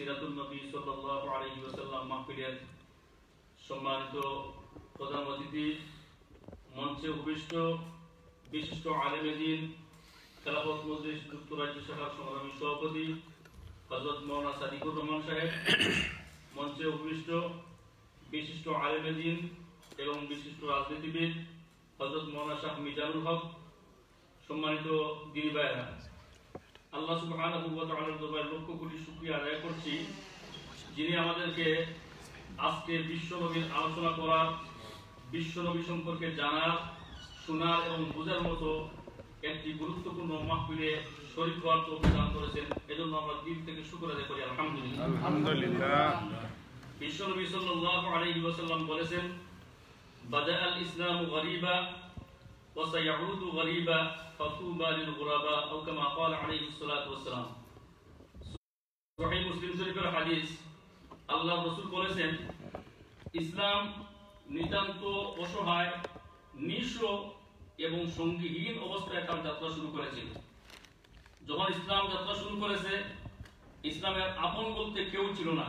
সিরাতুন নবী সাল্লাল্লাহু আলাইহি ওয়াসাল্লাম মাহফিলের সম্মানিত প্রধান অতিথি, মঞ্চে উপবিষ্ট বিশিষ্ট আলেমে দ্বীন, খেলাফত মজলিস যুক্তরাজ্য শাখার সংগ্রামী সভাপতি হযরত মাওলানা সাদিকুর রহমান সাহেব, মঞ্চে উপবিষ্ট বিশিষ্ট আলেমে দ্বীন এবং বিশিষ্ট রাজনীতিবিদ হযরত মাওলানা শাহ মিজানুল হক, সম্মানিত দিনী ভাইয়েরা, আল্লাহ সুবহানাহু ওয়া তাআলার দরবারে লক্ষ কোটি শুকরিয়া আদায় করছি, যিনি আমাদেরকে আজকে বিশ্বনবীর আলোচনা করার, বিশ্বনবী সম্পর্কে জানার, শোনার এবং বোঝার মতো একটি গুরুত্বপূর্ণ মাহফিলে শরীক হওয়ার তৌফিক দান করেছেন। এজন্য আমরা দিল থেকে শুকর আদায় করি আলহামদুলিল্লাহ। আলহামদুলিল্লাহ। বিশ্বনবী সাল্লাল্লাহু আলাইহি ওয়াসাল্লাম বলেছেন, বাদাআল ইসলামু গরীবা ওয়া সায়াউদু গরীবা ফাতুবা লিল গুরাবা আও কামা ক্বালা আলাইহিস সালাতু ওয়াস সালাম। সহিহ মুসলিম শরীফের হাদিস, আল্লাহর রাসূল বলেছেন, ইসলাম নিতান্ত অসহায়, নিঃস্ব এবং সঙ্গীহীন অবস্থায় তার যাত্রা শুরু করেছিল। যখন ইসলাম যাত্রা শুরু করেছে, ইসলামের আপন বলতে কেউ ছিল না।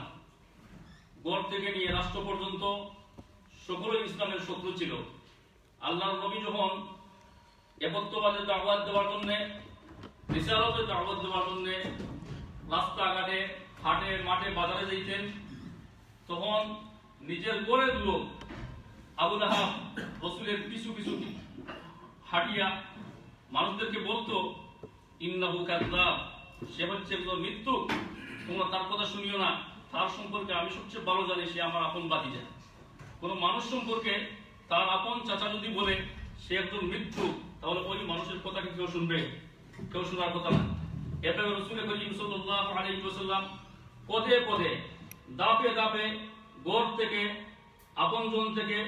গড় থেকে নিয়ে রাষ্ট্র পর্যন্ত সকলেই ইসলামের শত্রু ছিল। আল্লাহর নবী যখন একত্ববাদে দাওয়াত দেওয়ার জন্য, রিসালাতে দাওয়াত দেওয়ার জন্য রাস্তাঘাটে, হাটে, মাঠে, বাজারে যাইতেন, তখন নিজের গড়ের লোক আবু লাহাব রাসূলের পিছু পিছু হাঁটিয়া মানুষদেরকে বলতো, ইন্নাহু কাযযাব, সে হচ্ছে একজন মিথ্যুক, তোমরা তার কথা শুনিও না, তার সম্পর্কে আমি সবচেয়ে ভালো জানি, সে আমার আপন ভাতিজা। কোন মানুষ সম্পর্কে তার আপন চাচা যদি বলে সে একজন মিথ্যুক, তাহলে ওই মানুষের কথা কি কেউ শুনবে? কেউ শোনার কথা না। এভাবে রাসূল করিম সাল্লাল্লাহু আলাইহি ওয়াসাল্লাম পদে পদে, ধাপে ধাপে, গড় থেকে, আপনজন থেকে,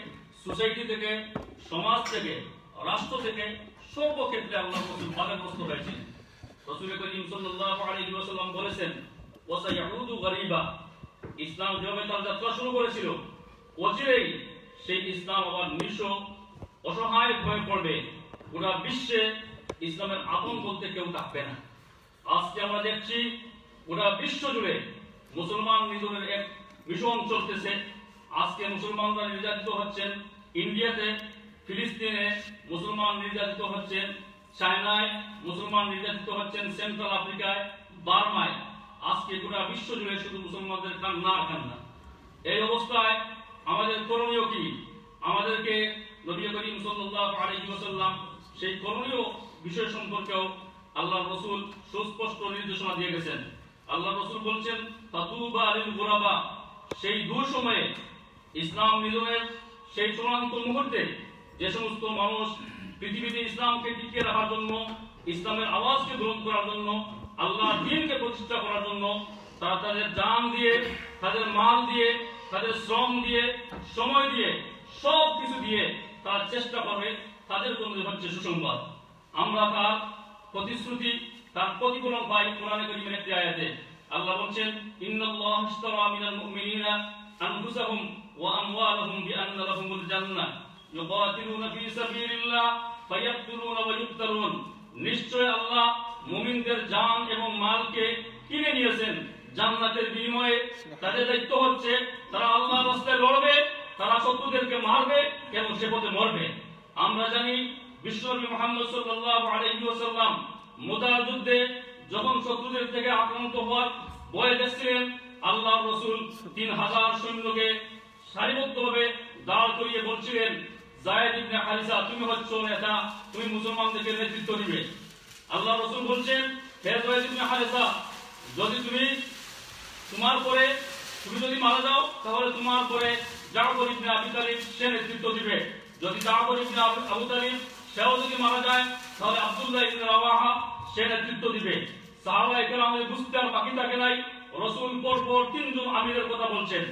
সোসাইটি থেকে, সমাজ থেকে, রাষ্ট্র থেকে, সর্বক্ষেত্রে আল্লাহর রাসূল বাধাগ্রস্ত হয়েছে। রাসূল করিম সাল্লাল্লাহু আলাইহি ওয়াসাল্লাম বলেছেন, ওয়া সায়াউদু গরীবা, ইসলাম যেভাবে তার যাত্রা শুরু করেছিল, অচিরেই সেই ইসলাম আবার নিঃস্ব, অসহায় হয়ে পড়বে। গোটা বিশ্বে ইসলামের আপন বলতে কেউ থাকবে না। আজকে আমরা দেখছি গোটা বিশ্ব জুড়ে মুসলমান নিধনের এক মিশন চলতেছে। আজকে মুসলমানরা নির্যাতিত হচ্ছেন ইন্ডিয়াতে, ফিলিস্তিনে মুসলমান নির্যাতিত হচ্ছেন, চায়নায় মুসলমান নির্যাতিত হচ্ছেন, সেন্ট্রাল আফ্রিকায়, বার্মায়। আজকে গোটা বিশ্ব জুড়ে শুধু মুসলমানদের কান্না আর কান্না। এই অবস্থায় আমাদের করণীয় কি? আমাদেরকে নবী করিম সাল্লাল্লাহু আলাইহি ওয়াসাল্লাম সেই করণীয় বিষয় সম্পর্কেও আল্লাহর রাসূল সুস্পষ্ট নির্দেশনা দিয়ে গেছেন। আল্লাহর রাসূল বলছেন, ফাতুবা লিল গুরাবা, সেই দুঃসময়ে, ইসলাম মিলনের সেই চূড়ান্ত মুহূর্তে যে সমস্ত মানুষ পৃথিবীতে ইসলামকে টিকিয়ে রাখার জন্য, ইসলামের আওয়াজকে গ্রহণ করার জন্য, আল্লাহর দ্বীনকে প্রতিষ্ঠা করার জন্য তারা তাদের জান দিয়ে, তাদের মাল দিয়ে, তাদের শ্রম দিয়ে, সময় দিয়ে, সব কিছু দিয়ে তারা চেষ্টা করবে, তাদের জন্য হচ্ছে সুসংবাদ। আমরা তার প্রতিশ্রুতি, তার প্রতিফলন পাই কোরআনে কারীমের একটি আয়াতে। আল্লাহ বলছেন, ইন্নাল্লাহা ইশতারা মিনাল মুমিনিনা আনফুসাহুম ওয়া আমওয়ালাহুম বিআন্না লাহুমুল জান্নাহ ইউকাতিলুনা ফি সাবিলিল্লাহ ফায়াকতুলুনা ওয়া ইউকতালুন, নিশ্চয় আল্লাহ মুমিনদের জান এবং মালকে কিনে নিয়েছেন জান্নাতের বিনিময়ে। তাদের দায়িত্ব হচ্ছে তারা আল্লাহর রাস্তায় লড়বে, তারা শত্রুদেরকে মারবে এবং সে পথে মরবে। আমরা জানি বিশ্বনবী মুহাম্মদ সাল্লাল্লাহু আলাইহি ওয়াসাল্লাম মুতার যুদ্ধে যখন শত্রুদের থেকে আক্রান্ত হওয়ার ভয়ে দেখছিলেন, আল্লাহর রাসূল 3000 সৈন্যকে সারিবদ্ধভাবে দাঁড় করিয়ে বলছিলেন, যায়েদ ইবনে হারিসা, তুমি হচ্ছ নেতা, তুমি মুসলমানদেরকে নেতৃত্ব দিবে। আল্লাহর রাসূল বলছেন, হে যায়েদ ইবনে হারিসা, যদি তোমার পরে তুমি যদি মারা যাও, তাহলে তোমার পরে জাফর ইবনে আবি তালিব সে নেতৃত্ব দিবে। যদি জাফর ইবনে আবু তালিব সেও যদি মারা যায়, তাহলে আব্দুল্লাহ ইবনে রাওয়াহা সে নেতৃত্ব দিবে। সাহাবায়ে কেরামের বুঝতে আর বাকি থাকে নাই, রাসূল পরপর 3 জন আমিরের কথা বলছেন।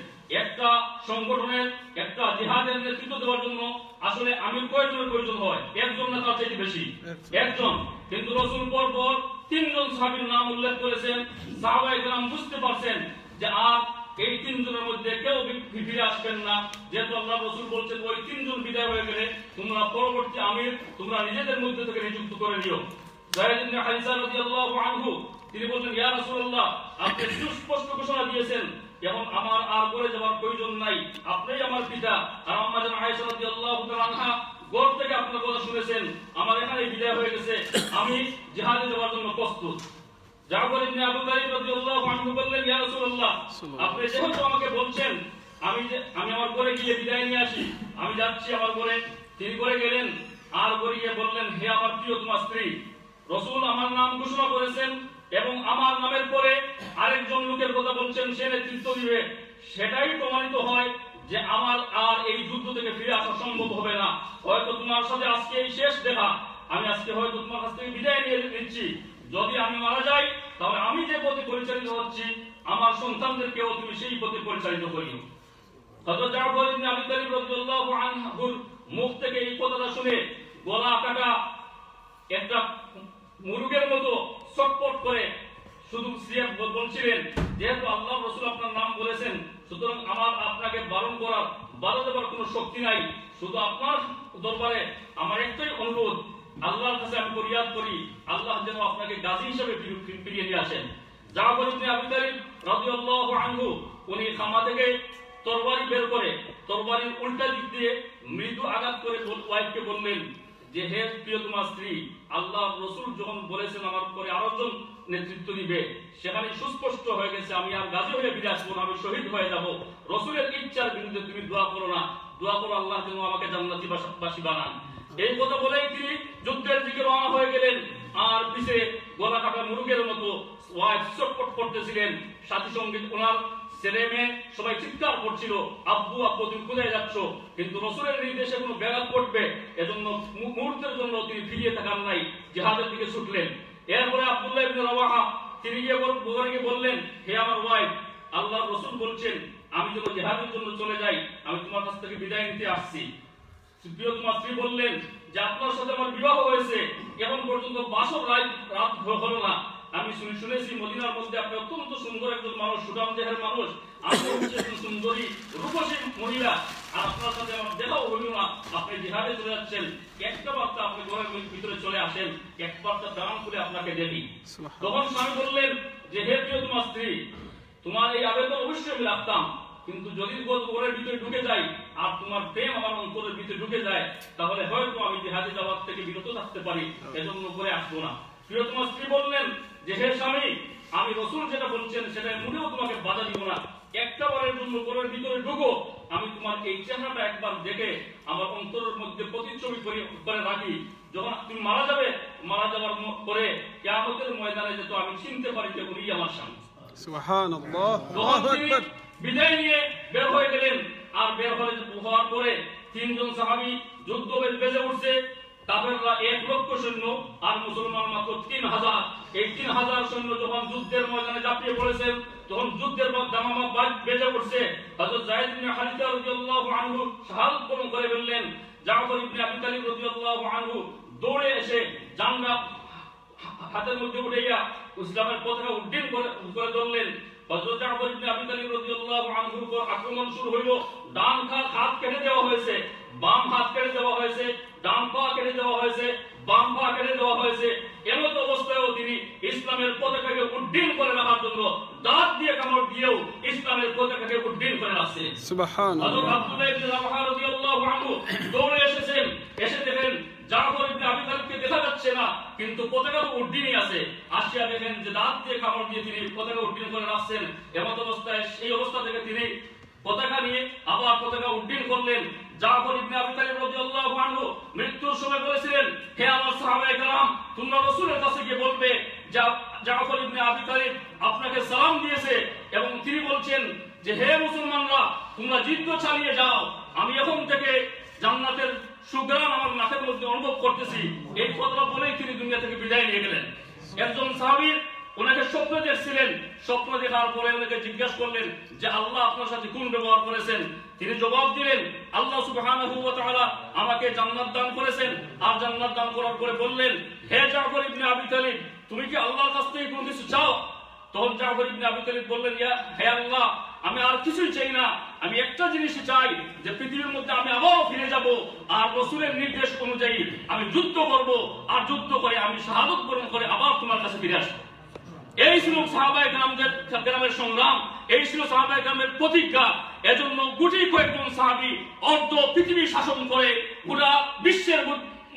একটা সংগঠনের, একটা জিহাদের নেতৃত্ব দেওয়ার জন্য আসলে আমির কয়জনের প্রয়োজন হয়? একজন না তার চেয়ে বেশি? একজন। কিন্তু রাসূল পরপর 3 জন সাহাবীর নাম উল্লেখ করেছেন। সাহাবায়ে কেরাম বুঝতে পারছেন যে আর এই 3 জনের মধ্যে কেউ ফিরে আসবেন না। যেহেতু আল্লাহর রাসূল বলছেন, ওই 3 জন বিদায় হয়ে গেলে তোমরা পরবর্তী আমির তোমরা নিজেদের মধ্যে থেকে নিযুক্ত করে নিও। যায়েদ ইবনে হারিসা রাদিয়াল্লাহু আনহু তিনি বললেন, ইয়া রাসূলুল্লাহ, আপনি সুস্পষ্ট ঘোষণা দিয়েছেন, এখন আমার আর ঘরে যাওয়ার প্রয়োজন নাই, আপনিই আমার পিতা। আর আম্মা জান আয়েশা রাদিয়াল্লাহু তাআলা আনহা ঘর থেকে আপনার কথা শুনেছেন, আমার এখানে বিদায় হয়ে গেছে, আমি জিহাদে যাওয়ার জন্য প্রস্তুত। জাফর ইবনে আবু তালিব রাদিয়াল্লাহু আনহু বললেন, ইয়া রাসূলুল্লাহ, আপনি যেহেতু আমাকে বলছেন আমি আমার ঘরে গিয়ে বিদায় নিয়ে আসি, আমি যাচ্ছি আমার ঘরে। তিনি ঘরে গেলেন, আর ঘরে গিয়ে বললেন, হে আমার প্রিয়তমা স্ত্রী, রাসূল আমার নাম ঘোষণা করেছেন এবং আমার নামের পরে আরেকজন লোকের কথা বলছেন, সে নেতৃত্ব দিবে। সেটাই প্রমাণিত হয় যে আমার আর এই যুদ্ধ থেকে ফিরে আসা সম্ভব হবে না। হয়তো তোমার সাথে আজকে এই শেষ দেখা, আমি আজকে হয়তো তোমার কাছ থেকে বিদায় নিয়ে নিচ্ছি। যদি আমি মারা যাই, তাহলে আমি যে পথে পরিচালিত হচ্ছি, আমার সন্তানদেরকেও তুমি সেই পথে পরিচালিত করিও। হযরত জাফর ইবনে আবু তালিব রাদিয়াল্লাহু আনহুর মুখ থেকে এই কথাটা শুনে গলা কাটা একটা মুরগের মতো ছটফট করে শুধু সিয়াব বলছিলেন, যেহেতু আল্লাহ রাসূল আপনার নাম বলেছেন, সুতরাং আমার আপনাকে বারণ দেবার কোনো শক্তি নাই। শুধু আপনার দরবারে আমার একটাই অনুরোধ, আল্লাহর কাছে আমি ফরিয়াদ করি, আল্লাহ যেন আপনাকে গাজী হিসেবে ফিরিয়ে নিয়ে আসেন। জাফর ইবনে আবু তালিব রাদিয়াল্লাহু আনহু উনি খামা থেকে তরবারি বের করে তরবারির উল্টা দিক দিয়ে মৃদু আঘাত করে ওয়াইফকে বললেন যে, হে প্রিয়তমা স্ত্রী, আল্লাহ রাসূল যখন বলেছেন আমার পরে আরেকজন নেতৃত্ব দিবে, সেখানে সুস্পষ্ট হয়ে গেছে আমি আর গাজী হয়ে ফিরে আসবো না, আমি শহীদ হয়ে যাব। রাসূলের ইচ্ছার বিরুদ্ধে তুমি দোয়া করো না, দোয়া করো আল্লাহ যেন আমাকে জান্নাতি বাসী বানান। এই কথা বলেই তিনি যুদ্ধের দিকে রওনা হয়ে গেলেন। আর পিছে গলা কাটা মুরগের মতো ওয়াইফ ছটফট করতেছিলেন, সাথী সঙ্গী ওনার ছেলে মেয়ে সবাই চিৎকার করছিল, আব্বু আব্বু তুমি কোথায় যাচ্ছ? কিন্তু রাসূলের নির্দেশে কোনো ব্যাঘাত ঘটবে এজন্য মুহূর্তের জন্য তিনি ফিরিয়ে তাকান নাই, জিহাদের দিকে ছুটলেন। এরপরে আব্দুল্লাহ ইবনে রাওয়াহা তিনি গিয়ে বললেন, হে আমার ওয়াইফ, আল্লাহর রাসূল বলছেন আমি যেন জিহাদের জন্য চলে যাই, আমি তোমার কাছ থেকে বিদায় নিতে আসছি। প্রিয়তমা স্ত্রী বললেন যে, আপনার সাথে আমার বিবাহ হয়েছে, এখন পর্যন্ত বাসর রাত হলো না। আমি শুনেছি মদিনার মধ্যে আপনি অত্যন্ত সুন্দর একজন মানুষ, সুঠাম দেহের মানুষ, আপনি হচ্ছেন একজন সুন্দরী রূপসী মহিলা, আর আপনার সাথে আমার দেখাও হইল না, আপনি জিহাদে চলে যাচ্ছেন, একটা বার্তা আপনি ঘরের ভিতরে চলে আসেন, এক বার্তা দান করে আপনাকে দেখি। তখন স্বামী বললেন যে, হে প্রিয়তমা স্ত্রী, তোমার এই আবেদন অবশ্যই আমি রাখতাম, কিন্তু যদি ঘরের ভিতরে ঢুকে যাই আর তোমার প্রেম আমার অন্তরের ভিতরে ঢুকে যায়, তাহলে হয়তো আমি জিহাদে যাওয়ার থেকে বিরত থাকতে পারি, এজন্য করে আসবো না। প্রিয়তমা স্ত্রী বললেন যে, হে স্বামী, আমি রাসূল যেটা বলছেন সেটা মোটেও তোমাকে বাধা দিব না, একটা বারের জন্য ঘরের ভিতরে ঢুকো, আমি তোমার এই চেহারাটা একবার দেখে আমার অন্তরের মধ্যে প্রতিচ্ছবি করে রাখি, যখন তুমি মারা যাবে, মারা যাওয়ার পরে কিয়ামতের ময়দানে যেন আমি চিনতে পারি যে উনি আমার স্বামী। সুবহানাল্লাহ, আল্লাহু আকবার। বিদায় নিয়ে বের হয়ে গেলেন। আর বের হওয়ার পরে তিনজন সাহাবী যুদ্ধ বেজে উঠছে, কাফেররা 1 লক্ষ সৈন্য আর মুসলমান মাত্র 3000। এই 3000 সৈন্য যখন যুদ্ধের ময়দানে ঝাঁপিয়ে পড়েছেন, তখন যুদ্ধের দামামা বেজে উঠছে। হযরত যায়েদ ইবনে হারিসা রাদিয়াল্লাহু আনহু শাহাদাত বরণ করে ফেললেন। জাফর ইবনে আবু তালিব রাদিয়াল্লাহু আনহু দৌড়ে এসে জানরা হাতের মধ্যে উঠাইয়া ইসলামের পতাকা উড্ডীন করে ধরলেন। হযরত জাফর ইবনে আবু তালিব রাদিয়াল্লাহু আনহুর উপর আক্রমণ শুরু হইল। ডান হাত কেটে দেওয়া হয়েছে, বাম হাত কেটে দেওয়া হয়েছে, ডান পা কেটে দেওয়া হয়েছে, বাম পা কেটে দেওয়া হয়েছে। এমত অবস্থায়ও তিনি ইসলামের পতাকাকে উড্ডীন করে রাখার জন্য দাঁত দিয়ে কামড় দিয়েও ইসলামের পতাকাকে উড্ডীন করে রাখছে। সুবহানাল্লাহ। হযরত আব্দুল্লাহ ইবনে রাওয়াহা রাদিয়াল্লাহু আনহু দৌড়ে এসেছেন, এসে দেখেন জাফর ইবনে আবু তালিবকে দেখা যাচ্ছে না, কিন্তু পতাকা তো উড্ডীনই আছে। আসিয়া দেখেন যে দাঁত দিয়ে কামড় দিয়ে তিনি পতাকা উড্ডীন করে রাখছেন। এমত অবস্থায় সেই অবস্থা থেকে তিনি পতাকা নিয়ে আবার পতাকা উড্ডীন করলেন। জাফর ইবনে আবু তালিব রাদিয়াল্লাহু আনহু মৃত্যুর সময় বলেছিলেন, হে আমার সাহাবায়ে কেরাম, তোমরা রাসূলের কাছে গিয়ে বলবে জাফর ইবনে আবু তালিব আপনাকে সালাম দিয়েছে এবং তিনি বলছেন যে, হে মুসলমানরা, তোমরা যুদ্ধ চালিয়ে যাও, আমি এখন থেকে জান্নাতের সুঘ্রাণ আমার নাকের মধ্যে অনুভব করতেছি। এই কথা বলেই তিনি দুনিয়া থেকে বিদায় নিয়ে গেলেন। একজন সাহাবী ওনাকে স্বপ্ন দেখছিলেন, স্বপ্ন দেখার পরে ওনাকে জিজ্ঞাসা করলেন যে, আল্লাহ আপনার সাথে কোন ব্যবহার করেছেন? তিনি জবাব দিলেন, আল্লাহ সুবহানাহু ওয়া তাআলা আমাকে জান্নাত দান করেছেন। আর জান্নাত দান করার পরে বললেন, হে জাফর ইবনে আবু তালিব, তুমি কি আল্লাহর কাছ থেকে কোনো কিছু চাও? তখন জাফর ইবনে আবু তালিব বললেন, হে আল্লাহ, আমি আর কিছুই চাই না, আমি একটা জিনিসই চাই যে পৃথিবীর মধ্যে আমি আবারও ফিরে যাব আর রাসূলের নির্দেশ অনুযায়ী আমি যুদ্ধ করব, আর যুদ্ধ করে আমি শাহাদাত বরণ করে আবার তোমার কাছে ফিরে আসবো। এই ছিল সাহাবায়ে কেরামের সংগ্রাম, এই ছিল সাহাবায়ে কেরামের প্রতিজ্ঞা। এজন্য গুটি কয়েকজন সাহাবী অর্ধ পৃথিবী শাসন করে গোটা বিশ্বের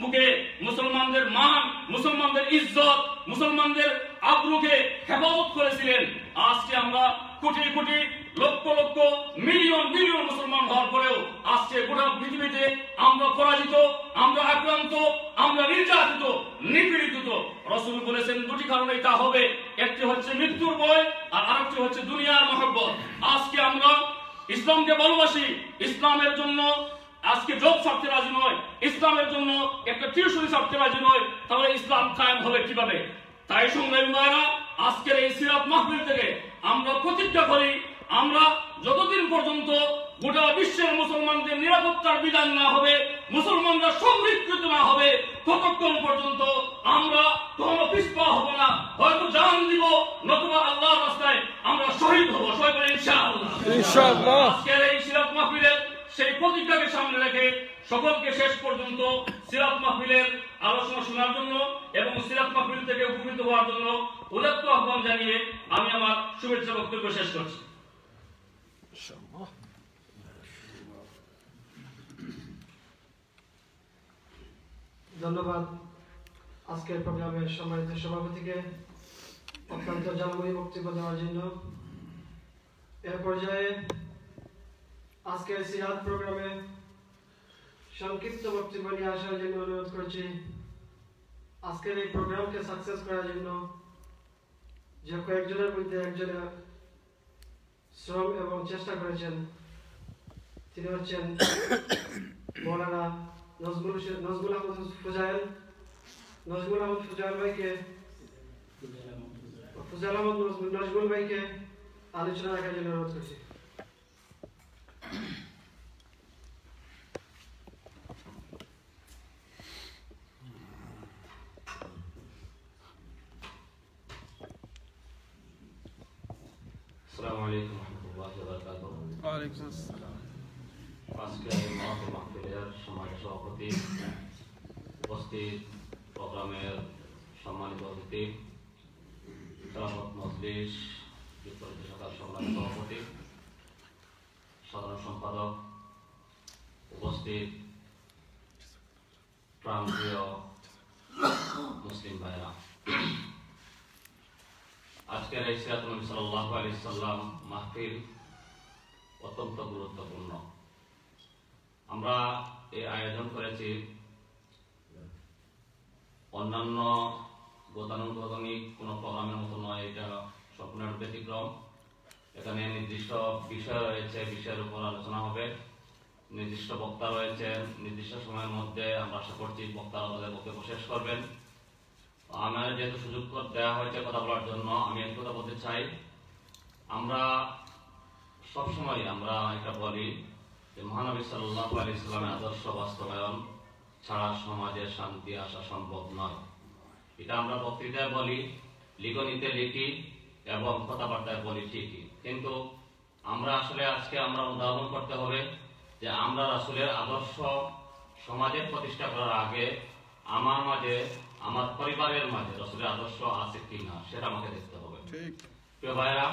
বুকে মুসলমানদের মান, মুসলমানদের ইজ্জত, মুসলমানদের আবরুকে হেফাজত করেছিলেন। আজকে আমরা কোটি কোটি লক্ষ লক্ষ মিলিয়ন মিলিয়ন মুসলমান হওয়ার পরেও আজকে গোটা পৃথিবীতে আমরা পরাজিত, আমরা আক্রান্ত, আমরা নির্যাতিত, নিপীড়িত। রাসূল বলেছেন দুটি কারণে তা হবে, একটি হচ্ছে মৃত্যুর ভয় আর আরেকটি হচ্ছে দুনিয়ার মহব্বত। আজকে আমরা ইসলামকে ভালোবাসি, ইসলামের জন্য আজকে জব ছাড়তে রাজি নয়, ইসলামের জন্য একটা টিউশনি ছাড়তে রাজি নয়, তাহলে ইসলাম কায়েম হবে কিভাবে? তাই সংগ্রামী ভাইরা, আজকের এই সিরাত মাহফিল থেকে আমরা প্রতিজ্ঞা করি, আমরা যতদিন পর্যন্ত গোটা বিশ্বের মুসলমানদের নিরাপত্তার বিধান না হবে, মুসলমানরা সংরক্ষিত না হবে, ততক্ষণ পর্যন্ত আমরা কোনো পিছপা হব না। হয়তো জান দিব, নতুবা আল্লাহর রাস্তায় আমরা শহীদ হব, সবাই বলে ইনশাআল্লাহ। ইনশাআল্লাহ। আজকের এই সিরাত মাহফিলের সেই প্রতিজ্ঞাকে সামনে রেখে সকলকে শেষ পর্যন্ত সিরাত মাহফিলের আলোচনা শোনার জন্য এবং সিরাত মাহফিল থেকে উপকৃত হওয়ার জন্য উদাত্ত আহ্বান জানিয়ে আমি আমার শুভেচ্ছা বক্তব্য শেষ করছি। ধন্যবাদ আজকের প্রোগ্রামের সম্মানিত সভাপতিকে অত্যন্ত জানাময়ী বক্তব্য দেওয়ার জন্য। এর পর্যায়ে আজকের সিরাত প্রোগ্রামে সংক্ষিপ্ত বক্তব্য নিয়ে আসার জন্য অনুরোধ করছি। আজকের এই প্রোগ্রামকে সাকসেস করার জন্য যে কয়েকজনের মধ্যে একজনে শ্রম এবং চেষ্টা করেছেন, তিনি হচ্ছেন মৌলানা নজরুল আহমদ ফুজাইল। নজরুল আহমদ ফুজাইল ভাইকে, ফুজাইল আহমদ নজরুল ভাইকে আলোচনা রাখার জন্য অনুরোধ করছি। আসসালামু আলাইকুম ওয়া রাহমাতুল্লাহি ওয়া বারাকাতুহু। ওয়া আলাইকুম আসসালাম। আজকে মাহফিলের সম্মানিত সভাপতি, উপস্থিত প্রোগ্রামের সম্মানিত অতিথি, খেলাফত মজলিস বিপ্লবী শাখার সম্মানিত সভাপতি, সাধারণ সম্পাদক, উপস্থিত প্রাণপ্রিয় মুসলিম ভাইরা, আজকের এই সিরাতুন নবী সাল্লাল্লাহু আলাইহি সাল্লাম মাহফিল অত্যন্ত গুরুত্বপূর্ণ। আমরা এই আয়োজন করেছি অন্যান্য গতানুগতিক কোনো প্রোগ্রামের মতো নয়, এটা সম্পূর্ণ ব্যতিক্রম। এখানে নির্দিষ্ট বিষয় রয়েছে, বিষয়ের উপর আলোচনা হবে, নির্দিষ্ট বক্তা রয়েছে, নির্দিষ্ট সময়ের মধ্যে আমরা আশা করছি বক্তারা তাদের বক্তব্য শেষ করবেন। আমার যেহেতু সুযোগ দেওয়া হয়েছে কথা বলার জন্য, আমি এক কথা বলতে চাই, আমরা সবসময় আমরা এটা বলি যে মহানবী সাল্লাল্লাহু আলাইহি সাল্লামের আদর্শ বাস্তবায়ন ছাড়া সমাজে শান্তি আসা সম্ভব নয়। এটা আমরা বক্তৃতায় বলি, লিখনিতে লিখি এবং কথাবার্তায় বলি ঠিকই, কিন্তু আমরা আসলে আজকে আমরা উদাহরণ করতে হবে যে আমরা রাসূলের আদর্শ সমাজে প্রতিষ্ঠা করার আগে আমার মাঝে, আমার পরিবারের মাঝে রাসূলের আদর্শ আছে কিনা সেটা আমাকে দেখতে হবে। প্রিয় ভাইরা,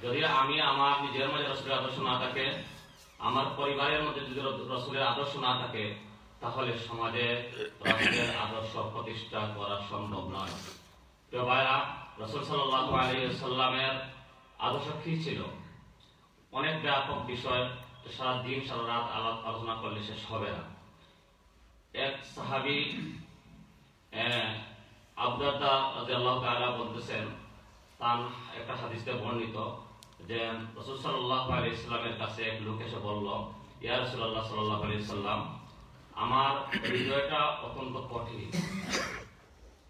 যদি আমি আমার নিজের মাঝে রাসূলের আদর্শ না থাকে, আমার পরিবারের মধ্যে যদি রাসূলের আদর্শ না থাকে, তাহলে সমাজে রাসূলের আদর্শ প্রতিষ্ঠা করা সম্ভব নয়। প্রিয় ভাইরা, রাসূল সাল্লাল্লাহু আলাইহি ওয়াসাল্লামের আদর্শ কি ছিল? অনেক ব্যাপক বিষয়, সারা দিন সারা রাত আলোচনা করলে শেষ হবে না। এক সাহাবী আবু দারদা রাদিয়াল্লাহু তাআলা বলতেছেন, তার একটা হাদিসে বর্ণিত যে রাসূল সাল্লাল্লাহু আলাইহি ওয়াসাল্লামের কাছে এক লোক এসে বলল, ইয়া রাসূলুল্লাহ সাল্লাল্লাহু আলাইহি ওয়াসাল্লাম, আমার হৃদয়টা অত্যন্ত কঠিন।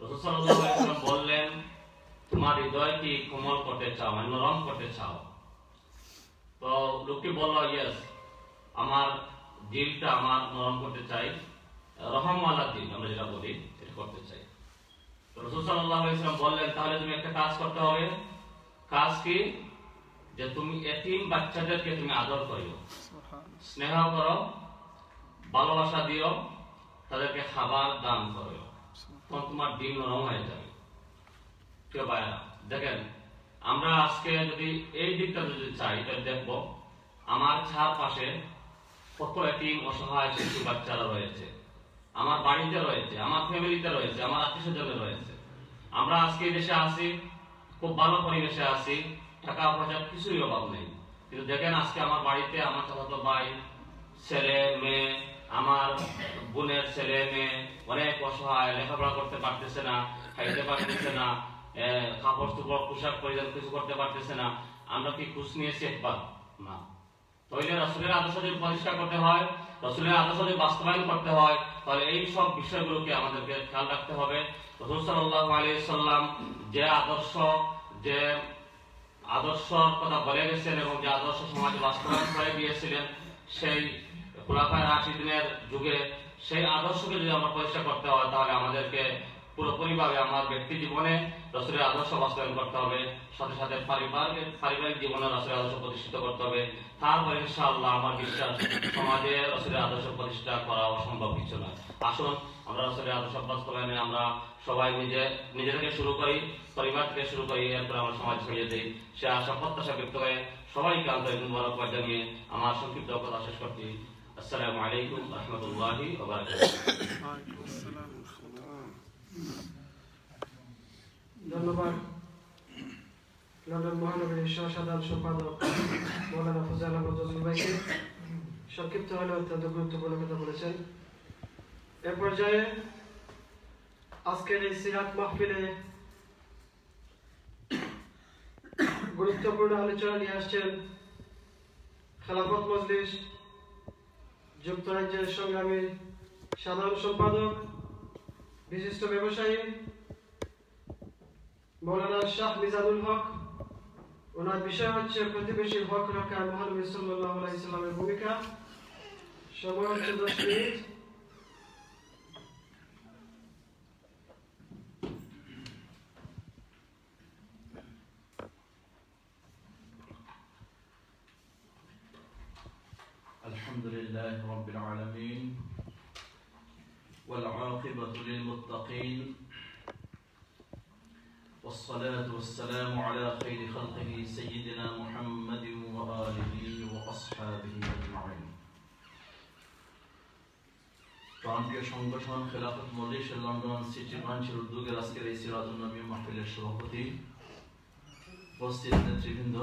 রাসূল সাল্লাল্লাহু আলাইহি ওয়াসাল্লাম বললেন, তোমার হৃদয় কি কোমল করতে চাও, মানে নরম করতে চাও? তো লোকটি বলল, ইয়েস, আমার দিলটা আমার নরম করতে চাই, রহমওয়ালা দিল আমরা যেটা বলি এটা করতে চাই। তো রাসূল সাল্লাল্লাহু আলাইহি ওয়াসাল্লাম বললেন, তাহলে তুমি একটা কাজ করতে হবে। কাজ কি? যে তুমি এতিম বাচ্চাদেরকে তুমি আদর করিও, স্নেহ করো, ভালোবাসা দিও, তাদেরকে খাবার দান করো, তখন তোমার দিল নরম হয়ে যাবে। প্রিয় ভাইরা, দেখেন আমরা আজকে যদি এই দিকটা যদি চাই তাহলে দেখবো আমার চারপাশে কত এতিম অসহায় শিশু বাচ্চারা রয়েছে, আমার বাড়িতে রয়েছে, আমার ফ্যামিলিতে রয়েছে, আমার আত্মীয়স্বজনে রয়েছে। আমরা আজকে দেশে আছি, খুব ভালো পরিবেশে আছি, টাকা পয়সার কিছুই অভাব নেই, কিন্তু দেখেন আজকে আমার বাড়িতে আমার চাচাতো ভাই, ছেলে মেয়ে, আমার বোনের ছেলে মেয়ে অনেক অসহায়, লেখাপড়া করতে পারতেছে না, খাইতে পারতেছে না, কাপড় চোপড় পোশাক পরিধান কিছু করতে পারতেছে না। আমরা কি খোঁজ নিয়েছি একবার? না। তাহলে রাসূলের আদর্শ যদি প্রতিষ্ঠা করতে হয়, রাসূলের আদর্শ যদি বাস্তবায়ন করতে হয়, তাহলে এই সব বিষয়গুলোকে আমাদেরকে খেয়াল রাখতে হবে। রাসূল সাল্লাল্লাহু আলাইহি ওয়াসাল্লাম যে আদর্শর কথা বলে গেছেন এবং যে আদর্শ সমাজে বাস্তবায়ন করে দিয়েছিলেন সেই খুলাফায়ে রাশিদিনের যুগে, সেই আদর্শকে যদি আমরা প্রতিষ্ঠা করতে হয় তাহলে আমাদেরকে পুরোপুরিভাবে আমার ব্যক্তি জীবনে রাসূলের আদর্শ বাস্তবায়ন করতে হবে, সাথে সাথে পারিবারিক জীবনে রাসূলের আদর্শ প্রতিষ্ঠিত করতে হবে। তারপর ইনশাআল্লাহ আমার বিশ্বাস সমাজে রাসূলের আদর্শ প্রতিষ্ঠা করা অসম্ভব কিছু নয়। আসুন আমরা রাসূলের আদর্শ বাস্তবায়নে আমরা সবাই নিজে থেকে শুরু করি, পরিবার থেকে শুরু করি, এরপর আমরা সমাজ ছড়িয়ে দিই। সে আশা প্রত্যাশা ব্যক্ত করে সবাইকে আন্তরিক মোবারকবাদ জানিয়ে আমার সংক্ষিপ্ত কথা শেষ করছি। আসসালামু আলাইকুম ওয়া রাহমাতুল্লাহি ওয়া বারাকাতুহু। ধন্যবাদ লন্ডন মহানগরীর সাধারণ সম্পাদক মৌলানা ফজল আহমদ জসিম ভাইকে, সংক্ষিপ্ত হলে অত্যন্ত গুরুত্বপূর্ণ কথা বলেছেন। এ পর্যায়ে আজকের এই সিরাত মাহফিলে গুরুত্বপূর্ণ আলোচনা নিয়ে আসছেন খেলাফত মজলিস যুক্তরাজ্যের সংগ্রামী সাধারণ সম্পাদক, বিশিষ্ট ব্যবসায়ী মৌলানা শাহ মিজানুল হক। ওনার বিষয় হচ্ছে প্রতিবেশীর হক রক্ষায় মহানবী সাল্লাল্লাহু আলাইহি ওয়াসাল্লামের ভূমিকা। সময় হচ্ছে 10 মিনিট। আলহামদুলিল্লাহ রাব্বিল আলামিন ওয়াল আকিবাতু লিল মুত্তাকিন والصلاة والسلام على خير خلقه سيدنا محمد وآله وأصحابه أجمعين। প্রান্তীয় সংগঠন খেলাফত মজলিসের লন্ডন সিটি ব্রাঞ্চের উদ্যোগে আজকের এই সিরাতুন নবী মাহফিলের সভাপতি, উপস্থিত নেতৃবৃন্দ,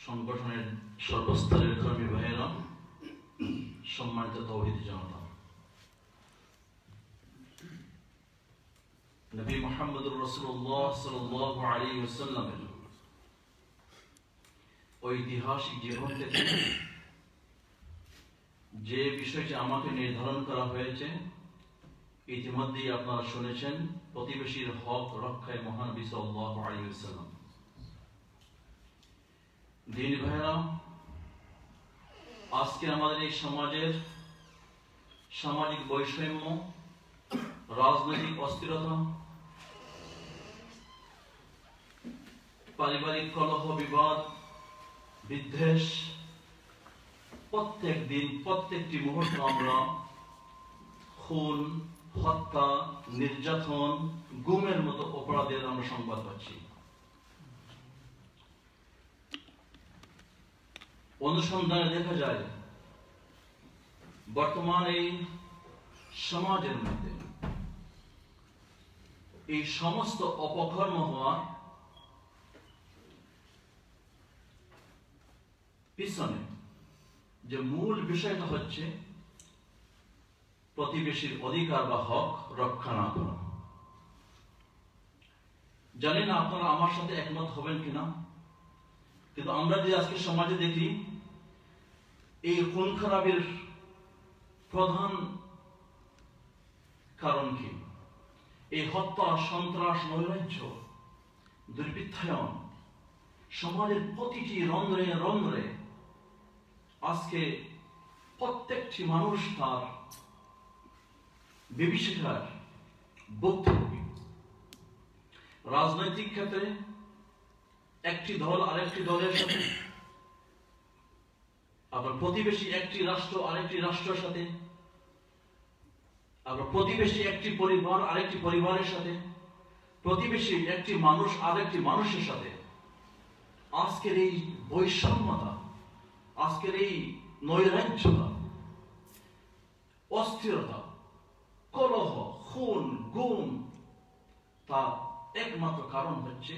সংগঠনের সর্বস্তরের কর্মী ভাইয়েরা, সম্মানিত তাওহীদি জনতা, নবী মুহাম্মদুর রাসূলুল্লাহ সাল্লাল্লাহু আলাইহি ওয়াসাল্লামের ঐতিহাসিক জীবন থেকে যে বিষয়টি আমাকে নির্ধারণ করা হয়েছে ইতিমধ্যেই আপনারা শুনেছেন, প্রতিবেশীর হক রক্ষায় মহানবী সাল্লাল্লাহু আলাইহি ওয়াসাল্লাম। দিনী ভাইরা, আজকে আমাদের এই সমাজের সামাজিক বৈষম্য, রাজনৈতিক অস্থিরতা, পারিবারিক কলহ বিবাদ বিদ্বেষ, প্রত্যেক দিন প্রত্যেকটি মুহূর্তে আমরা খুন, হত্যা, নির্যাতন, গুমের মতো অপরাধের আমরা সংবাদ পাচ্ছি। অনুসন্ধানে দেখা যায় বর্তমান এই সমাজের মধ্যে এই সমস্ত অপকর্ম হওয়ার পিছনে যে মূল বিষয়টা হচ্ছে প্রতিবেশীর অধিকার বা হক রক্ষা না করা। জানি না আপনারা আমার সাথে একমত হবেন কিনা, কিন্তু আমরা যে আজকে সমাজে দেখি এই খুন খারাপের প্রধান কারণ কি? এই হত্যা, সন্ত্রাস, নৈরাজ্য, দুর্বৃত্তায়ন সমাজের প্রতিটি রন্ধ্রে রন্ধ্রে আজকে প্রত্যেকটি মানুষ তার বিভীষিকার ভুক্তভোগী। রাজনৈতিক ক্ষেত্রে একটি দল আরেকটি দলের সাথে, আবার প্রতিবেশী একটি রাষ্ট্র আরেকটি রাষ্ট্রের সাথে, আবার প্রতিবেশী একটি পরিবার আরেকটি পরিবারের সাথে, প্রতিবেশী একটি মানুষ আরেকটি মানুষের সাথে আজকের এই বৈষম্যতা, আজকের এই নৈরাজ্যতা, অস্থিরতা, কলহ, খুন, গুম, তার একমাত্র কারণ হচ্ছে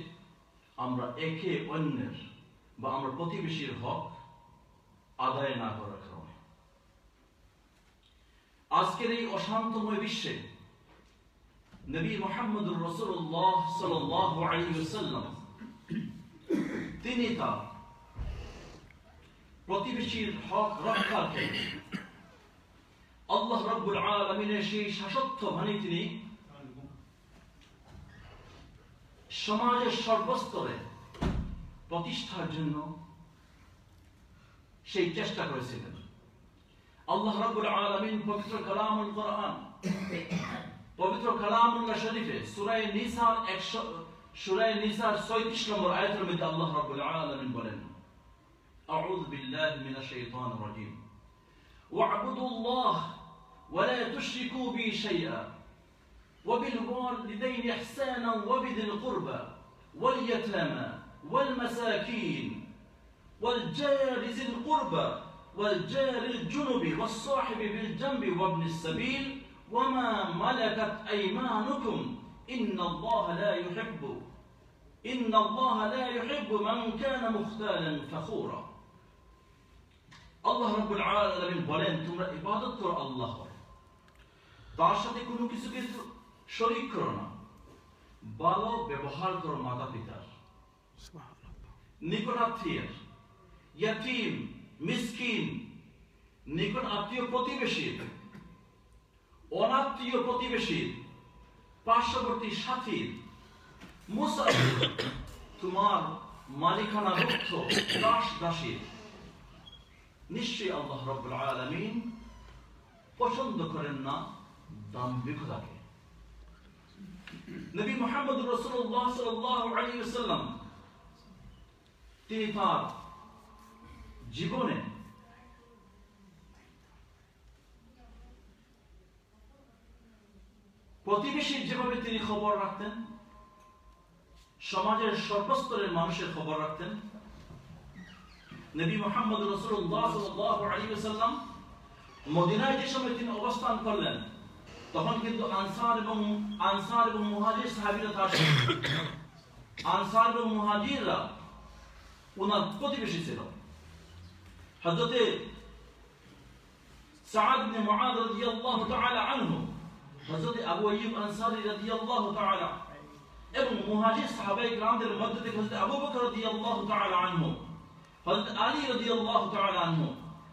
আমরা একে অন্যের বা আমরা প্রতিবেশীর হক আদায় না করার কারণে। আজকের এই অশান্তময় বিশ্বে নবী মুহাম্মদুর রাসূলুল্লাহ সাল্লাল্লাহু আলাইহি ওয়াসাল্লাম তিনি তার প্রতিবেশীর হক রক্ষার জন্য আল্লাহ রাব্বুল আলামিনের সেই শাশ্বত বাণী তিনি সমাজের সর্বস্তরে প্রতিষ্ঠার জন্য সেই চেষ্টা করেছিলেন। আল্লাহ রাব্বুল আলামিন পবিত্র কালামুল কোরআন, পবিত্র কালামুল্লাহ শরীফে সূরা নিসার 36 নম্বর আয়াতের মধ্যে আল্লাহ রাব্বুল আলামিন বলেন, আউযু বিল্লাহি মিনাশ শাইতানির রাজীম, ওয়া'বুদুল্লাহ ওয়া লা তুশরিকু বি শাইআ وبالوالدين إحسانا وبذي القربى واليتامى والمساكين والجار ذي القربى والجار الجنب والصاحب بالجنب وابن السبيل وما ملكت أيمانكم إن الله لا يحب من كان مختالا فخورا. الله رب العالمين বলেন, তোমরা ইবাদত করো আল্লাহর, তার সাথে কোনো কিছুকে শরীক করো না, ভালো ব্যবহার করো মাতা পিতার, নিকট আত্মীয়ের, ইয়াতীম, মিসকিন, নিকট আত্মীয় প্রতিবেশীর, অনাত্মীয় প্রতিবেশীর, পার্শ্ববর্তী সাথীর, মুসাফির, তোমার মালিকানাভুক্ত দাস দাসীর। নিশ্চয়ই আল্লাহ রাব্বুল আলামিন পছন্দ করেন না দাম্ভিকতাকে। নবী মুহাম্মদুর রাসূলুল্লাহ সাল্লাল্লাহু আলাইহি ওয়াসাল্লাম তিনি তার জীবনে প্রতিবেশীর যেভাবে তিনি খবর রাখতেন, সমাজের সর্বস্তরের মানুষের খবর রাখতেন, নবী মুহাম্মদুর রাসূলুল্লাহ সাল্লাল্লাহু আলাইহি ওয়াসাল্লাম মদিনায় যে সময় তিনি অবস্থান করলেন, তখন কিন্তু আনসার এবং মুহাজির সাহাবীরা তার আনসার এবং মুহাজিররা ওনার প্রতিবেশী ছিল। হযরতে সাদ ইবনে মুআয রাদিয়াল্লাহু তাআলা আনহু, হযরতে আবু আইয়ুব আনসারী রাদিয়াল্লাহু তাআলা এবং মুহাজির সাহাবায়ে কিরামদের মধ্যে থেকে হযরতে আবু বকর রাদিয়াল্লাহু তাআলা আনহু, হযরতে আলী রাদিয়াল্লাহু তাআলা আনহু,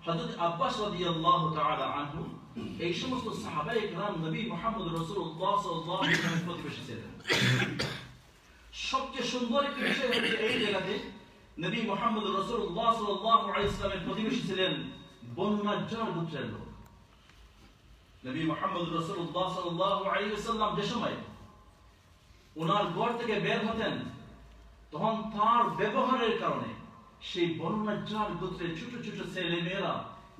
হযরতে আব্বাস রাদিয়াল্লাহু তাআলা আনহু, এই সমস্ত সাহাবায়ে কিরাম নবী মুহাম্মদ রাসূলুল্লাহ সাল্লাল্লাহু আলাইহি ওয়াসাল্লামের প্রতিবেশী ছিলেন। সবচেয়ে সুন্দর একটি বিষয় হচ্ছে এই জায়গাতে নবী মুহাম্মদ রাসূলুল্লাহ সাল্লাল্লাহু আলাইহি ওয়াসাল্লামের প্রতিবেশী ছিলেন বনু নাজ্জার গোত্রের লোক। নবী মুহাম্মদ রাসূলুল্লাহ সাল্লাল্লাহু আলাইহি ওয়াসাল্লাম যে সময় ওনার ঘর থেকে বের হতেন, তখন তার ব্যবহারের কারণে সেই বনু নাজ্জার গোত্রের ছোট ছোট ছেলে মেয়েরা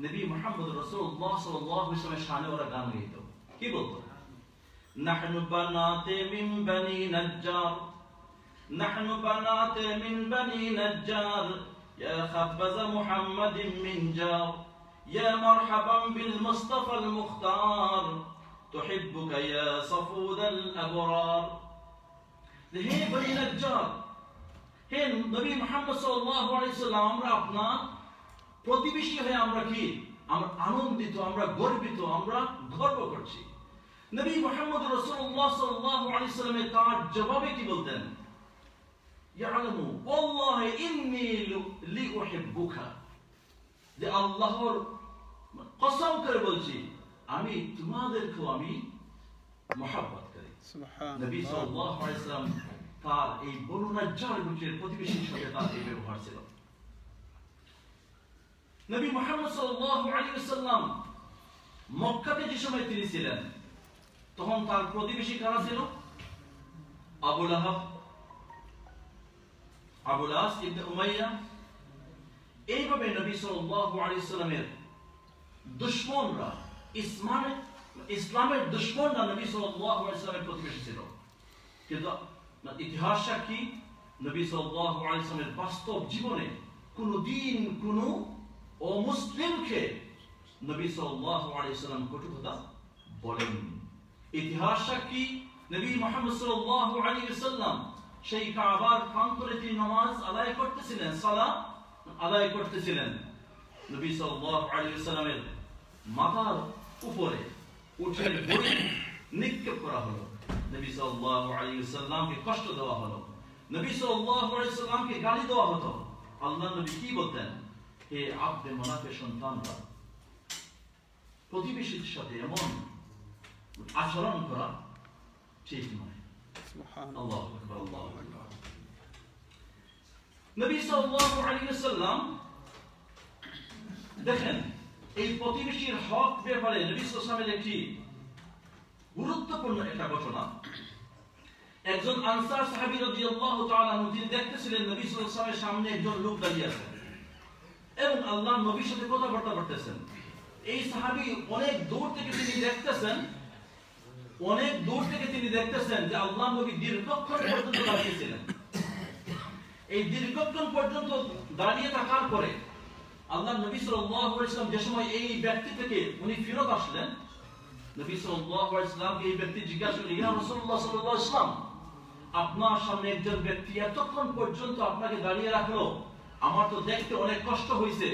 নবী মুহাম্মদ রাসূলুল্লাহ সাল্লাল্লাহু আলাইহি ওয়াসাল্লামের শানে ওরা গান গাইতো। কি বলতো? নাহনু বানাতে মিন বনি নাজ্জার, নাহনু বানাতে মিন বনি নাজ্জার, ইয়া খাবাজ মুহাম্মাদিন মিন জার, ইয়া মারহাবান বিল মুস্তাফা আল মুখতার, তুহিব্বুকা ইয়া সাফুদ আল আবরার। হে বনি নাজ্জার, হে নবী মুহাম্মদ সাল্লাল্লাহু আলাইহি ওয়াসাল্লাম, আমরা আপনার প্রতিবেশী হয়ে আমরা কি আমরা আনন্দিত, আমরা গর্বিত, আমরা গর্ব করছি। নবী মুহাম্মদ রাসূলুল্লাহ সাল্লাল্লাহু আলাইহি ওয়াসাল্লাম তার জবাবে কি বলতেন? ইয়ালামু ওয়াল্লাহি ইন্নী লিউহিব্বুকা, যে আল্লাহর কসম করে বলছি আমি তোমাদেরকেও আমি মহব্বত করি। সুবহানাল্লাহ। নবী সাল্লাল্লাহু আলাইহি ওয়াসাল্লাম তার এই বনু নাজ্জার গোত্রের প্রতিবেশীর সাথে তার এই ব্যবহার ছিল। নবী মুহাম্মদ সাল্লাল্লাহু আলাইহি ওয়াসাল্লাম মক্কাতে যে সময় তিনি ছিলেন, তখন তার প্রতিবেশী কারা ছিল? আবু লাহাব, আবু লাস ইবনে উমাইয়া। এইভাবে নবী সাল্লাল্লাহু আলাইহি ওয়াসাল্লামের দুশমনরা, ইসলামের দুশমনরা নবী সাল্লাল্লাহু আলাইহি ওয়াসাল্লামের প্রতিবেশী ছিল। কিন্তু ইতিহাস সাক্ষী নবী সাল্লাল্লাহু আলাইহি ওয়াসাল্লামের বাস্তব জীবনে কোনদিন কোনো অমুসলিমকে নবী সাল্লাল্লাহু আলাইহি ওয়াসাল্লাম কটু কথা বলেন। ইতিহাস সাক্ষী নবী মুহাম্মদ সাল্লাল্লাহু আলাইহি ওয়াসাল্লাম সেই কাবার প্রান্তরে তিনি নামাজ আদায় করতেছিলেন, সালাত আদায় করতেছিলেন। নবী সাল্লাল্লাহু আলাইহি ওয়াসাল্লামের মাথার উপরে উটের বড়ি নিক্ষেপ করা হলো, নবী সাল্লাল্লাহু আলাইহি ওয়াসাল্লামকে কষ্ট দেওয়া হলো, নবী সাল্লাল্লাহু আলাইহি ওয়াসাল্লামকে গালি দেওয়া হতো। আল্লাহর নবী কি বলতেন? হে আব্দে মানাফের সন্তানরা, প্রতিবেশীর সাথে এমন আচরণ করা ঠিক নয়। আল্লাহু আকবার, আল্লাহু আকবার। নবী সাল্লাল্লাহু আলাইহি ওয়াসাল্লাম দেখেন এই প্রতিবেশীর হক ব্যাপারে নবী সাল্লাল্লাহু আলাইহি ওয়াসাল্লামের একটি গুরুত্বপূর্ণ একটা ঘটনা। একজন আনসার সাহাবী রাদিয়াল্লাহু তাআলা আনহু তিনি দেখতেছিলেন নবী সাল্লাল্লাহু আলাইহি ওয়াসাল্লামের সামনে একজন লোক দাঁড়িয়ে আছে এবং আল্লাহর নবীর সাথে কথাবার্তা করতেছেন। এই সাহাবী অনেক দূর থেকে তিনি দেখতেছেন যে আল্লাহর নবী দীর্ঘক্ষণ পর্যন্ত দাঁড়িয়েছিলেন। এই দীর্ঘক্ষণ পর্যন্ত দাঁড়িয়ে থাকার পরে আল্লাহর নবী সাল্লাল্লাহু আলাইহি ওয়াসাল্লাম যে সময় এই ব্যক্তি থেকে উনি ফিরত আসলেন, নবী সাল্লাল্লাহু আলাইহি ওয়াসাল্লামকে এই ব্যক্তি জিজ্ঞাসা করলেন, ইয়া রাসূলুল্লাহ সাল্লাল্লাহু আলাইহি ওয়াসাল্লাম, আপনার সামনে একজন ব্যক্তি এতক্ষণ পর্যন্ত আপনাকে দাঁড়িয়ে রাখলো, আমার তো দেখতে অনেক কষ্ট হয়েছে।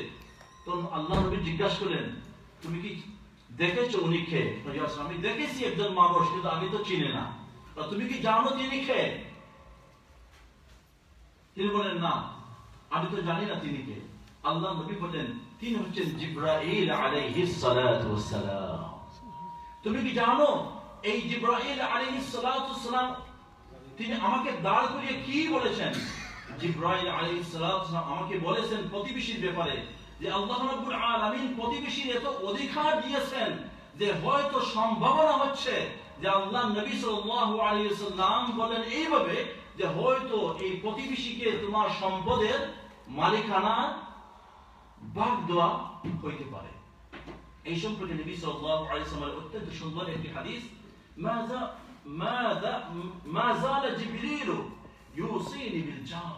তো আল্লাহর নবী জিজ্ঞাসা করলেন, তুমি কি দেখেছো উনি কে? আমি দেখেছি একজন মানুষ, কিন্তু আমি তো চিনি না। তুমি কি জানো তিনি কে? তিনি বলেন, না আমি তো জানি না তিনি কে। আল্লাহর নবী বলেন, তিনি হচ্ছেন জিবরাইল আলাইহিস সালাতু ওয়াস সালাম। তুমি কি জানো এই জিবরাইল আলাইহিস সালাতু ওয়াস সালাম তিনি আমাকে দাঁড় করিয়ে কি বলেছেন? জিবরাইল আলাইহিস সালাতু ওয়াস সালাম আমাকে বলেছেন প্রতিবেশীর ব্যাপারে যে আল্লাহ রাব্বুল আলামিন প্রতিবেশীর এত অধিকার দিয়েছেন যে হয়তো সম্ভাবনা হচ্ছে যে আল্লাহর নবী সাল্লাল্লাহু আলাইহি ওয়াসাল্লাম বলেন এইভাবে যে হয়তো এই প্রতিবেশীকে তোমার সম্পদের মালিকানা ভাগ দেওয়া হইতে পারে। এই সম্পর্কে নবী সাল্লাল্লাহু আলাইহি ওয়াসাল্লামের অত্যন্ত সুন্দর একটি হাদিস, মা যালা জিবরিল ইউসিনি বিল জার,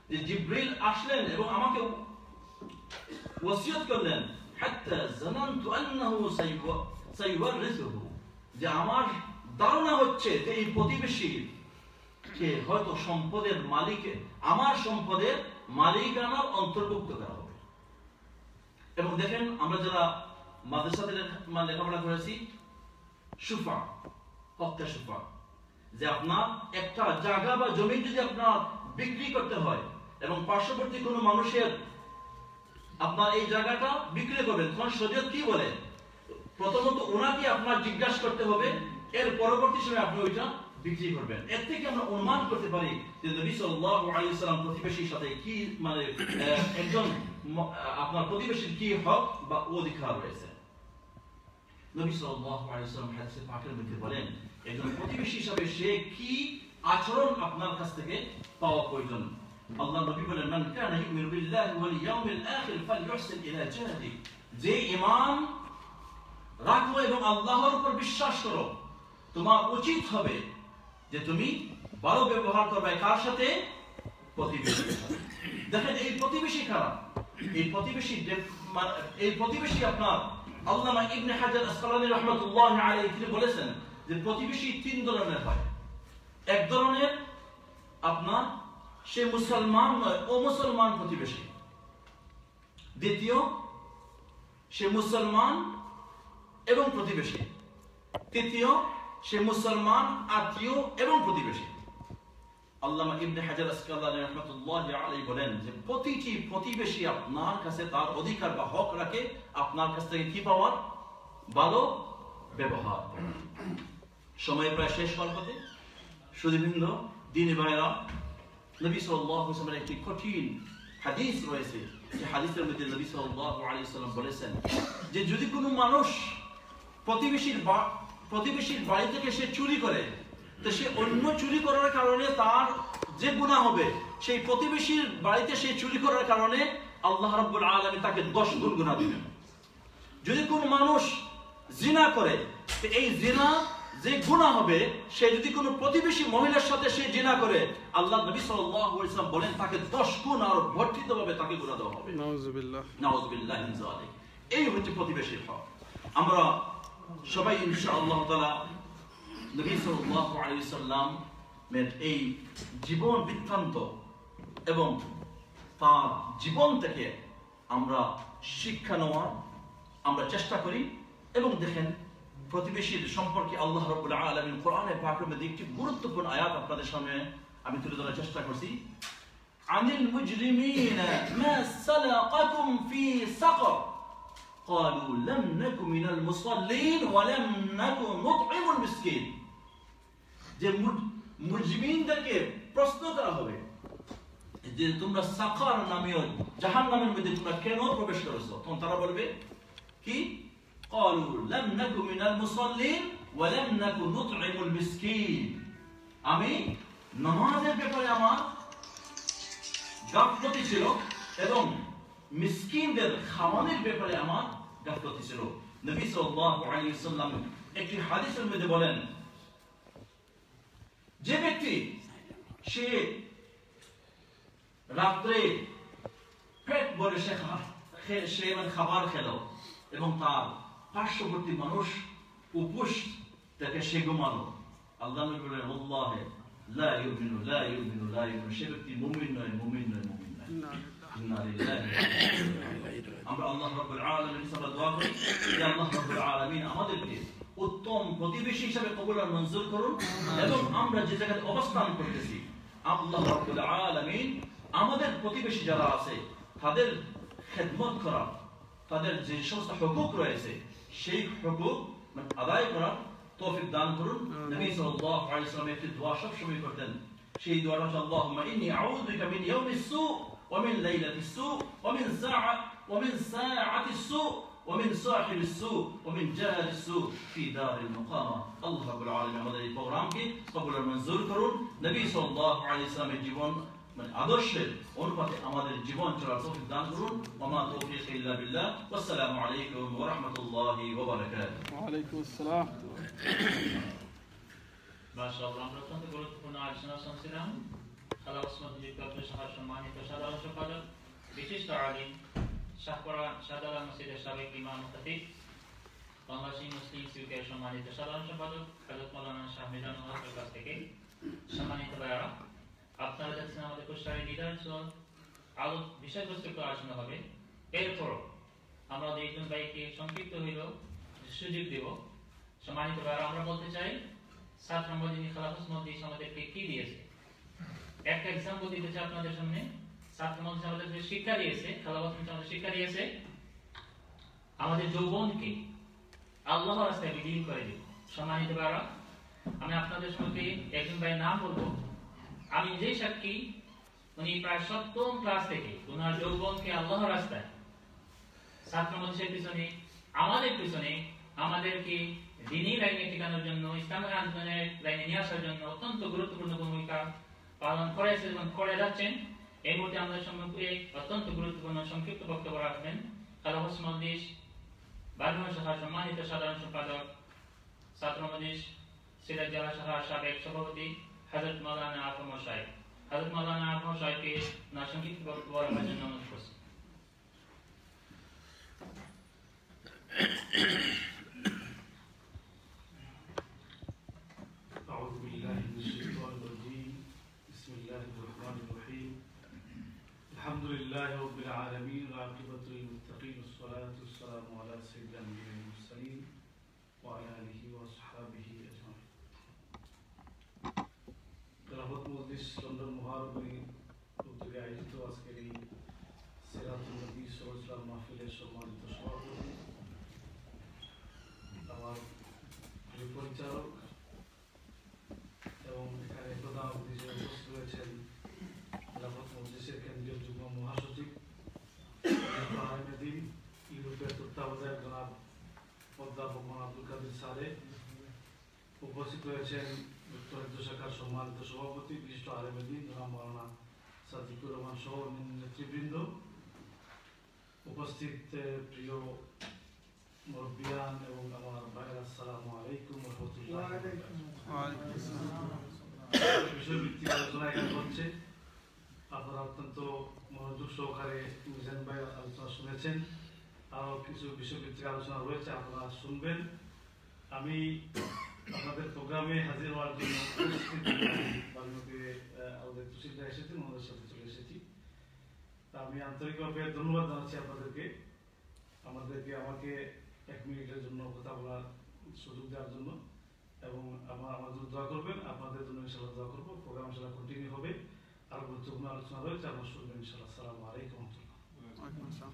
যে জিবরিল আসলেন এবং আমাকে ওসিয়ত করলেন, হাত্তা জানানতু আন্নাহু সাইওয়ারিসুহু, যে আমার ধারণা হচ্ছে যে এই প্রতিবেশী কে হয়তো সম্পদের মালিকে আমার সম্পদের মালিকানার অন্তর্ভুক্ত করা হবে। এবং দেখেন আমরা যারা মাদ্রাসাতে লেখাপড়া করেছি, সুফা হক্কা সুফা, যে আপনার একটা জায়গা বা জমি যদি আপনার বিক্রি করতে হয় এবং পার্শ্ববর্তী কোনো মানুষের আপনার এই জায়গাটা বিক্রি করবেন, তখন শরীয়ত কি বলে? প্রথমত ওনাকে আপনার জিজ্ঞাসা করতে হবে, এর পরবর্তী সময় আপনি ওইটা বিক্রি করবেন। এর থেকে আমরা অনুমান করতে পারি যে নবী সাল্লাল্লাহু আলাইহি ওয়াসাল্লাম প্রতিবেশীর সাথে কি একজন আপনার প্রতিবেশীর কি হক বা অধিকার রয়েছে। নবী সাল্লাল্লাহু আলাইহি ওয়াসাল্লাম হাদিসে পাকের মধ্যে বলেন একজন প্রতিবেশী হিসেবে সে কি আচরণ আপনার কাছ থেকে পাওয়া প্রয়োজন। আল্লাহ নবী বলেন, মান কানা ইউমিনু বিল্লাহি ওয়াল ইয়াউমিল আখির ফালইহসিন ইলা জারি, যে ঈমান রাখো এবং আল্লাহর উপর বিশ্বাস করো, তোমার উচিত হবে যে তুমি ভালো ব্যবহার করবে কার সাথে? প্রতিবেশীর সাথে। দেখেন এই প্রতিবেশী কারা? এই প্রতিবেশী আপনার আল্লামা ইবনে হাজার আসকালানী রাহমাতুল্লাহি আলাইহি তিনি বলেছেন যে প্রতিবেশী তিন ধরনের হয়। এক ধরনের আপনার সে মুসলমান নয়, অমুসলমান প্রতিবেশী। দ্বিতীয় সে মুসলমান এবং প্রতিবেশী। তৃতীয় সে মুসলমান আত্মীয় এবং প্রতিবেশী। আল্লামা ইবনে হাজার আসকালানী রাহমাতুল্লাহি আলাইহি বলেন যে প্রতিটি প্রতিবেশী আপনার কাছে তার অধিকার বা হক রাখে আপনার কাছ থেকে কি পাওয়ার? ভালো ব্যবহার। সময় প্রায় শেষ হওয়ার পথে। সুধীবৃন্দ, দ্বীনি ভাইরা, নবী সাল্লাল্লাহু আলাইহি ওয়াসাল্লামের একটি কঠিন হাদিস রয়েছে, যে হাদিসের মধ্যে নবী সাল্লাল্লাহু আলাইহি ওয়াসাল্লাম বলেছেন যে যদি কোনো মানুষ প্রতিবেশীর বাড়ি থেকে সে চুরি করে, তো সে অন্য চুরি করার কারণে তার যে গুনাহ হবে, সেই প্রতিবেশীর বাড়িতে সে চুরি করার কারণে আল্লাহ রাব্বুল আলামিন তাকে 10 গুণ গুনাহ দিবেন। যদি কোনো মানুষ জিনা করে, তো এই জিনা যে গুনাহ হবে, সে যদি কোনো প্রতিবেশী মহিলার সাথে সে জিনা করে, আল্লাহ নবী সাল্লাল্লাহু আলাইহি ওয়াসাল্লাম বলেন তাকে 10 গুণ আর বর্ধিতভাবে তাকে গুনাহ দেওয়া হবে। নাউযুবিল্লাহ। নাউযুবিল্লাহি মিন যালিক। এই হচ্ছে প্রতিবেশীর হক। আমরা সবাই ইনশাআল্লাহ তাআলা নবী সাল্লাল্লাহু আলাইহি ওয়াসাল্লাম এই জীবন বৃত্তান্ত এবং তার জীবন থেকে আমরা শিক্ষা নেওয়ার আমরা চেষ্টা করি। এবং দেখেন, প্রতিবেশীর সম্পর্কে আল্লাহ রাব্বুল আলামিন কোরআনে পাকের মধ্যে একটি গুরুত্বপূর্ণ আয়াত আপনাদের সামনে আমি তুলে ধরার চেষ্টা করছি। আনিল মুজরিমিনা মা সালাকাকুম ফি সাকর ক্বালু লাম নাকু মিনাল মুসাল্লিন ওয়া লাম নাকু নুতঈমুল মিসকিন। যে মুজরিমিনদেরকে প্রশ্ন করা হবে যে তোমরা সাকার নামীয় জাহান্নামের মধ্যে তোমরা কেন প্রবেশ করেছো, তখন তারা বলবে কি? ক্বালু লাম নাকু মিনাল মুসাল্লিন ওয়া লাম নাকু নুতঈমুল মিসকিন। আমি নামাজের ব্যাপারে আমার গাফলতি ছিল এবং মিসকিনদের খাওয়ানোর ব্যাপারে আমার গাফলতি ছিল। নবী সাল্লাল্লাহু আলাইহি ওয়াসাল্লাম একটি হাদিসের মধ্যে বলেন, যে ব্যক্তি সে রাত্রে পেট ভরে সে খাবার খেল এবং তার পার্শ্ববর্তী মানুষ উপোস থেকে সে ঘুমালো, আল্লাহ নবী বলেন আল্লাহে লা ইউমিনু লা ইউমিনু লা ইউমিনু, সে ব্যক্তি মুমিন নয়, মুমিন নয়, মুমিন নয়। ইন্না লিল্লাহি ওয়া ইন্না ইলাইহি রাজিউন। আমরা আল্লাহ রাব্বুল আলামিনের কাছে দোয়া করি যে আল্লাহ রাব্বুল আলামিন আমাদেরকে উত্তম প্রতিবেশী হিসেবে কবুল আর মঞ্জুর করুন এবং আমরা যে জায়গায় অবস্থান করতেছি আল্লাহ রাব্বুল আলামিন আমাদের প্রতিবেশী যারা আছে তাদের খেদমত করা, তাদের যে সমস্ত হকুক রয়েছে সেই হকুক আদায় করার তৌফিক দান করুন। নবী সাল্লাল্লাহু আলাইহি ওয়াসাল্লাম একটি দোয়া সব সময় করতেন, সেই দোয়াটা হচ্ছে আল্লাহুম্মা ইন্নী আউযু বিকা মিন ইয়াউমিস সু ওয়া মিন লাইলাতিস সু ওয়া মিন সাআতিস সু ওয়া মিন সাহিবিস সু ওয়া মিন জারিস সু ফি দারিল মুকামা। আল্লাহ রাব্বুল আলামিন আমাদের এই প্রোগ্রামকে কবুল আর মঞ্জুর করুন। নবী সাল্লাল্লাহু আলাইহি ওয়াসাল্লামের জীবন আদর্শের অনুপাতে আমাদের জীবন চলার তৌফিক দান করুন। ওয়া মা তাওফীক ইল্লা বিল্লাহ। ওয়াসসালামু আলাইকুম ওয়া রাহমাতুল্লাহি ওয়া বারাকাতুহু। ওয়া আলাইকুম আসসালাম। মাশাআল্লাহ, আমরা অত্যন্ত গুরুত্বপূর্ণ আলোচনা শুনছিলাম। খালাওয়াত মসজিদ কর্তৃক সম্মানিত সাধারণ সম্পাদক বিশিষ্ট আলিম শাহপুরা সাধারণ মসজিদের সাবেক ইমাম খতিব বাংলাদেশী মুসলিম ইউকের সম্মানিত সাধারণ সম্পাদক হযরত মাওলানা শাহ মিজানুর হকের কাছ থেকে সম্মানিত ভাইরা, আপনারা দেখছেন আমাদের কুষ্টিয়া নিদর্শন আলো বিষয়বস্তু একটু আলোচনা হবে। এরপর আমরা একজন ভাইকে সংক্ষিপ্ত হইল সুযোগ দেব। সম্মানিত ভাইরা, আমরা বলতে চাই ছাত্র মজলিস খালাফত মজলিস আমাদেরকে কি দিয়েছে। একটা এক্সাম্পল দিতে চাই আপনাদের সামনে। ছাত্র মজলিস আমাদেরকে শিক্ষা দিয়েছে, খালাফত মজলিস আমাদের শিক্ষা দিয়েছে আমাদের যৌবনকে আল্লাহর রাস্তায় বিলীন করে দিব। সম্মানিত ভাইরা, আমি আপনাদের সামনে একজন ভাইয়ের নাম বলবো। আমি নিজেই সাক্ষী, উনি প্রায় ৭ম ক্লাস থেকে ওনার যৌবনকে আল্লাহর রাস্তায় ছাত্র মজলিসের পিছনে, আমাদের পিছনে, আমাদেরকে দ্বীনি লাইনে টিকানোর জন্য, ইসলামিক আন্দোলনের লাইনে নিয়ে আসার জন্য অত্যন্ত গুরুত্বপূর্ণ ভূমিকা পালন করেছেন এবং করে যাচ্ছেন। এই মুহূর্তে আমাদের সম্মুখে অত্যন্ত গুরুত্বপূর্ণ সংক্ষিপ্ত বক্তব্য রাখবেন খালাওয়াত মজলিস বারগুনা শাখার সম্মানিত সাধারণ সম্পাদক, ছাত্র মজলিস সিলেট জেলা শাখার সাবেক সভাপতি হযরত মাওলানা আফম সাহেব। হযরত মাওলানা আফম সাহেবকে ওনার সংক্ষিপ্ত বক্তব্য রাখার জন্য অনুরোধ করছি। أعوذ بالله من الشيطان الرجيم. بسم الله الرحمن الرحيم. الحمد لله رب العالمين والعاقبة للمتقين والصلاة والسلام على سيد الأنبياء والمرسلين وعلى آله وأصحابه أجمعين. খালাফত মজলিস লন্ডন মহানগরী উদ্যোগে আয়োজিত আজকের এই সিরাতুন নবী সাল্লাল্লাহু আলাইহি ওয়াসাল্লাম মাহফিলের সম্মানিত সভাপতি, আমার প্রিয় পরিচালক এবং এখানে প্রধান অতিথি হিসেবে উপস্থিত রয়েছেন খালাফত মজলিসের কেন্দ্রীয় যুগ্ম মহাসচিব আহমেদিন, ইউরোপের তত্ত্বাবধায়ক জনাব অধ্যাপক আব্দুল কাদের সালে, উপস্থিত রয়েছেন যুক্তরাজ্য শাখার সম্মানিত সভাপতি বিশিষ্ট আহমেদিন জনাব মাওলানা সাদিকুর রহমান সহ অন্যান্য নেতৃবৃন্দ, উপস্থিত প্রিয় মুরব্বিয়ান এবং আমার ভাইয়েরা, আসসালামু আলাইকুম ওয়া রাহমাতুল্লাহি ওয়া বারাকাতুহু। বিষয়ভিত্তিক আলোচনা এখানে হচ্ছে। আপনারা অত্যন্ত মনোযোগ সহকারে মিজান ভাই আলোচনা শুনেছেন। আরও কিছু বিষয়ভিত্তিক আলোচনা রয়েছে, আপনারা শুনবেন। আমি আপনাদের প্রোগ্রামে হাজির হওয়ার জন্য আমাদের তুষিররা এসেছেন, ওনাদের সাথে চলে এসেছি। তা আমি আন্তরিকভাবে ধন্যবাদ জানাচ্ছি আপনাদেরকে, আমাকে 1 মিনিটের জন্য কথা বলার সুযোগ দেওয়ার জন্য, এবং আমার জন্য দোয়া করবেন। আপনাদের জন্য ইনশাআল্লাহ দোয়া করবো। প্রোগ্রাম ইনশাআল্লাহ কন্টিনিউ হবে, আরো গুরুত্বপূর্ণ আলোচনা রয়েছে, আপনারা শুনবেন ইনশাআল্লাহ। আসসালামু আলাইকুম ওয়া রাহমাতুল্লাহ।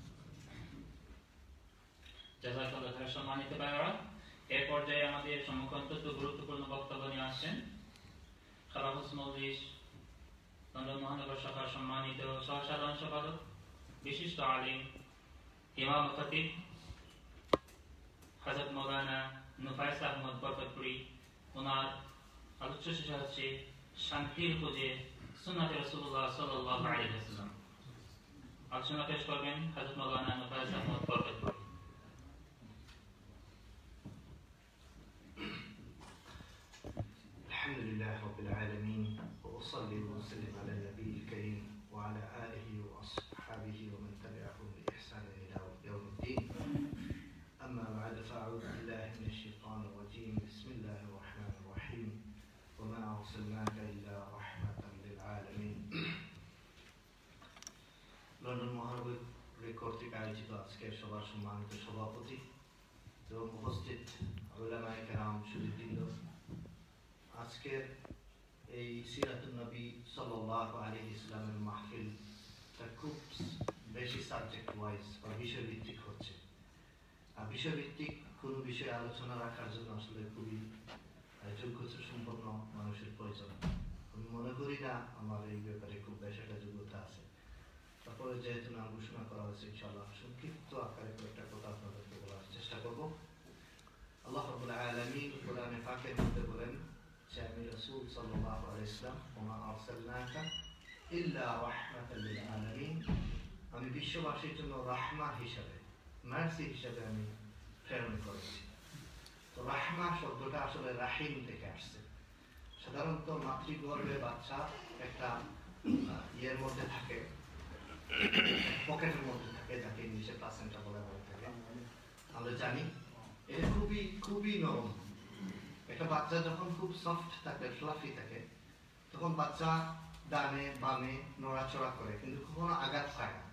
জাযাকাল্লাহু খাইরান। সম্মানিত ভাইরা, এই পর্যায়ে আমাদের সম্মুখে অত্যন্ত গুরুত্বপূর্ণ বক্তব্য নিয়ে আসছেন খেলাফত মজলিস লন্ডন মহানগর শাখার সম্মানিত সহসাধারণ সম্পাদক, বিশিষ্ট আলিম, ইমাম খতিব হযরত মাওলানা নুফাইস আহমদ বরকতপুরি। ওনার আলোচ্য বিষয় হচ্ছে শান্তির খোঁজে সুন্নাতে রাসূলুল্লাহ সাল্লাল্লাহু আলাইহি ওয়াসাল্লাম। আলোচনা পেশ করবেন হযরত মাওলানা নুফাইস আহমদ বরকতপুরি। الحمد لله رب العالمين، وأصلي وأسلم على النبي الكريم وعلى آله وأصحابه ومن تبعهم بإحسان إلى يوم الدين. أما بعد، فأعوذ بالله من الشيطان الرجيم. بسم الله الرحمن الرحيم. وما أرسلناك إلا رحمة للعالمين. লন্ডন মহানগরী কর্তৃক আয়োজিত আজকের সভার সম্মানিত সভাপতি এবং উপস্থিত উলামায়ে কেরাম, সুধীবৃন্দ, আজকের এই সিরাতুন নবী সাল্লাল্লাহু আলাইহি ইসলামের মাহফিলটা খুব বেশি সাবজেক্ট ওয়াইজ বা বিষয়ভিত্তিক হচ্ছে। আর বিষয়ভিত্তিক কোনো বিষয়ে আলোচনা রাখার জন্য আসলে খুবই যোগ্যতা সম্পন্ন মানুষের প্রয়োজন। আমি মনে করি না আমার এই ব্যাপারে খুব বেশি একটা যোগ্যতা আছে। তারপরে যেহেতু নাম ঘোষণা করা হয়েছে, ইনশাআল্লাহ সংক্ষিপ্ত আকারে কয়েকটা কথা আপনাদেরকে বলার চেষ্টা করব। আল্লাহ রাব্বুল আলামিন কোরআনে পাকের মধ্যে বলেন যে আমি রাসূল সাল্লাল্লাহু আলাইহি ওয়াসাল্লাম ওয়া আরসালনাকা ইল্লা রাহমাতাল লিল আলামিন, আমি বিশ্ববাসীর জন্য রাহমা হিসাবে, মার্সি হিসাবে আমি প্রেরণ করেছি। তো রাহমা শব্দটা আসলে রাহিম থেকে আসছে। সাধারণত মাতৃগর্ভে বাচ্চা একটা ইয়ের মধ্যে থাকে, পকেটের মধ্যে থাকে, যাকে ইংলিশে প্লাসেন্টা বলা হয়ে থাকে। আমরা জানি এটা খুবই নরম। একটা বাচ্চা যখন খুব সফট থাকে, ফ্লাফি থাকে, তখন বাচ্চা ডানে বামে নড়াচড়া করে, কিন্তু কখনো আঘাত পায় না।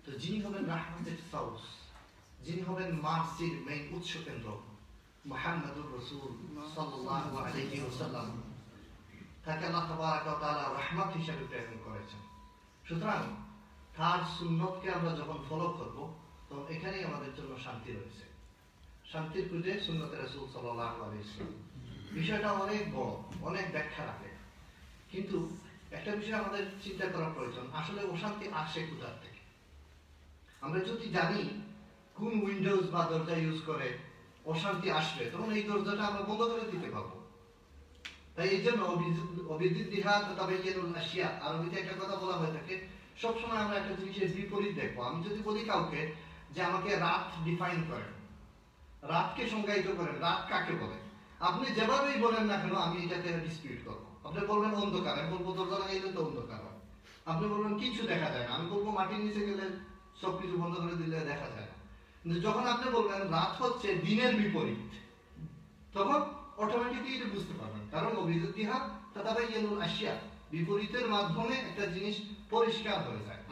তো যিনি হবেন রাহমাতের সাউস, যিনি হবেন মার্সির মেইন উৎস কেন্দ্র, মুহাম্মদুর রাসূল সাল্লাল্লাহু আলাইহি ওয়াসাল্লাম, তাকে আল্লাহ তাবারাকা ওয়া তাআলা রাহমাত হিসেবে প্রেরণ করেছেন। সুতরাং তার সুন্নতকে আমরা যখন ফলো করব, তখন এখানেই আমাদের জন্য শান্তি রয়েছে। শান্তির খুঁজে সুন্নতে রাসূল সাল্লাল্লাহু আলাইহি ওয়াসাল্লাম। বিষয়টা অনেক বড়, অনেক ব্যাখ্যা রাখে, কিন্তু একটা বিষয় আমাদের চিন্তা করা প্রয়োজন, আসলে অশান্তি আসে কোথা থেকে। আমরা যদি জানি কোন উইন্ডোজ বা দরজা ইউজ করে অশান্তি আসবে, তখন এই দরজাটা আমরা বন্ধ করে দিতে পারবো। তাই এই জন্য অবিদিদ্দিহা তাতাবাইয়ানুল আশিয়া, আরবিতে একটা কথা বলা হয়ে থাকে, সবসময় আমরা একটা জিনিসের বিপরীত দেখবো। আমি যদি বলি কাউকে যে আমাকে রাত ডিফাইন করেন, রাতকে সংজ্ঞায়িত করেন, রাত কাকে বলে, আপনি যেভাবেই বলেন না কেন আমি এটাকে ডিসপিউট করবো। আপনি বলবেন অন্ধকার, আমি বলবো দরজা লাগাইলে তো অন্ধকার হয়। আপনি বলবেন কিছু দেখা যায় না, আমি বলবো মাটির নিচে গেলে সবকিছু বন্ধ করে দিলে দেখা যায় না। কিন্তু যখন আপনি বলবেন রাত হচ্ছে দিনের বিপরীত, তখন অটোমেটিকলি এটা বুঝতে পারবেন, কারণ অবিদিদ্দিহা তাতাবাইয়ানুল আশিয়া, বিপরীতের মাধ্যমে একটা জিনিস পরিষ্কার হয়ে যায়।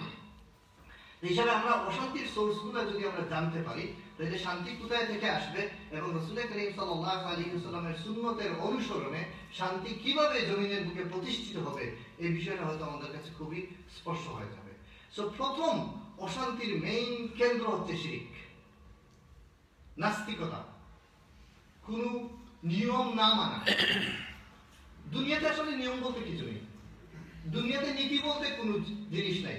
হিসাবে আমরা অশান্তির সোর্সগুলো যদি আমরা জানতে পারি, তাহলে শান্তি কোথায় থেকে আসবে এবং রাসূল করিম সাল্লাল্লাহু আলাইহি ওয়াসাল্লামের সুন্নতের অনুসরণে শান্তি কিভাবে জমিনের বুকে প্রতিষ্ঠিত হবে, এই বিষয়টা হয়তো আমাদের কাছে খুবই স্পষ্ট হয়ে যাবে। সো প্রথম অশান্তির মেইন কেন্দ্র হচ্ছে শিরক, নাস্তিকতা, কোনো নিয়ম না মানা। দুনিয়াতে আসলে নিয়ম বলতে কিছু নেই, দুনিয়াতে নীতি বলতে কোনো জিনিস নাই,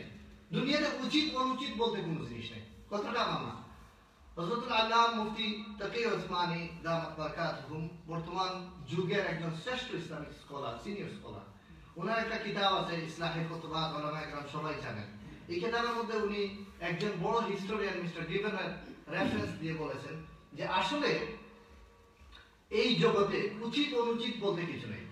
দুনিয়াতে উচিত অনুচিত বলতে কোনো জিনিস নেই। কথাটা আমার না। হযরতুল আল্লামা মুফতি তাকি ওসমানী দামাত বারাকাতুহুম বর্তমান যুগের একজন শ্রেষ্ঠ ইসলামিক স্কলার, সিনিয়র স্কলার। ওনার একটা কিতাব আছে ইসলাহে খুতবা, উলামায়ে কেরাম সবাই জানেন। এই কিতাবের মধ্যে উনি একজন বড় হিস্টোরিয়ান মিস্টার গিভেনের রেফারেন্স দিয়ে বলেছেন যে আসলে এই জগতে উচিত অনুচিত বলতে কিছু নেই,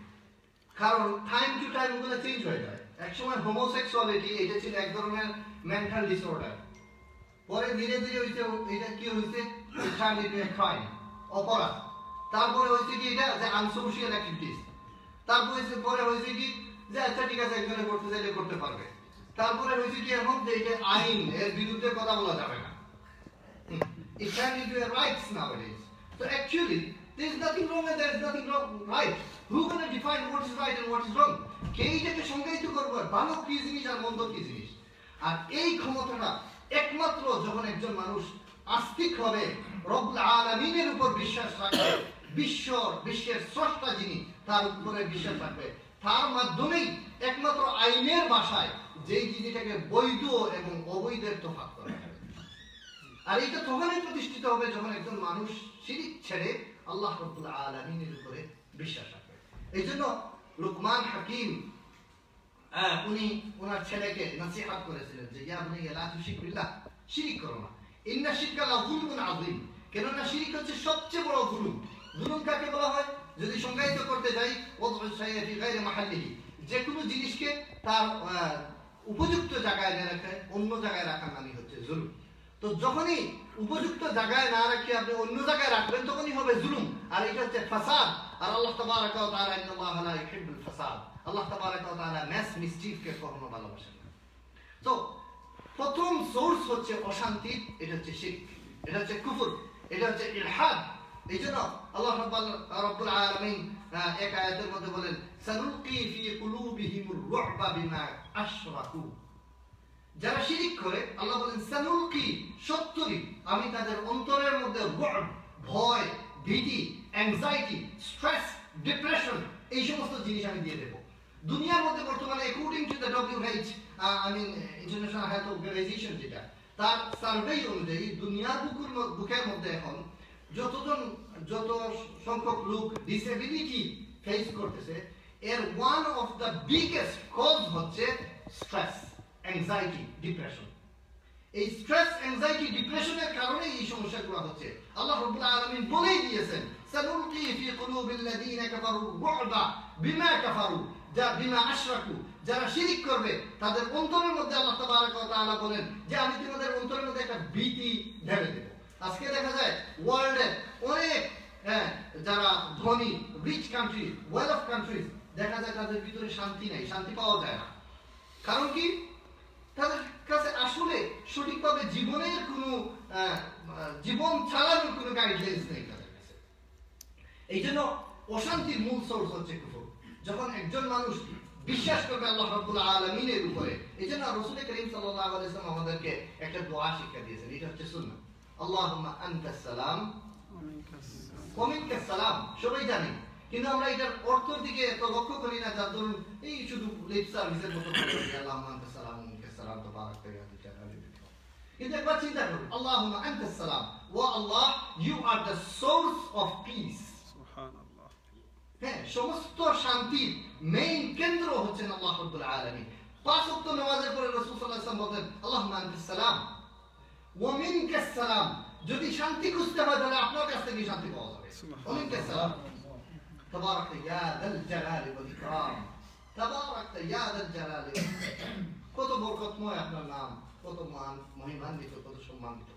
কারণ টাইম টু টাইম ওগুলো চেঞ্জ হয়ে যায়। একসময় হোমোসেক্সুয়ালিটি এটা ছিল এক ধরনের মেন্টাল ডিসঅর্ডার, পরে ধীরে ধীরে হইছে এটা কি হইছে ক্রাইম, অপরাধ, তারপরে হইছে কি এটা যে আনসোশিয়াল অ্যাক্টিভিটিস, তারপরে পরে হইছে কি যে আচ্ছা ঠিক আছে একজনে করতে চাইলে করতে পারবে, তারপরে হইছে কি এখন যে এটা আইন, এর বিরুদ্ধে কথা বলা যাবে না। It turned into a rights nowadays. So actually there is nothing wrong and there is nothing wrong right. Who gonna define what is right and what is wrong? কে এটাকে সংজ্ঞায়িত করবে ভালো কি জিনিস আর মন্দ কি জিনিস? আর এই ক্ষমতাটা একমাত্র যখন একজন মানুষ আস্তিক হবে, রব্বুল আলামিনের উপর বিশ্বাস রাখবে, বিশ্বের স্রষ্টা যিনি তার উপরে বিশ্বাস রাখবে, তার মাধ্যমেই একমাত্র আইনের ভাষায় যেই জিনিসটাকে বৈধ এবং অবৈধের তফাৎ করা যাবে। আর এটা তখনই প্রতিষ্ঠিত হবে যখন একজন মানুষ শিরক ছেড়ে আল্লাহ রাব্বুল আলামিনের উপরে বিশ্বাস রাখবে। এই জন্য লুকমান হাকিম উনি ওনার ছেলেকে নসিহত করেছিলেন যে ইয়া বুনাইয়া লা তুশরিক বিল্লাহ, শিরক করো না, ইন্না শিরকা লাযুলমুন আযীম, কেননা শিরক হচ্ছে সবচেয়ে বড় জুলুম। জুলুম কাকে বলা হয়? যদি সংজ্ঞায়িত করতে যাই, ওয়াদউ শাইআ ফি গায়রি মাহাল্লিহি, যে কোনো জিনিসকে তার উপযুক্ত জায়গায় না রেখে অন্য জায়গায় রাখার নামই হচ্ছে জুলুম। তো যখনই উপযুক্ত জায়গায় না রেখে আপনি অন্য জায়গায় রাখবেন তখনই হবে জুলুম, আর এটা হচ্ছে ফাসাদ। আর আল্লাহ তাবারাকা ওয়া তাআলা ইন্নাল্লাহা লা ইউহিব্বুল ফাসাদ, আল্লাহ তাবারাকা ওয়া তাআলা ম্যাস মিসচিফকে কখনো ভালোবাসেন না। তো প্রথম সোর্স হচ্ছে অশান্তির, এটা হচ্ছে শিরক, এটা হচ্ছে কুফর, এটা হচ্ছে ইলহাদ। এই জন্য আল্লাহ রাব্বুল আলামিন এক আয়াতের মধ্যে বলেন সানুলকি ফি কুলুবিহিমুর রু'বা বিমা আশরাকু, যারা শিরক করে আল্লাহ বলেন সানুলকি, সত্যি আমি তাদের অন্তরের মধ্যে রু'ব, ভয়, ভীতি, অ্যাংজাইটি, স্ট্রেস, ডিপ্রেশন, এই সমস্ত জিনিস আমি দিয়ে দেব। দুনিয়ার মধ্যে বর্তমানে according to the WHO, international health organization, যেটা তার সার্ভে অনুযায়ী দুনিয়ার বুকের মধ্যে এখন যত সংখ্যক লোক ডিসেবিলিটি ফেস করতেছে, এর one of the biggest cause হচ্ছে স্ট্রেস, অ্যাংজাইটি, ডিপ্রেশন। এই স্ট্রেস, অ্যাংজাইটি, ডিপ্রেশনের কারণে এই সমস্যাগুলো হচ্ছে। আল্লাহ রাব্বুল আলামিন বলেই দিয়েছেন সানুলকি ফি কুলুবিল লাযিনা কাফারু রু'বা বিমা কাফারু, যা বিমা আশরাকু, যারা শিরক করবে তাদের অন্তরের মধ্যে আল্লাহ তাবারাকা ওয়া তাআলা বলেন যে আমি তোমাদের অন্তরের মধ্যে একটা ভীতি ঢেলে দেব। আজকে দেখা যায় ওয়ার্ল্ডের অনেক যারা ধনী, rich country, well off countries, দেখা যায় তাদের ভিতরে শান্তি নাই, শান্তি পাওয়া যায় না। কারণ কি? তাদের কাছে আসলে সঠিকভাবে জীবনের কোনো জীবন চালানোর কোনো গাইডলাইন্স নেই তাদের কাছে। এই জন্য অশান্তির মূল সোর্স হচ্ছে কুফর। যখন একজন মানুষ বিশ্বাস করবে আল্লাহ রাব্বুল আলামিনের উপরে, এই জন্য রাসূল করিম সাল্লাল্লাহু আলাইহি ওয়াসাল্লাম আমাদেরকে একটা দোয়া শিক্ষা দিয়েছেন, এটা হচ্ছে সুন্নাহ। আল্লাহুম্মা আনতাস সালাম ওয়া মিনকাস সালাম, সবাই জানি, কিন্তু আমরা এটার অর্থের দিকে এত লক্ষ্য করি না, যার ধরুন এই শুধু লিপ সার্ভিসের মতো আল্লাহুম্মা আনতাস সালাম ওয়া মিনকাস সালাম তাবারাকতা ইয়া যাল জালালি। কিন্তু একবার চিন্তা করুন, আল্লাহুম্মা আনতাস সালাম, ওয়া Allah, you are the source of peace. সুবহানাল্লাহ। হ্যাঁ, সমস্ত শান্তির মেইন কেন্দ্র হচ্ছেন আল্লাহ রাব্বুল আলামিন। পাঁচ ওয়াক্ত নামাজের পরে রাসূল সাল্লাল্লাহু আলাইহি ওয়াসাল্লাম বলেন আল্লাহুম্মা আনতাস সালাম ওয়া মিনকাস সালাম, যদি শান্তি খুঁজতে হয় তাহলে আপনার কাছ থেকে শান্তি পাওয়া যাবে। ওয়া মিনকাস সালাম তাবারাকতা ইয়া যাল জালালি ওয়াল ইকরাম, তাবারাকতা ইয়া যাল জালালি, কত বরকতময় আপনার নাম, কত মহিমান্বিত, কত সম্মানিত।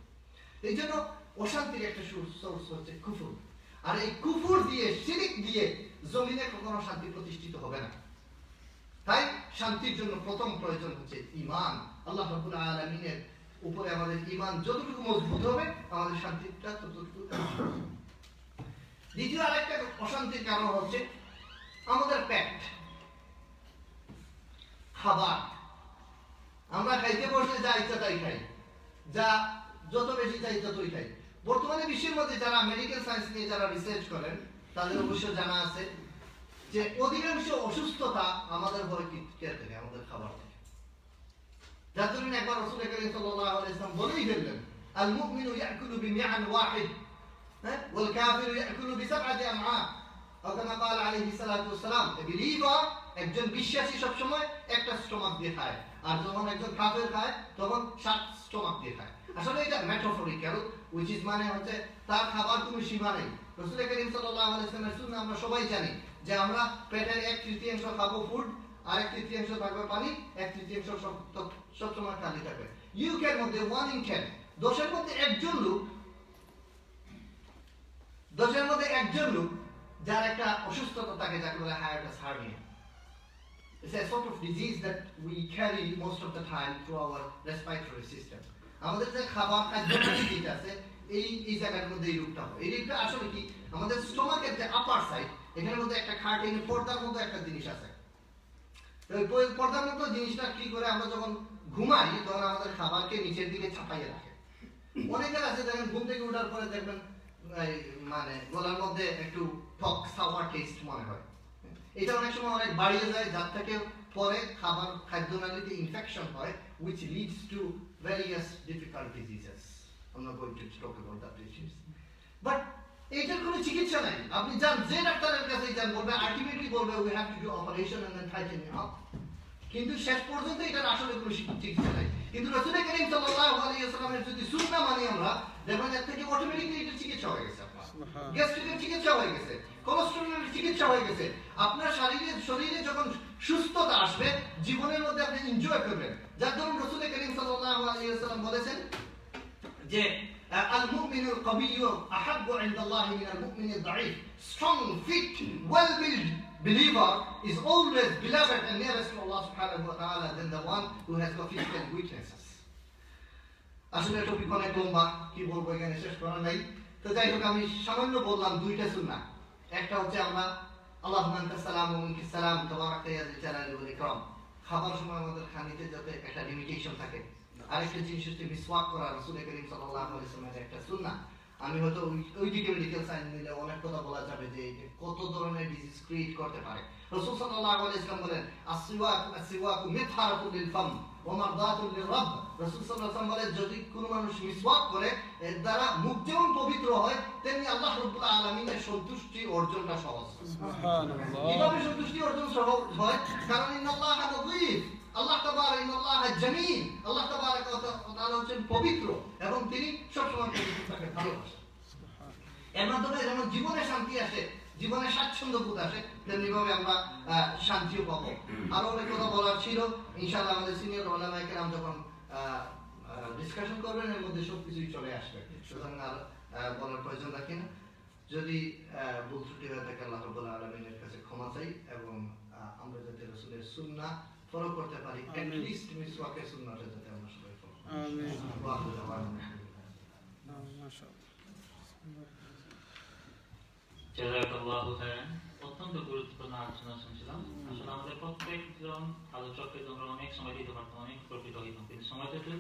এই জন্য অশান্তির একটা সোর্স হচ্ছে কুফর। আর এই কুফর দিয়ে, শিরক দিয়ে জমিনে কখনো শান্তি প্রতিষ্ঠিত হবে না। তাই শান্তির জন্য প্রথম প্রয়োজন হচ্ছে ঈমান। আল্লাহ রাব্বুল আলামিনের উপরে আমাদের ঈমান যতটুকু মজবুত হবে, আমাদের শান্তিটা ততটুকু। দ্বিতীয় আরেকটা অশান্তির কারণ হচ্ছে আমাদের পেট, খাবার। আমরা খাইতে বসলে যা ইচ্ছা তাই খাই, যা যত বেশি চাই ততই খাই। বর্তমানে বিশ্বের মধ্যে যারা মেডিকেল সায়েন্স নিয়ে যারা রিসার্চ করেন তাদের অবশ্য জানা আছে যে অধিকাংশ অসুস্থতা আমাদের থেকে, আমাদের খাবার থেকে। যার জন্য একবার রাসূল করিম সাল্লাল্লাহু আলাইহি ওয়াসাল্লাম বলেই ফেললেন আল মুমিনু ইয়াকুলু বিমিআন ওয়াহিদ ওয়াল কাফিরু ইয়াকুলু বিসাবআতি আমআ, আও কামা ক্বাল আলাইহি সাল্লাতু ওয়াসসালাম। বিলিভার, একজন বিশ্বাসী সবসময় একটা স্টমাক দিয়ে খায়, আর যখন একজন কাফের খায় তখন 7 স্টমাক দিয়ে খায়। আসলে এটা মেটাফরিক্যাল, which is মানে হচ্ছে তার খাবার কোনো সীমা নেই। রাসূল করিম সাল্লাল্লাহু আলাইহি ওয়াসাল্লামের সুন্নাহ আমরা সবাই জানি যে আমরা পেটের 1/3 খাবো ফুড, আর 1/3 থাকবে পানি, 1/3 সব সময় খালি থাকবে। ইউকের মধ্যে 1 in 10, 10-এর মধ্যে একজন লোক যার একটা অসুস্থতা থাকে যাকে বলে hiatus hernia. It's a sort of disease that we carry most of the time through our respiratory system. আমাদের যে খাবার খাদ্যনালী যেটা আছে এই জায়গার মধ্যে এই রোগটা হয়। এই রোগটা আসলে কি আমাদের স্টমাকের যে আপার সাইড, এখানের মধ্যে একটা কার্টিং পর্দার মতো একটা জিনিস আছে। তো ওই পর্দার মতো জিনিসটা কি করে আমরা যখন ঘুমাই তখন আমাদের খাবারকে নিচের দিকে চাপাইয়ে রাখে। অনেকের আছে দেখেন ঘুম থেকে ওঠার পরে দেখবেন মানে গলার মধ্যে একটু টক সাওয়ার টেস্ট মনে হয়। এটা অনেক সময় অনেক বাড়িয়ে যায়, যার থেকে পরে খাদ্যনালীতে ইনফেকশন হয়, which leads to various difficult diseases. I'm not going to talk about that issues. But এটার কোনো চিকিৎসা নাই। আপনি যান যে ডাক্তারের কাছে যান, বলবে আলটিমেটলি বলবে we have to do operation and then tighten it up. কিন্তু শেষ পর্যন্ত এটার আসলে কোনো চিকিৎসা নাই। কিন্তু রাসূল করিম সাল্লাল্লাহু আলাইহি ওয়াসাল্লামের যদি সুন্নাহ মানি আমরা, দেখবেন এর থেকে অটোমেটিক্যালি এটা চিকিৎসা হয়ে গেছে। গ্যাস্ট্রিকের চিকিৎসা হয়ে গেছে, কোলেস্টেরলের চিকিৎসা হয়ে গেছে। আপনার শরীরে যখন সুস্থতা আসবে, জীবনের মধ্যে আপনি এনজয় করবেন। যার ধরুন রাসূল করিম সাল্লাল্লাহু আলাইহি ওয়াসাল্লাম বলেছেন যে আল মুমিনুল কাবিয়্যু আহাব্বু ইনদাল্লাহি মিনাল মুমিনিদ দাঈফ। Strong, fit, well-built believer is always beloved and nearest to Allah subhanahu wa ta'ala than the one who has got physical weaknesses. আসলে টপিক অনেক লম্বা, কি বলবো এখানে শেষ করা নাই। তো যাই হোক, আমি সামান্য বললাম দুইটা সুন্নাহ। একটা হচ্ছে আমরা আল্লাহুম্মা আনতাস সালাম ওয়া মিনকাস সালাম তাবারাকা ইয়া যাল জালালি ওয়াল ইকরাম। খাবার সময় আমাদের খানিতে যাতে একটা লিমিটেশন থাকে। আরেকটা জিনিস হচ্ছে মিসওয়াক করা, রাসূল করিম সাল্লাল্লাহু আলাইহি ওয়াসাল্লামের একটা সুন্নাহ। আমি হয়তো ওই দিকে মেডিকেল সায়েন্স নিলে অনেক কথা বলা যাবে যে কত ধরনের ডিজিজ ক্রিয়েট করতে পারে। রাসূল সাল্লাল্লাহু আলাইহি ওয়াসাল্লাম বলেন আসওয়াকু মিতহারাতুল লিল ফাম ওয়া মারদাতুল লির রাbb। রাসূল সাল্লাল্লাহু আলাইহি ওয়াসাল্লাম বলেন যদি কোনো মানুষ মিসওয়াক করে, এর দ্বারা মুখ যেমন পবিত্র হয় তেমনি আল্লাহ রাব্বুল আলামিনের সন্তুষ্টি অর্জনটা সহজ। সুবহানাল্লাহ। কিভাবে সন্তুষ্টি অর্জন সহজ হয়? কারণ ইন্নাল্লাহা লাতীফ, আল্লাহ তাবারক ইন্নাল্লাহা জামিল, আল্লাহ তাবারক ওয়া তাআলা হচ্ছেন পবিত্র এবং তিনি সবসময় পবিত্রতাকে ভালোবাসেন। এর মাধ্যমে যেমন জীবনে শান্তি আসে, জীবনে স্বাচ্ছন্দ্য বোধ আসে, তেমনি ভাবে আমরা শান্তিও পাবো। আরো অনেক কথা বলার ছিল, ইনশাআল্লাহ আমাদের সিনিয়র উলামায়ে কেরাম যখন ডিসকাশন করবেন এর মধ্যে সবকিছুই চলে আসবে, সুতরাং আর বলার প্রয়োজন রাখি না। যদি ভুল ত্রুটি হয়ে থাকে আল্লাহ রাব্বুল আলামিনের কাছে ক্ষমা চাই এবং আমরা যাতে রাসূলের সুন্নাহ ফলো করতে পারি, এট লিস্ট মিসওয়াকের সুন্নাহটা যাতে আমরা সবাই ফলো করি। আমিন। জাযাকাল্লাহু খায়রান। অত্যন্ত গুরুত্বপূর্ণ আলোচনা শুনছিলাম। আসলে আমাদের প্রত্যেকজন আলোচককে আমরা অনেক সময় দিতে পারতাম, অনেক প্রকৃত হইতাম, কিন্তু সময়টা একটু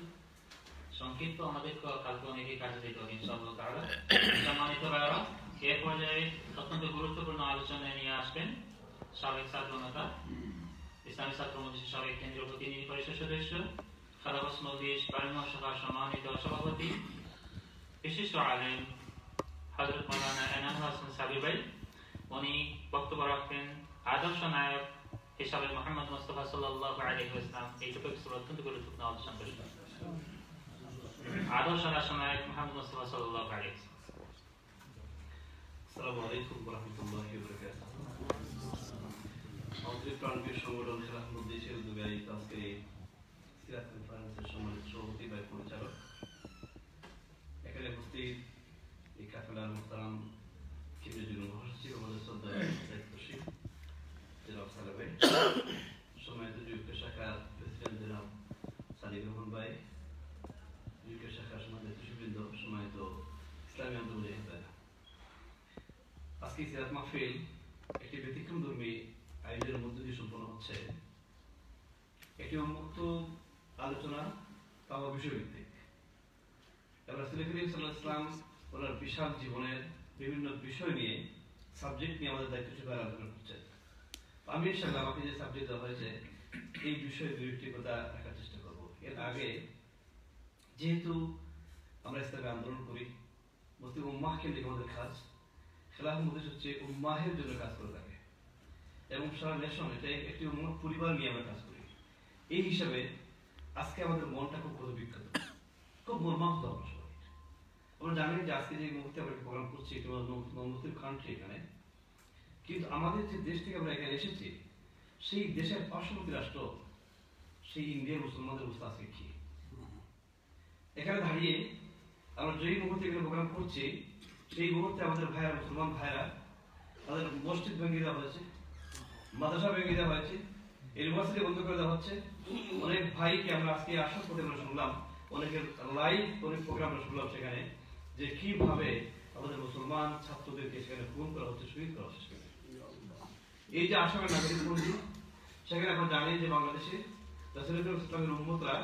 সংক্ষিপ্ত। আমাদের কালকে অনেকেই কাজে দিতে হবে ইনশাআল্লাহ তাআলা। সম্মানিত ভাইরা, এই পর্যায়ে অত্যন্ত গুরুত্বপূর্ণ আলোচনা নিয়ে আসবেন সাবেক ছাত্রনেতা, ইসলামী ছাত্র মজলিসের সাবেক কেন্দ্রীয় প্রতিনিধি পরিষদ সদস্য, খেলাফত মজলিস বার্মা শাখার সম্মানিত সভাপতি, বিশিষ্ট আলেম হযরত মাওলানা এনামুল হাসান সাবির ভাই। উনি বক্তব্য রাখবেন আদর্শ নায়ক হিসাবে মুহাম্মদ মুস্তাফা সাল্লাল্লাহু আলাইহি ওয়াসাল্লাম। এই টপিকটি অত্যন্ত গুরুত্বপূর্ণ আলোচনা করবেন। আদর্শ রাষ্ট্রনায়ক মুহাম্মদ মুস্তাফা সাল্লাল্লাহু আলাইহি ওয়াসাল্লাম। আসসালামু আলাইকুম ওয়া রাহমাতুল্লাহি ওয়া বারাকাতুহু। আমাদের প্রাণপ্রিয় সংগঠন খেলাফত মজলিসের উদ্যোগে আয়োজিত আজকে সিরাত কনফারেন্সের সম্মানিত সভাপতি বা পরিচালক, এখানে উপস্থিত এই কাফেলার মুহতারাম কেন্দ্রীয় মহাসচিব আমাদের শ্রদ্ধা দায়িত্বশীল জনাব সালেহ ভাই, সম্মানিত যুক্ত শাখার প্রেসিডেন্ট জনাব সাদিক রহমান ভাই, যুক্ত শাখার সম্মানিত নেতৃবৃন্দ, সম্মানিত ইসলামী আন্দোলনের ভাইরা, আজকে সিরাত মাহফিল একটি ব্যতিক্রমধর্মী আয়োজনের মধ্য দিয়ে সম্পন্ন হচ্ছে। একটি উন্মুক্ত আলোচনা, তাও বিষয়ভিত্তিক। রাসূল করিম সাল্লাল্লাহু আলাইহি ওয়াসাল্লাম ওনার বিশাল জীবনের বিভিন্ন বিষয় নিয়ে, সাবজেক্ট নিয়ে আমাদের দায়িত্ব আলোচনা করছেন। আমি ইনশাআল্লাহ আমাকে যে সাবজেক্ট দেওয়া হয়েছে এই বিষয়ে দুই একটি কথা রাখার চেষ্টা করব। এর আগে যেহেতু আমরা ইসলামী আন্দোলন করি, মুসলিম উম্মাহ কেন্দ্রিক আমাদের কাজ, খেলাফত মজলিস হচ্ছে উম্মাহের জন্য কাজ করে থাকে এবং সারা নেশন এটা একটি উম্মাহ পরিবার নিয়ে আমরা কাজ করি। এই হিসাবে আজকে আমাদের মনটা খুব বিখ্যাত। খুব মর্মাহত আমরা সবাই। আমরা জানি যে আজকে যে মুহূর্তে আমরা প্রোগ্রাম করছি এটা মুসলিম কান্ট্রি এখানে, কিন্তু আমাদের যে দেশ থেকে আমরা এখানে এসেছি সেই দেশের পার্শ্ববর্তী রাষ্ট্র সেই ইন্ডিয়ার মুসলমানদের অবস্থা আজকে কি? এখানে দাঁড়িয়ে আমরা যেই মুহূর্তে এখানে প্রোগ্রাম করছি সেই মুহূর্তে আমাদের ভাইরা, মুসলমান ভাইরা, তাদের মসজিদ ভেঙে দেওয়া হয়েছে, মাদ্রাসা ভেঙে দেওয়া হয়েছে, ইউনিভার্সিটি বন্ধ করে দেওয়া হচ্ছে। অনেক ভাইকে আমরা আজকে আসার পথে আমরা শুনলাম, অনেকের লাইভ অনেক প্রোগ্রাম আমরা শুনলাম সেখানে যে কিভাবে আমাদের মুসলমান ছাত্রদেরকে সেখানে খুন করা হচ্ছে, শহীদ করা হচ্ছে। সেখানে এই যে আসামের নাগরিক বন্ধু, সেখানে আমরা জানি যে বাংলাদেশে রাসূলুল্লাহ ইসলামের উম্মতরা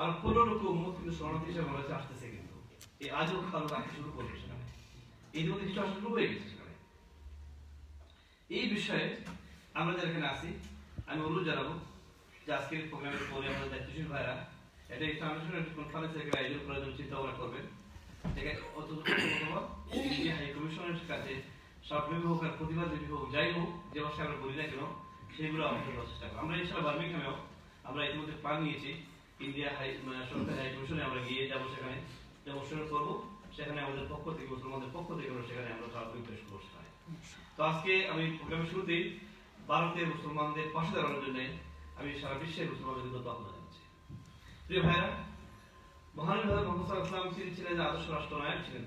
আর 15 লক্ষ উম্মত কিন্তু শরণার্থী হিসেবে বাংলাদেশে আসতেছে, কিন্তু এই আজও খালো রাখতে শুরু করবে সেখানে, এই মধ্যে কিছু আসা শুরু হয়ে গেছে সেখানে। এই বিষয়ে আমরা যারা এখানে আসি আমি অনুরোধ জানাবো যে আজকের প্রোগ্রামের পরে আমাদের দায়িত্বশীল ভাইরা এটা ইন্টারন্যাশনাল কনফারেন্স এখানে আয়োজন করার জন্য চিন্তা ভাবনা করবেন। ইন্ডিয়া হাই কমিশনের কাছে সবভাবে হোক আর প্রতিবাদী হোক, যাই হোক, যে ভাষায় আমরা বলি না কেন সেগুলো আমাদের চেষ্টা করবো। আমরা ইনশাআল্লাহ বার্মিংহামেও আমরা ইতিমধ্যে প্ল্যান নিয়েছি, ইন্ডিয়া সরকারি হাই কমিশনে আমরা গিয়ে যাবো, সেখানে ডেমনস্ট্রেট করবো, সেখানে আমাদের পক্ষ থেকে, মুসলমানদের পক্ষ থেকে আমরা সেখানে আমরা সরাসরি পেশ করবো সেখানে। তো আজকে আমি প্রোগ্রামের শুরুতেই ভারতের মুসলমানদের পাশে দাঁড়ানোর জন্য আমি সারা বিশ্বের মুসলমানদের জন্য আহ্বান জানাচ্ছি। প্রিয় ভাইরা, মহানবী হযরত মুহাম্মদ সাল্লাল্লাহু আলাইহি ওয়াসাল্লাম তিনি ছিলেন আদর্শ রাষ্ট্রনায়ক ছিলেন,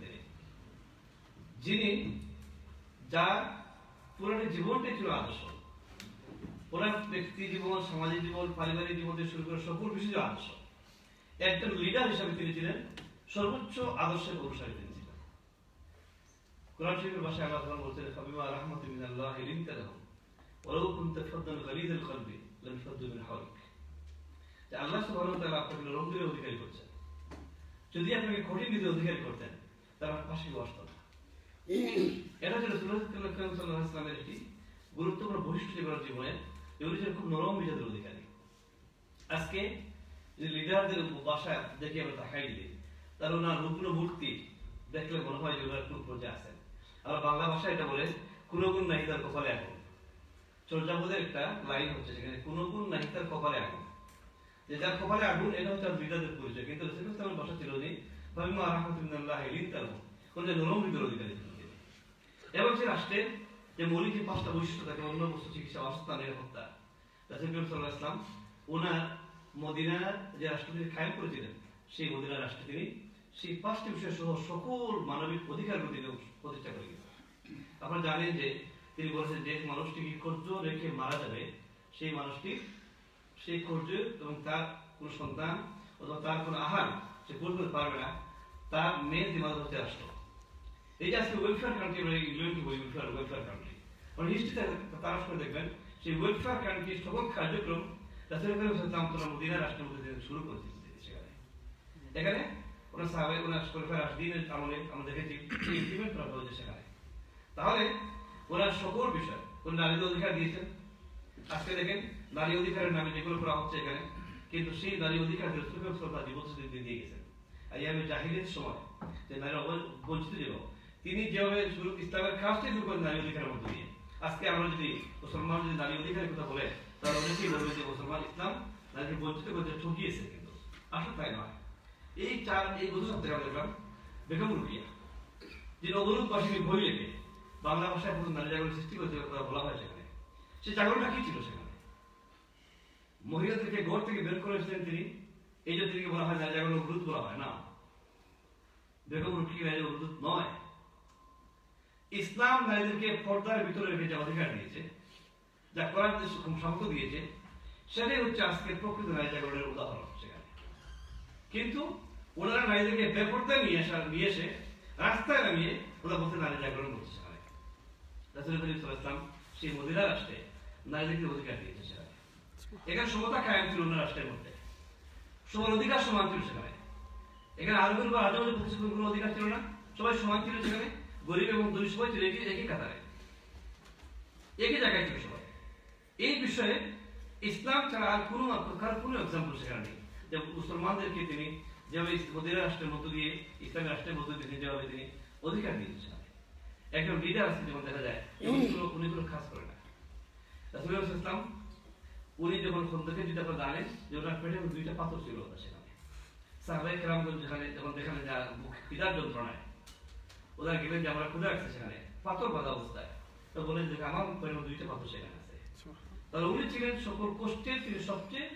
যিনি যার পুরো জীবনটাই ছিল আদর্শ। পুরো ব্যক্তি জীবন, সামাজিক জীবন, পারিবারিক জীবন থেকে শুরু করে সকল বিষয়ে আদর্শ। একজন লিডার হিসেবে তিনি ছিলেন সর্বোচ্চ আদর্শের অনুসারী তিনি ছিলেন। কোরআন শরীফের ভাষায় আল্লাহ তাআলা বলছেন, ফাবিমা রাহমাতিন মিনাল্লাহি লিনতা লাহুম ওয়ালাউ কুনতা ফাদ্দান গালিযাল কলবি লানফাদ্দু মিন হাওলিক। যে আল্লাহ সুবহানাহু ওয়া তাআলা আপনাকে নরম দিলের অধিকারী করছেন, যদি আপনাকে কঠিন দিলের অধিকারী করতেন তাহলে পাশে বসতেন না। এটা ছিল রাসূলুল্লাহ সাল্লাল্লাহু আলাইহি ওয়াসাল্লামের একটি গুরুত্বপূর্ণ বৈশিষ্ট্য জীবনে, এগুলি ছিল খুব নরম মেজাজের অধিকারী। আজকে যে লিডারদের বাসায় দেখে আমরা তাকাই দিই, তার ওনার রুগ্ন মূর্তি দেখলে মনে হয় যে ওনার খুব প্রজা আছেন। আর বাংলা ভাষায় এটা বলে কোনো গুণ নাহি তার কপালে আগুন। চর্যাপদের একটা লাইন হচ্ছে সেখানে, কোনো গুণ নাহি তার কপালে আগুন, যে যার কপালে আগুন এটা হচ্ছে লিডারদের পরিচয়। কিন্তু রাসূলুল্লাহ সাল্লাল্লাহু আলাইহি ওয়াসাল্লামের ভাষা ছিল নি ফাবিমা রাহমাতিন মিনাল্লাহি লিনতা লাহুম, কোন যে নরম হৃদয়ের অধিকারী ছিলেন। এবং সে রাষ্ট্রে যে মৌলিক 5টা বৈশিষ্ট্য থাকে, অন্য বস্তু, চিকিৎসা, বাসস্থান, নিরাপত্তা, রাসূলুল্লাহ সাল্লাল্লাহু আলাইহি ওয়াসাল্লাম ওনার মদিনার যে রাষ্ট্র তিনি কায়েম করেছিলেন, সেই মদিনার রাষ্ট্রে তিনি সেই 5টি বিষয় সহ সকল মানবিক অধিকারগুলো তিনি প্রতিষ্ঠা করে গেছেন। আপনারা জানেন যে তিনি বলেছেন যে মানুষটি কি কর্য রেখে মারা যাবে, সেই মানুষটি সেই কর্য এবং তার কোন সন্তান অথবা তার কোন আহার সে পূরণ করতে পারবে না, তার মেয়ের জিম্মাদার হচ্ছে রাষ্ট্র। এই যে আজকে ওয়েলফেয়ার কান্ট্রি, আমরা ইংল্যান্ড ওয়েলফেয়ার কান্ট্রি, আমরা হিস্ট্রিতে তারা শুনে দেখবেন সেই ওয়েলফেয়ার কান্ট্রির সকল কার্যক্রম রাসূলুল্লাহ সাল্লাল্লাহু আলাইহি ওয়াসাল্লাম রাষ্ট্রের মধ্যে শুরু করেছিলেন। সেখানে এখানে ওনার সাহাবায়ে ওনার খলিফা রাশিদিনের আমলে আমরা দেখেছি ইমপ্লিমেন্ট করা হয়েছে সেখানে। তাহলে ওনার সকল বিষয়, কোন নারীদের অধিকার দিয়েছেন। আজকে দেখেন নারী অধিকারের নামে যেগুলো করা হচ্ছে এখানে, কিন্তু সেই নারী অধিকার রাসূলুল্লাহ সাল্লাল্লাহু আলাইহি ওয়াসাল্লাম দিয়ে গেছেন। আইয়ামে জাহিলিয়াতের সময় যে নারী বঞ্চিত ছিল, তিনি যেভাবে শুরু ইসলামের কাজটি শুরু করেন নারী অধিকারের মধ্যে দিয়ে। আজকে আমরা যদি মুসলমান যদি নারী অধিকারের কথা বলে, তাহলে অনেকেই বলবে যে মুসলমান ইসলাম নারীকে বঞ্চিত করতে ঠকিয়েছে, কিন্তু আসলে তাই নয়। এই বছর থেকে আমরা দেখলাম বেগম রোকেয়া, যিনি অবরোধবাসীকে বই লেখে বাংলা ভাষায় প্রথম নারী জাগরণ সৃষ্টি করেছে বলা হয় সেখানে। সেই জাগরণটা কি ছিল সেখানে? মহিলাদেরকে ঘর থেকে বের করেছিলেন তিনি, এই যে তিনি বলা হয় নারী জাগরণ অবরোধ বলা হয় না। বেগম রোকেয়া নারী অবরোধ নয়। ইসলাম নারীদেরকে পর্দার ভিতরে রেখে যে অধিকার দিয়েছে, যা কোরআন সামর্থ্য দিয়েছে, সেটাই হচ্ছে আজকের প্রকৃত নারী জাগরণের উদাহরণ সেখানে। কিন্তু ওনারা নারীদেরকে বেপর্দায় নিয়ে এসে রাস্তায় নামিয়ে ওরা বলতে নারী জাগরণ করছে সেখানে। রাসূলুল্লাহ সাল্লাল্লাহু আলাইহি ওয়াসাল্লাম সেই মদিনা রাষ্ট্রে নারীদেরকে অধিকার দিয়েছে সেখানে। এখানে সমতা কায়েম ছিল অন্য রাষ্ট্রের মধ্যে, সবার অধিকার সমান ছিল সেখানে। এখানে আরবের বা আজমের কোনো অধিকার ছিল না, সবাই সমান ছিল সেখানে। গরিব এবং ধনী সবাই ছিল একই কাতারে, একই জায়গায় ছিল সবাই। এই বিষয়ে ইসলাম ছাড়া আর কোনো এক্সাম্পল সেখানে নেই যে মুসলমানদেরকে তিনি যেভাবে মদিনা রাষ্ট্রের মধ্য দিয়ে, ইসলামী রাষ্ট্রের মধ্য দিয়ে যেভাবে তিনি অধিকার দিয়েছেন। একজন লিডার আছে যেমন দেখা যায় উনি কোনো কাজ করে না। রাসূলুল্লাহ সাল্লাল্লাহু আলাইহি ওয়াসাল্লাম উনি যখন খন্দকের যুদ্ধে আপনারা জানেন যে ওনার পেটে 2টা পাথর ছিল সেখানে, সাহাবায়ে কেরামগণ যেখানে যখন দেখেন যে ক্ষুধার যন্ত্রণায় ওরা গেলেন যে আমরা ক্ষুধা রাখছি সেখানে পাথর বাঁধা অবস্থায়, তো বলেন যে আমার পরিমাণ 2টা পাথর সেখানে আছে। তাহলে উনি ছিলেন সকল কষ্টের তিনি সবচেয়ে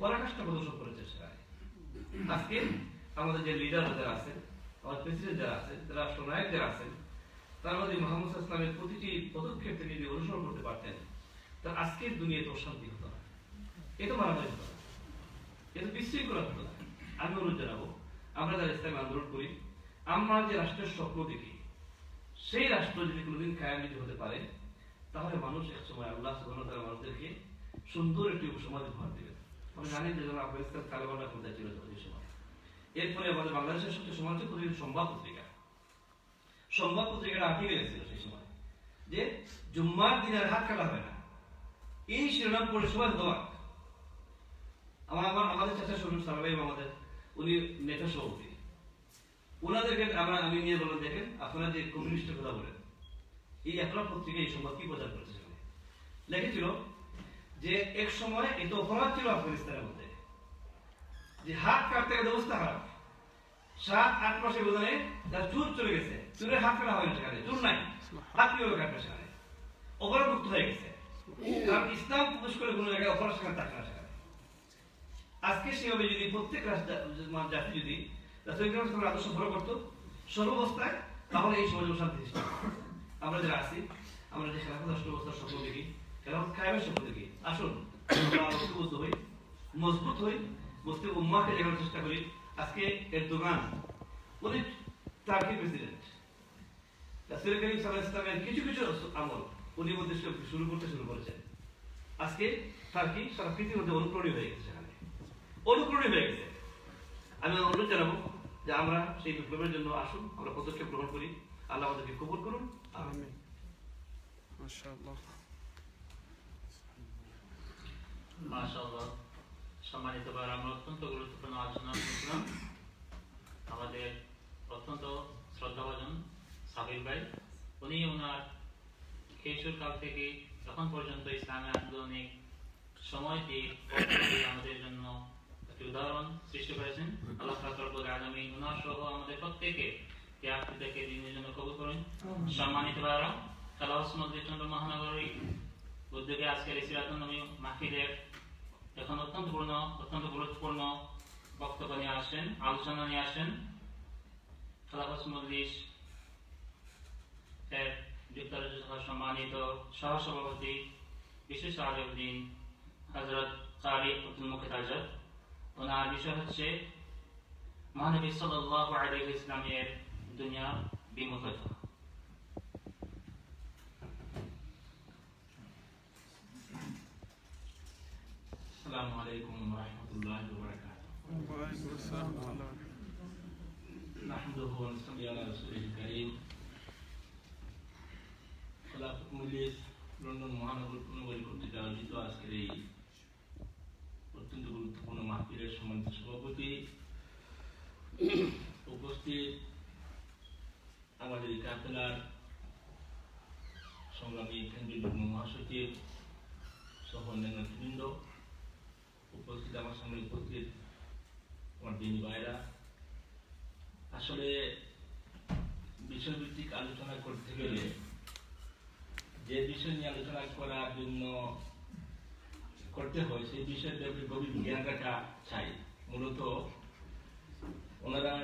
পরাকাষ্ঠা প্রদর্শন করেছেন সেখানে। আজকে আমাদের যে লিডার যারা আছেন, আমাদের প্রেসিডেন্ট যারা আছেন, রাষ্ট্রনায়ক যারা আছেন, তার মধ্যে মোহাম্মদ ইসলামের প্রতিটি পদক্ষেপ থেকে যদি অনুসরণ করতে পারতেন তার আজকের দুনিয়ায় তো শান্তি হতো না, এ তো মারামারি হতো না, এ তো বিশৃঙ্খলা হতো না। আমি অনুরোধ জানাবো, আমরা যারা ইসলামী আন্দোলন করি, আমরা যে রাষ্ট্রের স্বপ্ন দেখি সেই রাষ্ট্র যদি কোনোদিন কায়ামিত হতে পারে তাহলে মানুষ এক সময় আল্লাহ সুবহানাহু ওয়া তাআলা মানুষদেরকে সুন্দর একটি সমাজ উপহার দেবেন। আপনি জানেন যে যখন আফগানিস্তান তালেবানরা ক্ষমতায় ছিল ওই সময়, এরপরে আমাদের বাংলাদেশের সবচেয়ে সমাজের প্রতিদিন সংবাদ পত্রিকাটা আর্টিকেল এসেছিল সেই সময় যে জুম্মার দিন আর হাত কাটা হবে না, এই শিরোনাম পড়ে সবাই দোয়া। আমাদের চাচা শরীফ সালাবাই আমাদের উনি নেতা সভাপতি, ওনাদেরকে আমি নিয়ে বললাম দেখেন আপনারা যে কমিউনিস্টের কথা বলেন, এই একলা পত্রিকা এই সংবাদ কি প্রচার করেছে সেখানে লিখেছিল যে এক সময় এত অপরাধ ছিল আফগানিস্তানের মধ্যে যে হাত কাটতে গেলে অবস্থা খারাপ, 7-8 মাসের ব্যবধানে তার চুল চলে গেছে, চুলের হাত কাটা হয় না সেখানে, চুল নাই, হাত কিভাবে কাটবে সেখানে, অপরাধমুক্ত হয়ে গেছে, কারণ ইসলাম প্রবেশ করে কোনো জায়গায় অপরাধ সেখানে থাকে না সেখানে। আজকে সেভাবে যদি প্রত্যেক জাতি যদি রাসূলের আদর্শ ফলো করতো সর্বাবস্থায়, তাহলে এই সমাজে শান্তি সৃষ্টি হবে। আমরা যারা আছি, আমরা যে খেলাফত রাষ্ট্র ব্যবস্থার স্বপ্ন দেখি, খেলাফত কায়েমের স্বপ্ন দেখি, আসুন আমরা ঐক্যবদ্ধ হই, মজবুত হই, মুসলিম উম্মাহকে জাগানোর চেষ্টা করি। আজকে এরদোগান উনি টার্কির প্রেসিডেন্ট, রাসূল করিম সাল্লাল্লাহু আলাইহি ওয়াসাল্লামের কিছু কিছু আমল উনি মধ্যে শুরু করেছেন। আজকে টার্কি সারা পৃথিবীর মধ্যে অনুকরণীয় হয়ে গেছে, সেখানে অনুকরণীয় হয়ে গেছে। আমি অনুরোধ জানাবো যে আমরা সেই বিপ্লবের জন্য আসুন, আমরা পদক্ষেপ গ্রহণ করি। আল্লাহ আমাদেরকে কবুল করুন, আমিন। মাশাআল্লাহ, মাশাআল্লাহ। সম্মানিত ভাই, আমরা অত্যন্ত গুরুত্বপূর্ণ আলোচনা করছিলাম। আমাদের অত্যন্ত শ্রদ্ধাভাজন সাবির ভাই, উনি ওনার কৈশোর কাল থেকে এখন পর্যন্ত ইসলামের আন্দোলনে সময় দিয়ে আমাদের জন্য একটি উদাহরণ সৃষ্টি করেছেন। আল্লাহ রব্বুল আলামিন ওনার সহ আমাদের প্রত্যেকে ত্যাগ থেকে দিনের জন্য কবুল করুন। সম্মানিত ভাইরা, খেলাফত মজলিস চন্দ্র মহানগরী উদ্যোগে আজকের এই সিরাতুন নবী মাহফিলের এখন অত্যন্ত গুরুত্বপূর্ণ বক্তব্য নিয়ে আসেন, আলোচনা নিয়ে আসেন খেলাফত মজলিস এর যুক্তরাজ্য সম্মানিত সহসভাপতি বিশেষ আলিউদ্দিন হযরত কারি আব্দুল মুকিত আজাদ। ওনার বিষয় হচ্ছে মহানবী সাল্লাল্লাহু আলাইহি ওয়াসাল্লামের দুনিয়া বিমুখতা। আসসালামু আলাইকুম ওয়া রাহমাতুল্লাহি ওয়া বারাকাতুহু। ওয়া আলাইকুম আসসালাম ওয়া রাহমাতুল্লাহ। নাহমাদুহু ওয়া নুসাল্লি আলা রাসূলিল কারীম। খেলাফত মজলিস লন্ডন মহানগরী কর্তৃক আয়োজিত আজকের এই অত্যন্ত গুরুত্বপূর্ণ মাহফিলের সম্মানিত সভাপতি, উপস্থিত আমাদের কাফেলার সংগ্রামী কেন্দ্রীয় যুগ্ম মহাসচিব সহ অন্যান্য নেতৃবৃন্দ, উপস্থিত আমার সামনে উপস্থিত আমার দিনী ভাইরা, আসলে বিষয়ভিত্তিক আলোচনা করতে গেলে যে বিষয় নিয়ে আলোচনা করার জন্য করতে হয় সেই বিষয়ের ব্যাপারে গভীর জ্ঞান রাখা চাই। মূলত ওনারা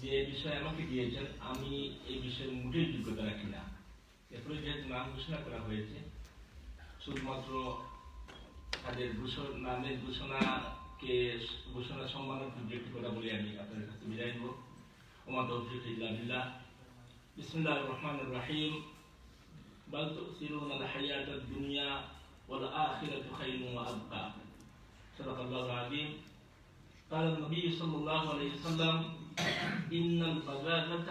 যে বিষয় আমাকে দিয়েছেন আমি এই বিষয়ে মোটেই যোগ্যতা রাখি না। এরপরে যেহেতু নাম ঘোষণা করা হয়েছে, শুধুমাত্র তাদের নামের ঘোষণা সম্মানের একটি কথা বলে আমি আপনাদের কাছে বিদায় নেব। ওমা তৌফিক ইল্লা বিল্লাহ। বিসমিল্লাহির রহমানির রহিম। বাল তুসিরুনাল হায়াতাদ দুনিয়া ওয়াল আখিরাতু খায়রুন ওয়া আবকা। সাদাকাল্লাহুল আযীম। قال النبي صلى الله عليه وسلم إن البذاءة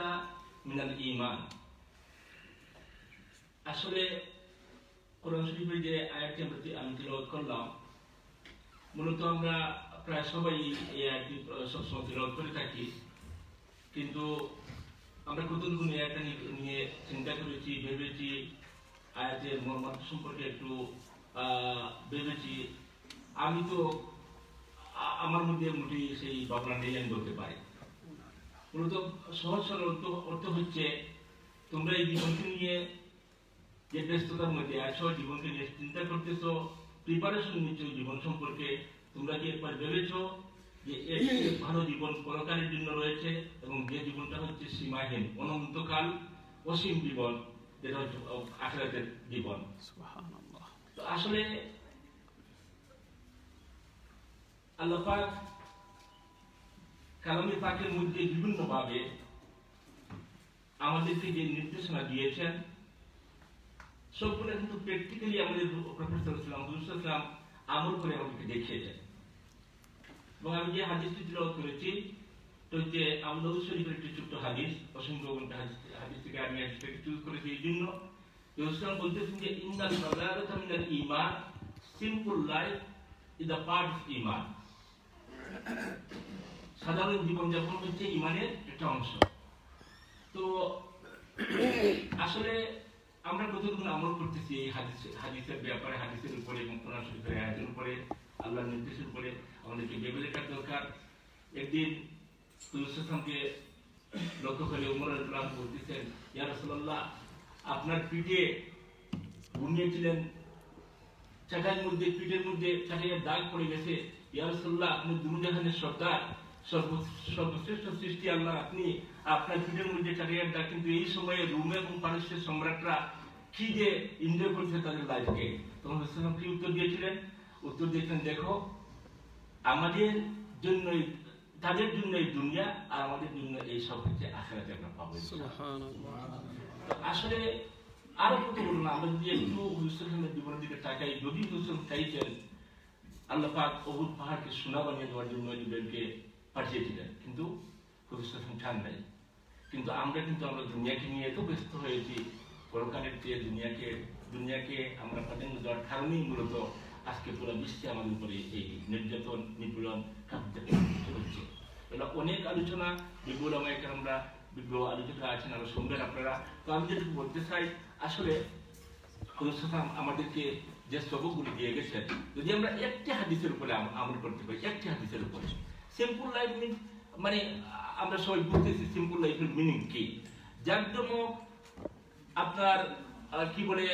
من الإيمان। আসলে কোরআন শরীফের যে আয়াতটি আমি তিলাওয়াত করলাম, মূলত আমরা প্রায় সবাই এই আয়াতটি সবসময় তিলাওয়াত করে থাকি, কিন্তু আমরা কতটুকু এই আয়াতটা নিয়ে চিন্তা করেছি, ভেবেছি, আয়াতের মর্মার্থ সম্পর্কে একটু ভেবেছি। আমি তো আমার মধ্যে মোটি সেই ভাবনা নেই আমি বলতে পারি। মূলত সহজ সরল অর্থ হচ্ছে তোমরা এই জীবনকে নিয়ে যে ব্যস্ততার মধ্যে আছো, জীবনকে নিয়ে চিন্তা করতেছো, প্রিপারেশন নিচ্ছ জীবন সম্পর্কে, তোমরা কি একবার ভেবেছো যে একটি ভালো জীবন পরকালের জন্য রয়েছে এবং যে জীবনটা হচ্ছে সীমাহীন, অনন্তকাল, অসীম জীবন, যেটা হচ্ছে আখিরাতের জীবন। তো আসলে আল্লাহ পাক কালামে পাকের মধ্যে বিভিন্ন ভাবে আমাদেরকে যে নির্দেশনা দিয়েছেন সবগুলো কিন্তু প্র্যাকটিক্যালি আমাদের প্রফেসর আমল করে আমাদেরকে দেখিয়েছেন। এবং আমি যে হাদিসটি তিলাওয়াত করেছি তো হচ্ছে আবু দাউদ শরীফের একটি ছোট্ট হাদিস, অসংখ্য হাদিস থেকে আমি হাদিসটাকে চুজ করেছি এই জন্য রাসূল বলতেছেন যে ইন্নাল সালাতা মিনাল ঈমান, simple life is a part of ঈমান। সাধারণ জীবনযাপন হচ্ছে ঈমানের একটা অংশ। তো আসলে আমরা কতটুকু আমল করতেছি এই হাদিসের ব্যাপারে, হাদিসের উপরে এবং কোরআন শরীফের আয়াতের উপরে, আল্লাহর নির্দেশের উপরে আমাদেরকে ভেবে দেখার দরকার। একদিন রাসূলকে লক্ষ্য করে ওমর রাদিয়াল্লাহু আনহু বলতেছেন, ইয়া রাসূলুল্লাহ, আপনার পিঠে ঘুমিয়েছিলেন, চাকার মধ্যে, পিঠের মধ্যে চাকার দাগ পড়ে গেছে, ইয়া রাসূলুল্লাহ, আপনি দুনিয়ার সর্দার, সর্বশ্রেষ্ঠ সৃষ্টি আল্লাহ, আপনি আপনার পিঠের মধ্যে চাকার দাগ, কিন্তু এই সময়ে রোম এবং পারস্যের সম্রাটরা কি যে এনজয় করছে তাদের লাইফকে। তখন রাসূল কি উত্তর দিয়েছিলেন? উত্তর দিয়েছেন, দেখো আমাদের জন্য, তাদের জন্য এই দুনিয়া আর আমাদের জন্য এই সব হচ্ছে আখিরাতে আমরা পাবো। আসলে আরো কত বলবো না, আমরা যদি একটু রাসূলের জীবনের দিকে তাকাই, যদি রাসূল চাইতেন আল্লাহ পাক উহুদ পাহাড়কে সোনা বানিয়ে দেওয়ার জন্য জিবরাইলকে পাঠিয়েছিলেন, কিন্তু রাসূল চান নাই। কিন্তু আমরা দুনিয়াকে নিয়ে এত ব্যস্ত হয়েছি, পরকালের চেয়ে দুনিয়াকে আমরা প্রাধান্য দেওয়ার কারণেই মূলত আজকে পুরো বিশ্বে আমাদের উপরে এই নির্যাতন, নিপীড়ন হচ্ছে। এটা অনেক আলোচনা, বিজ্ঞ আলোচনা আছেন, আরো শুনবেন আপনারা। তো আমি যেটুকু বলতে চাই, আসলে আমাদেরকে যে সবকগুলি দিয়ে গেছেন, যদি আমরা একটি হাদিসের উপরে আমল করতে পারি, একটি হাদিসের উপরে, সিম্পল লাইফ মিনস, মানে আমরা সবাই বুঝতেছি সিম্পল লাইফের মিনিং কি। যার জন্য আপনার কি বলে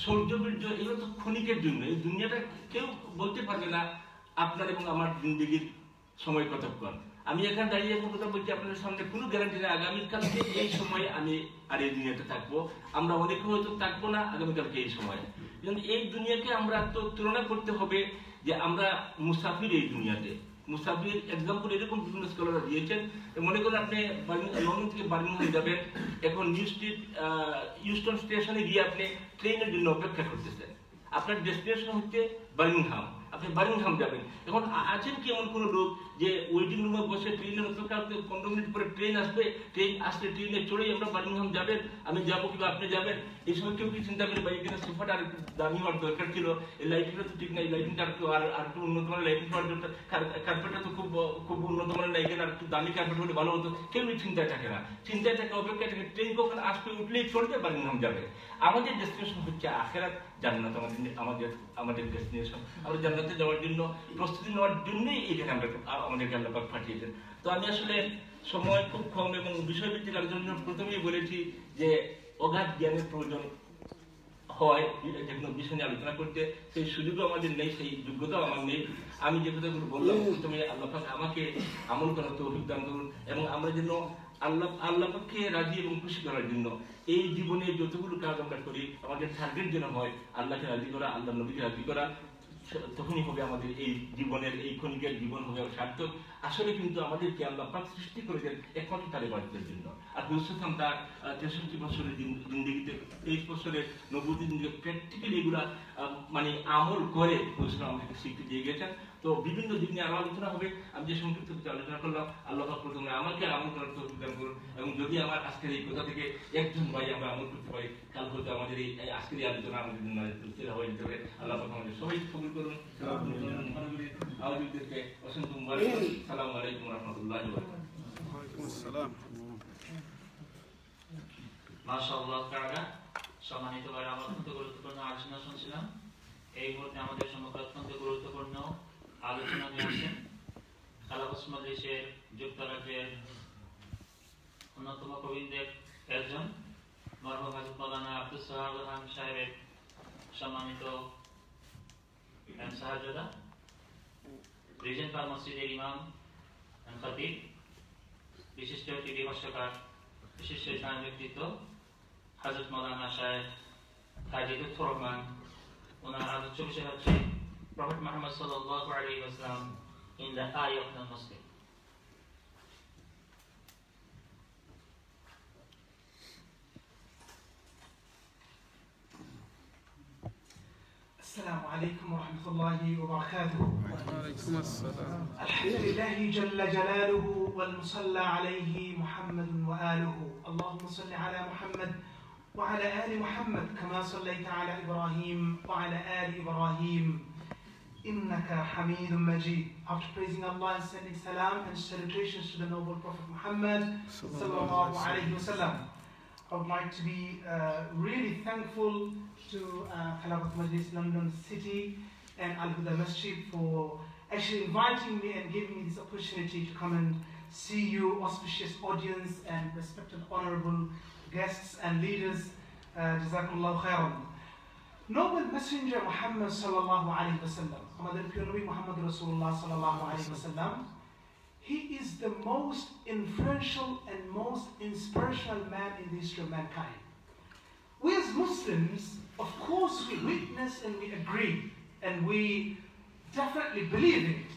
সৌর্য বীর্য, এগুলো তো ক্ষণিকের জন্য। এই দুনিয়াটা কেউ বলতে পারবে না আপনার এবং আমার জিন্দেগির সময় কতক্ষণ। আমি এখানে দাঁড়িয়ে কথা বলছি আপনাদের সামনে, কোনো গ্যারান্টি নেই আগামীকালকে এই সময় আমি আর এই দুনিয়াতে থাকবো। আমরা অনেকে হয়তো থাকবো না আগামীকালকে এই সময়, কিন্তু এই দুনিয়াকে আমরা তো তুলনা করতে হবে যে আমরা মুসাফির এই দুনিয়াতে। মুসাফির এক্সাম্পল এরকম বিভিন্ন স্কলাররা দিয়েছেন। মনে করেন আপনি লন্ডন থেকে বার্মিংহাম যাবেন, এখন ইউস্টন স্টেশনে গিয়ে আপনি ট্রেনের জন্য অপেক্ষা করতেছেন, আপনার ডেস্টিনেশন হচ্ছে বার্মিংহাম, আপনি বার্মিংহাম যাবেন। এখন আছেন কি এমন কোনো লোক যে ওয়েটিং রুমে বসে ট্রেনের অপেক্ষা, 15 মিনিট পরে ট্রেন আসবে, ট্রেন আসলে ট্রেনে চড়েই আমরা বার্মিংহাম যাবেন, আমি যাবো কিংবা আপনি যাবেন? এই সময় কেউ কি চিন্তা করে, এখানে সোফাটা আর একটু দামি হওয়ার দরকার ছিল, এই লাইটিংটা তো ঠিক নাই, লাইটিংটা আর একটু উন্নত মানের লাইটিং হওয়ার দরকার, কার্পেটটা তো খুব উন্নত মানের নাই, এখানে আর একটু দামি কার্পেট হলে ভালো হতো। কেউই চিন্তায় থাকে না, চিন্তায় থাকে, অপেক্ষায় থাকে, ট্রেন কখন আসবে, উঠলেই চড়বে, বার্মিংহাম যাবে। আমাদের ডেস্টিনেশন হচ্ছে আখিরাত, জান্নাত আমাদের ডেস্টিনেশন। আমরা জান্নাতে যাওয়ার জন্য প্রস্তুতি নেওয়ার জন্যই এখানে আমাদেরকে আল্লাহ পাক পাঠিয়েছেন। তো আমি আসলে সময় খুব কম এবং বিষয়ভিত্তিক আলোচনার জন্য প্রথমেই বলেছি যে অগাধ জ্ঞানের প্রয়োজন হয় যে কোনো বিষয় নিয়ে আলোচনা করতে, সেই সুযোগও আমাদের নেই, সেই যোগ্যতাও আমার নেই। আমি যে কথাগুলো বললাম প্রথমে, আল্লাহ পাক আমাকে আমল করার তৌফিক দান করুন এবং আমরা যেন আল্লাহ পাককে রাজি এবং খুশি করার জন্য এই জীবনে যতগুলো কাজ আমরা করি, আমাদের টার্গেট যেন হয় আল্লাহকে রাজি করা, আল্লাহ নবীকে রাজি করা। তখনই হবে আমাদের এই জীবনের, এই ক্ষণিকের জীবন হবে সার্থক। আসলে কিন্তু আমাদেরকে আল্লাহ পাক সৃষ্টি করেছেন একমাত্র তার ইবাদতের জন্য। আর রাসূল তার 63 বছরের জিন্দেগিতে, 23 বছরের নবুয়্বতের জিন্দেগিতে প্র্যাকটিক্যালি এগুলা মানে আমল করে রাসূল আমাদেরকে শিক্ষা দিয়ে গেছেন। তো বিভিন্ন দিক নিয়ে আরো আলোচনা হবে। আমি যে সংক্ষিপ্ত আলোচনা করলাম, আল্লাহ পাক প্রথমে আমাকে আমল করার তৌফিক দান করুন এবং যদি আমার আজকের এই কথা থেকে একজন ভাই আমরা আমল করতে পারি, কাল হয়তো আমাদের এই আজকের এই আলোচনা আমাদের জন্য হয়ে যেতে পারে। আল্লাহ পাক আমাদের সবাই কবুল করুন। আওয়াজদেরকে অসংখ্য মুবারক। আসসালামু আলাইকুম ওয়া রাহমাতুল্লাহি ওয়া বারাকাতুহু। ওয়া আলাইকুম আসসালাম। মাশাআল্লাহ তাআলা, সম্মানিত ভাইরা, আমরা অত্যন্ত গুরুত্বপূর্ণ আলোচনা শুনছিলাম। এই মুহূর্তে আমাদের সম্মুখে অত্যন্ত গুরুত্বপূর্ণ আলোচনা নিয়ে আসেন খালাবাস মজলিসের যুক্তরাজ্যের অন্যতম কবিদের একজন মরহুম হযরত মাওলানা আব্দুস সাহাব খান সাহেবের সম্মানিত সাহায্যদা, রিজেন্ট পার্ক মসজিদের ইমাম খতিব, বিশিষ্ট টিভি ভাষ্যকার, বিশিষ্ট ইসলামী ব্যক্তিত্ব হযরত মাওলানা শাহেখ কাজী লুৎফুর রহমান। ওনার আলোচ্য বিষয় হচ্ছে প্রফেট মুহাম্মদ সাল্লাল্লাহু আলাইহি ওয়াসাল্লাম in the eye of the Muslim. السلام عليكم ورحمة الله وبركاته. وعليكم السلام. الحمد لله جل جلاله والمصلى عليه محمد وآله. اللهم صل على محمد وعلى آل محمد كما صليت على إبراهيم وعلى آل إبراهيم إنك حميد مجيد. After praising Allah and sending salam and salutations to the noble Prophet Muhammad sallallahu alayhi wa sallam, I would like to be really thankful to Khilafat Majlis London City and Al Huda Masjid for actually inviting me and giving me this opportunity to come and see you, auspicious audience and respected honorable guests and leaders. Jazakumullahu khairan. Noble Messenger Muhammad sallallahu alayhi wa sallam, Amadir Pure Nabi Muhammad Rasulullah sallallahu alayhi wa sallam, he is the most influential and most inspirational man in the history of mankind. We as Muslims, of course, we witness and we agree and we definitely believe in it.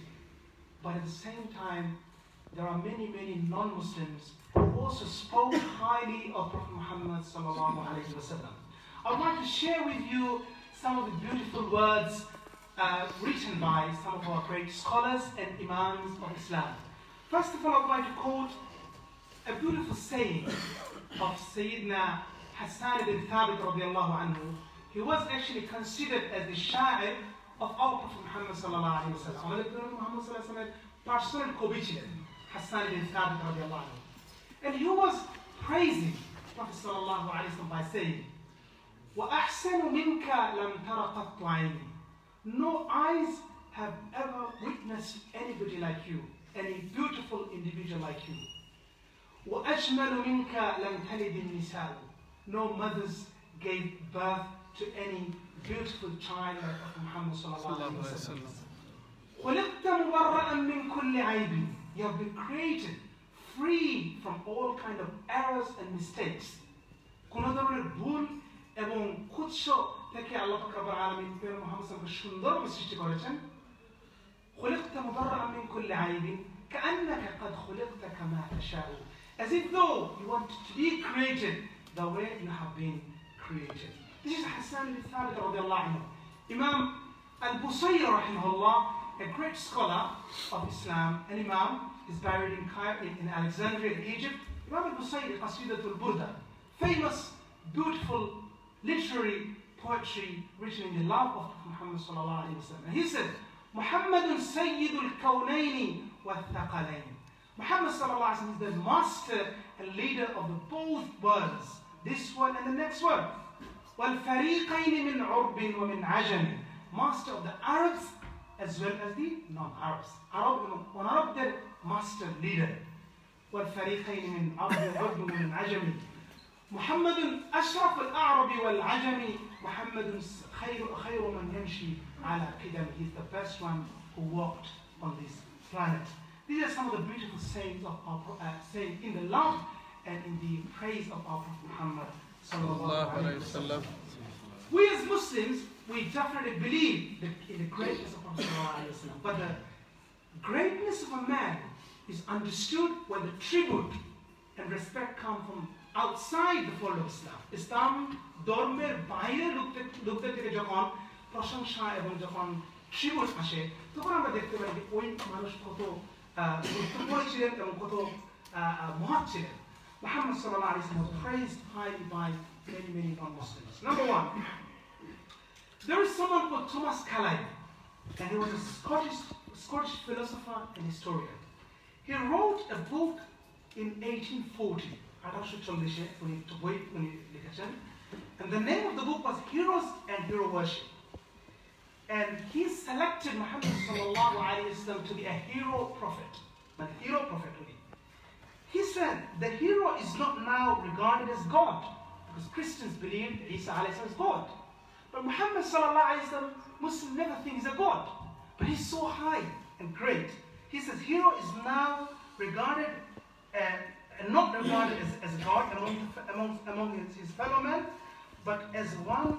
But at the same time, there are many non-Muslims who also spoke highly of Prophet Muhammad sallallahu alayhi wa sallam. I would like to share with you some of the beautiful words written by some of our great scholars and imams of Islam. First of all, I would like to quote a beautiful saying of Sayyidina Hassan ibn Thabit radiallahu anhu. He was actually considered as the sha'ir of our Prophet Muhammad sallallahu alayhi wa sallam. Amadir Prophet Muhammad sallallahu alayhi wa sallam personal kobi chilen, Hassan ibn Thabit radiallahu anhu. And he was praising Prophet sallallahu alayhi wa sallam by saying, وَأَحْسَنُ مِنْكَ لَمْ تَرَ قَطُّ عَيْنِي. No eyes have ever witnessed anybody like you, any beautiful individual like you. وَأَجْمَلُ مِنْكَ لَمْ تَلِدِ النِّسَاءُ. No mothers gave birth to any beautiful child like Muhammad sallallahu alaihi wasallam. خُلِقْتَ مُبَرَّأً مِنْ كُلِّ عَيْبٍ. You have been created free from all kind of errors and mistakes. কোন ধরনের ভুল এবং কুৎস থেকে আল্লাহ পাক রব্বুল আলামিন প্রিয় মুহাম্মদ সাল্লাল্লাহু আলাইহি ওয়াসাল্লাম সুন্দর সৃষ্টি করেছেন। خُلِقْتَ مُبَرَّأً مِنْ كُلِّ عَيْبٍ كَأَنَّكَ قَدْ خُلِقْتَ كَمَا تَشَاءُ. As if though you want to be created the way you have been created. This is Hassan ibn Thabit radiallahu anhu. Imam al-Busayri rahimahullah, a great scholar of Islam, an imam, is buried in Cairo, in Alexandria, in Egypt. Imam al-Busayri, Qasidatul Burda, famous, beautiful literary poetry written in the love of Muhammad sallallahu alaihi wasallam. And he said, Muhammadun Sayyidul Kawnayni wa Thaqalayn. Muhammad sallallahu alaihi wasallam is the master and leader of the both worlds, this world and the next world. وَالْفَرِيقَيْنِ مِنْ عُرْبٍ وَمِنْ عَجَمٍ. Master of the Arabs as well as the non-Arabs. Arab, their master leader. وَالْفَرِيقَيْنِ مِنْ عُرْبٍ وَمِنْ عَجَمٍ. محمد أشرف الأعرب والعجم. محمد خير من يمشي على قدم. He's the best one who walked on this planet. These are some of the beautiful sayings of our saying in the love and in the praise of our Prophet Muhammad sallallahu alaihi wasallam. We as Muslims, we definitely believe in the greatness of Prophet sallallahu alaihi wasallam. But the greatness of a man is understood when the tribute and respect come from outside the fold of Islam. Islam ধর্মের বাইরে লোকদের থেকে যখন প্রশংসা এবং যখন tribute আসে তখন আমরা দেখতে পাই যে ওই মানুষ কত গুরুত্বপূর্ণ ছিলেন এবং কত মহৎ ছিলেন। Muhammad sallallahu alaihi wasallam was praised highly by many non-Muslims. Number one, there is someone called Thomas Carlyle, and he was a Scottish philosopher and historian. He wrote a book in 1840. And the name of the book was Heroes and Hero Worship. And he selected Muhammad sallallahu alayhi wa sallam to be a hero prophet. A hero prophet really. He said the hero is not now regarded as God, because Christians believe Isa alayhi salam is God. But Muhammad sallallahu alayhi wa sallam, Muslims never think he's a God. But he's so high and great. He says hero is now regarded not regarded as a God among his fellow men, but as one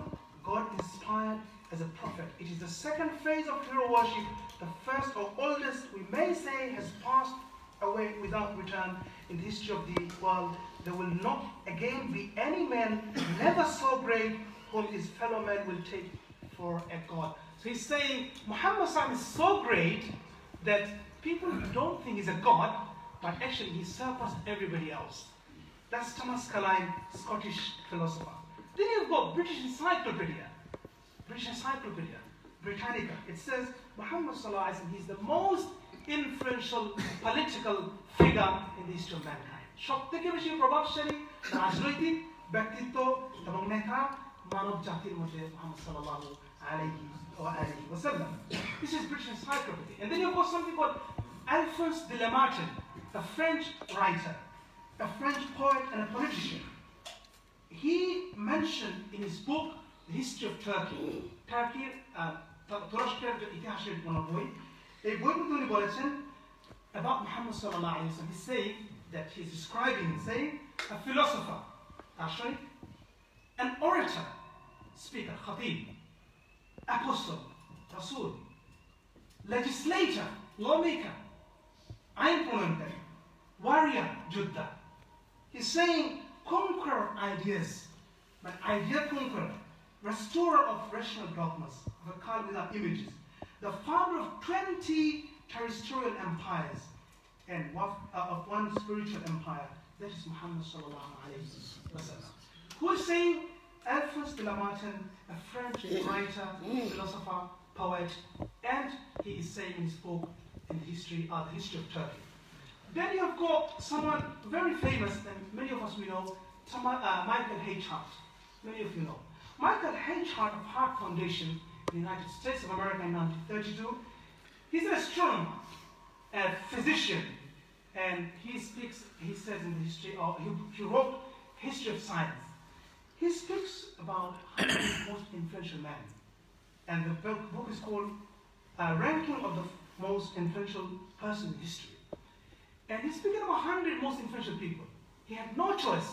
God inspired as a prophet. It is the second phase of hero worship. The first or oldest, we may say, has passed away without return in the history of the world. There will not again be any man, never so great, whom his fellow men will take for a God. So he's saying Muhammad is so great that people don't think he's a God, but actually he surpassed everybody else. That's Thomas Kaline, Scottish philosopher. Then you've got British Encyclopedia, Britannica. It says Muhammad sallallahu alaihi wasallam, he's the most influential political figure in the history of mankind. সবথেকে বেশি প্রভাবশালী রাজনৈতিক ব্যক্তিত্ব এবং নেতা মানব জাতির মধ্যে মুহাম্মদ সাল্লাল্লাহু আলাইহি ওয়াসাল্লাম. This is British Encyclopedia. And then you've got something called Alphonse de Lamartine, a French writer, a French poet and a politician. He mentioned in his book, The History of Turkey, তুরস্কের ইতিহাসের কোন বই, এই বইতে উনি বলেছেন about Muhammad sallallahu alaihi wasallam. He's saying that he's describing him, saying a philosopher, actually, an orator, speaker, khatib, apostle, rasul, legislator, lawmaker, implementer, warrior, Juddha. He's saying conqueror ideas, but idea conqueror, restorer of rational dogmas, of a kind without images, the founder of 20 terrestrial empires and of one spiritual empire. That is Muhammad sallallahu alayhi wa sallam. Who is saying Alphonse de Lamartine, a French writer, philosopher, poet, and he is saying in his book in the history of Turkey. Then you have got someone very famous, and many of us we know, Michael H. Hart. Many of you know. Michael H. Hart of Hart Foundation in the United States of America in 1932. He's an astronomer, a physician, and he says in the history of, he wrote History of Science. He speaks about 100 most influential men. And the book is called Ranking of the Most Influential Person in History. And he's speaking of 100 most influential people. He had no choice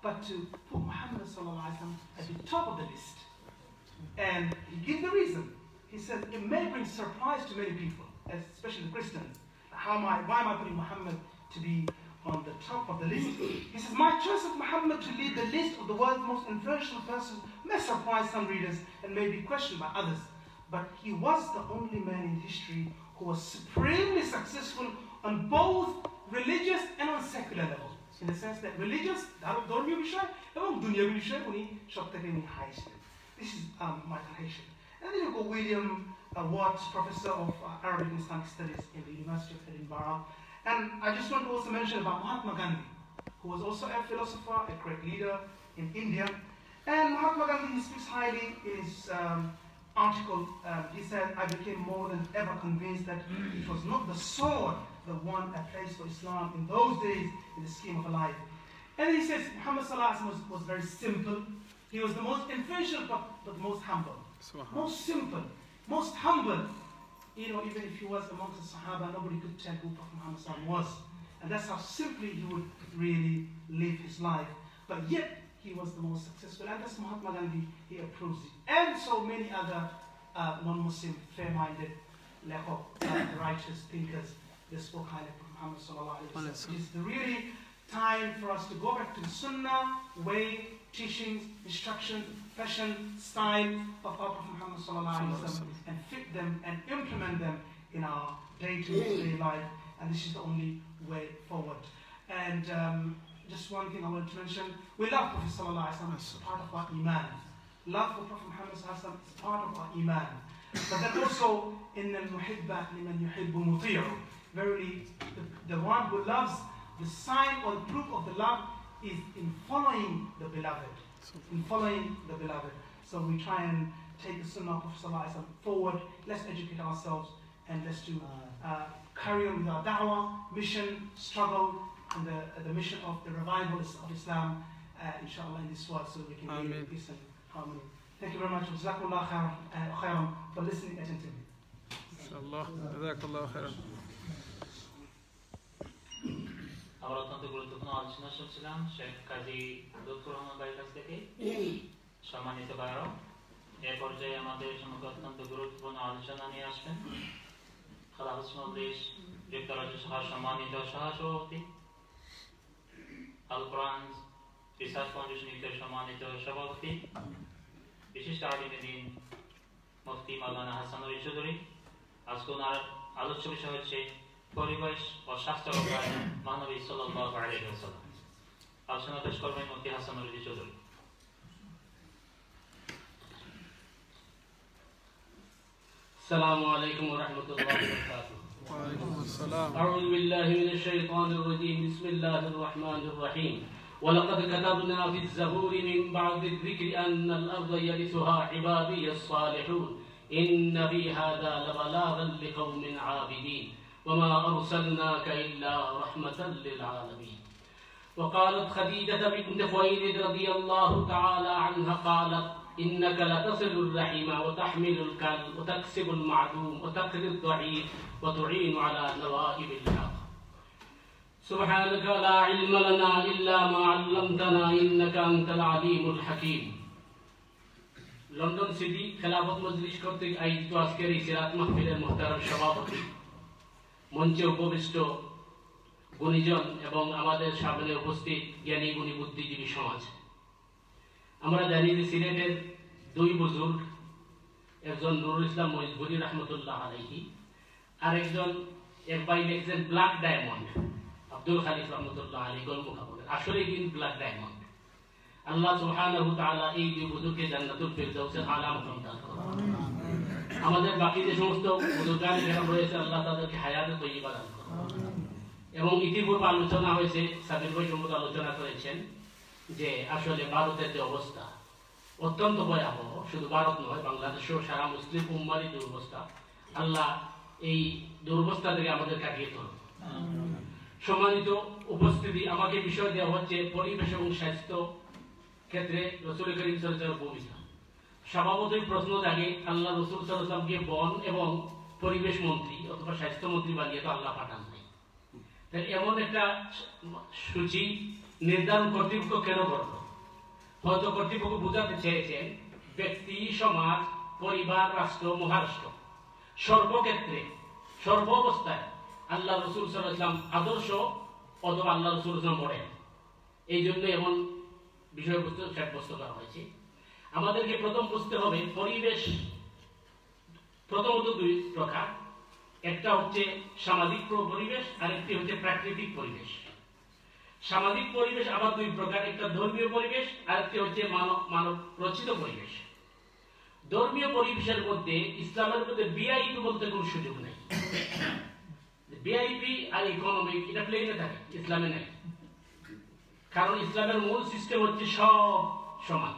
but to put Muhammad sallallahu alaihi wasallam at the top of the list. And he gives the reason. He said it may bring surprise to many people, especially the Christians. Why am I putting Muhammad to be on the top of the list? He says, my choice of Muhammad to lead the list of the world's most influential persons may surprise some readers and may be questioned by others. But he was the only man in history who was supremely successful on both religious and on secular level. In the sense that religious, ধর্মীয় বিষয় এবং দুনিয়াবী বিষয় উনি সবথেকে highest. This is Michael H. And then you go William Watts, professor of Arabic and Islamic Studies in the University of Edinburgh. And I just want to also mention about Mahatma Gandhi, who was also a philosopher, a great leader in India. And Mahatma Gandhi, he speaks highly in his article. He said, I became more than ever convinced that it was not the sword that won a place for Islam in those days in the scheme of a life. And then he says Muhammad sallallahu alaihi wasallam was very simple. He was the most influential but the most humble. Most simple, most humble. You know, even if he was amongst the Sahaba, nobody could tell who Prophet Muhammad sallallahu alaihi wasallam was. And that's how simply he would really live his life. But yet, he was the most successful. And that's Mahatma Gandhi, he approves it. And so many other non-Muslim, fair-minded, righteous thinkers, they spoke highly of Muhammad sallallahu alaihi wasallam. It's really time for us to go back to the Sunnah way, teachings, instructions, fashion, style of our Prophet Muhammad sallallahu alaihi wasallam, and fit them and implement them in our day-to-day life. And this is the only way forward. And just one thing I wanted to mention: we love Prophet sallallahu alaihi wasallam. It's part of our iman. Love for Prophet Muhammad sallallahu alaihi wasallam is part of our iman. But then also, in al-muhibba liman yuhibbu muti'u. Verily, the one who loves, the sign or the proof of the love is in following the beloved. In following the beloved. So we try and take the Sunnah of Prophet ﷺ forward. Let's educate ourselves and let's do carry on with our da'wah, mission, struggle, and the mission of the revival of Islam, inshallah, in this world, so we can live in peace and harmony. Thank you very much. Jazakallah khairan for listening attentively. Inshallah. Jazakallah khairan. আমরা অত্যন্ত গুরুত্বপূর্ণ আলোচনা শুনছিলাম শেখ কাজী লুৎফুর রহমান ভাইয়ের কাছ থেকে। সম্মানিত ভাইরা, এ পর্যায়ে আমাদের সম্মুখে অত্যন্ত গুরুত্বপূর্ণ আলোচনা নিয়ে আসবেন খালাফত মজলিস যুক্তরাজ্য শাখার সম্মানিত সহসভাপতি, আল কোরআন রিসার্চ ফাউন্ডেশন ইউকের সম্মানিত সভাপতি, বিশিষ্ট আলিমে দ্বীন মুফতি মাওলানা হাসান আলী চৌধুরী। আজকে ওনার আলোচ্য বিষয় হচ্ছে পরিবেশ ও স্বাস্থ্য রক্ষায় মহানবী সাল্লাল্লাহু আলাইহি ওয়াসাল্লাম। আলোচনা পেশ করবেন মুফতি হাসান আলী চৌধুরী। السلام عليكم ورحمة الله وبركاته. وعليكم السلام. أعوذ بالله من الشيطان الرجيم. بسم الله الرحمن الرحيم. ولقد كتبنا في الزبور من بعد الذكر أن الأرض يرثها عبادي الصالحون إن في هذا لبلاغا لقوم عابدين وما أرسلناك إلا رحمة للعالمين. وقالت خديجة بنت خويلد رضي الله تعالى عنها قالت إنك لتصل الرحم وتحمل الكل وتكسب المعدوم وتقري الضعيف وتعين على نوائب الحق. سبحانك لا علم لنا إلا ما علمتنا إنك أنت العليم الحكيم. লন্ডন সিটি খেলাফত মজলিস কর্তৃক আয়োজিত আজকের এই সিরাত মাহফিলের মুহতারাম সভাপতি, মঞ্চে উপবিষ্ট গুণীজন এবং আমাদের সামনে উপস্থিত জ্ঞানী গুণী বুদ্ধিজীবী সমাজ, আমরা জানি যে সিলেটের দুই বুজুর্গ, একজন নুরুল ইসলাম মহিজপুরি রহমতুল্লাহ আলাইহি, আর একজন এক ভাই লিখছেন ব্ল্যাক ডায়মন্ড আব্দুল খালিক রহমতুল্লাহ আলাইহি, আসলে কিন্তু ব্ল্যাক ডায়মন্ড। আল্লাহ সুবহানাহু ওয়া তাআলা এই দুই বুজুর্গকে জান্নাতুল ফিরদাউসের আলা মাকাম দান করুন। আমাদের বাকি যে সমস্ত বুজুর্গান কেরাম রয়েছে, আল্লাহ তাদেরকে হায়াতে তৈয়বা দান করুন। এবং ইতিপূর্বে আলোচনা হয়েছে, সাবির ভাই সম্পর্কে আলোচনা করেছেন যে আসলে ভারতের যে অবস্থা অত্যন্ত ভয়াবহ, শুধু ভারত নয়, বাংলাদেশেও সারা মুসলিম উম্মারই দুর্বস্থা। আল্লাহ এই দুর্বস্থা থেকে আমাদের কাটিয়ে তুলুন। সম্মানিত উপস্থিতি, আমাকে বিষয় দেওয়া হচ্ছে পরিবেশ এবং স্বাস্থ্য ক্ষেত্রে রাসূল করিম সাল্লাল্লাহু আলাইহি ওয়াসাল্লামের ভূমিকা। স্বভাবতই প্রশ্ন জাগে, আল্লাহ রাসূল সাল্লাল্লাহু আলাইহি ওয়াসাল্লামকে বন এবং পরিবেশ মন্ত্রী অথবা স্বাস্থ্য মন্ত্রী বানিয়ে তো আল্লাহ পাঠান নাই। তাই এমন একটা সূচি নির্ধারণ কর্তৃপক্ষ কেন করল? হয়তো কর্তৃপক্ষ বোঝাতে চেয়েছেন ব্যক্তি, সমাজ, পরিবার, রাষ্ট্র, মহারাষ্ট্র সর্বক্ষেত্রে সর্বাবস্থায় আল্লাহ রাসূল সাল্লাল্লাহু আলাইহি ওয়াসাল্লাম আদর্শ অথবা আল্লাহ রাসূল সাল্লাল্লাহু আলাইহি ওয়াসাল্লাম পড়েন। এই জন্য এমন বিষয়বস্তু সাব্যস্ত করা হয়েছে। আমাদেরকে প্রথম বুঝতে হবে পরিবেশ প্রথমত দুই প্রকার, একটা হচ্ছে সামাজিক পরিবেশ আর একটি হচ্ছে প্রাকৃতিক পরিবেশ। সামাজিক পরিবেশ আবার দুই প্রকার, একটা ধর্মীয় পরিবেশ আর একটি হচ্ছে মানব রচিত পরিবেশ। ধর্মীয় পরিবেশের মধ্যে ইসলামের মধ্যে ভিআইপি বলতে কোনো সুযোগ নেই। ভিআইপি আর ইকোনমিক এটা প্লেনে থাকে, ইসলামে নেই। কারণ ইসলামের মূল সিস্টেম হচ্ছে সব সমান।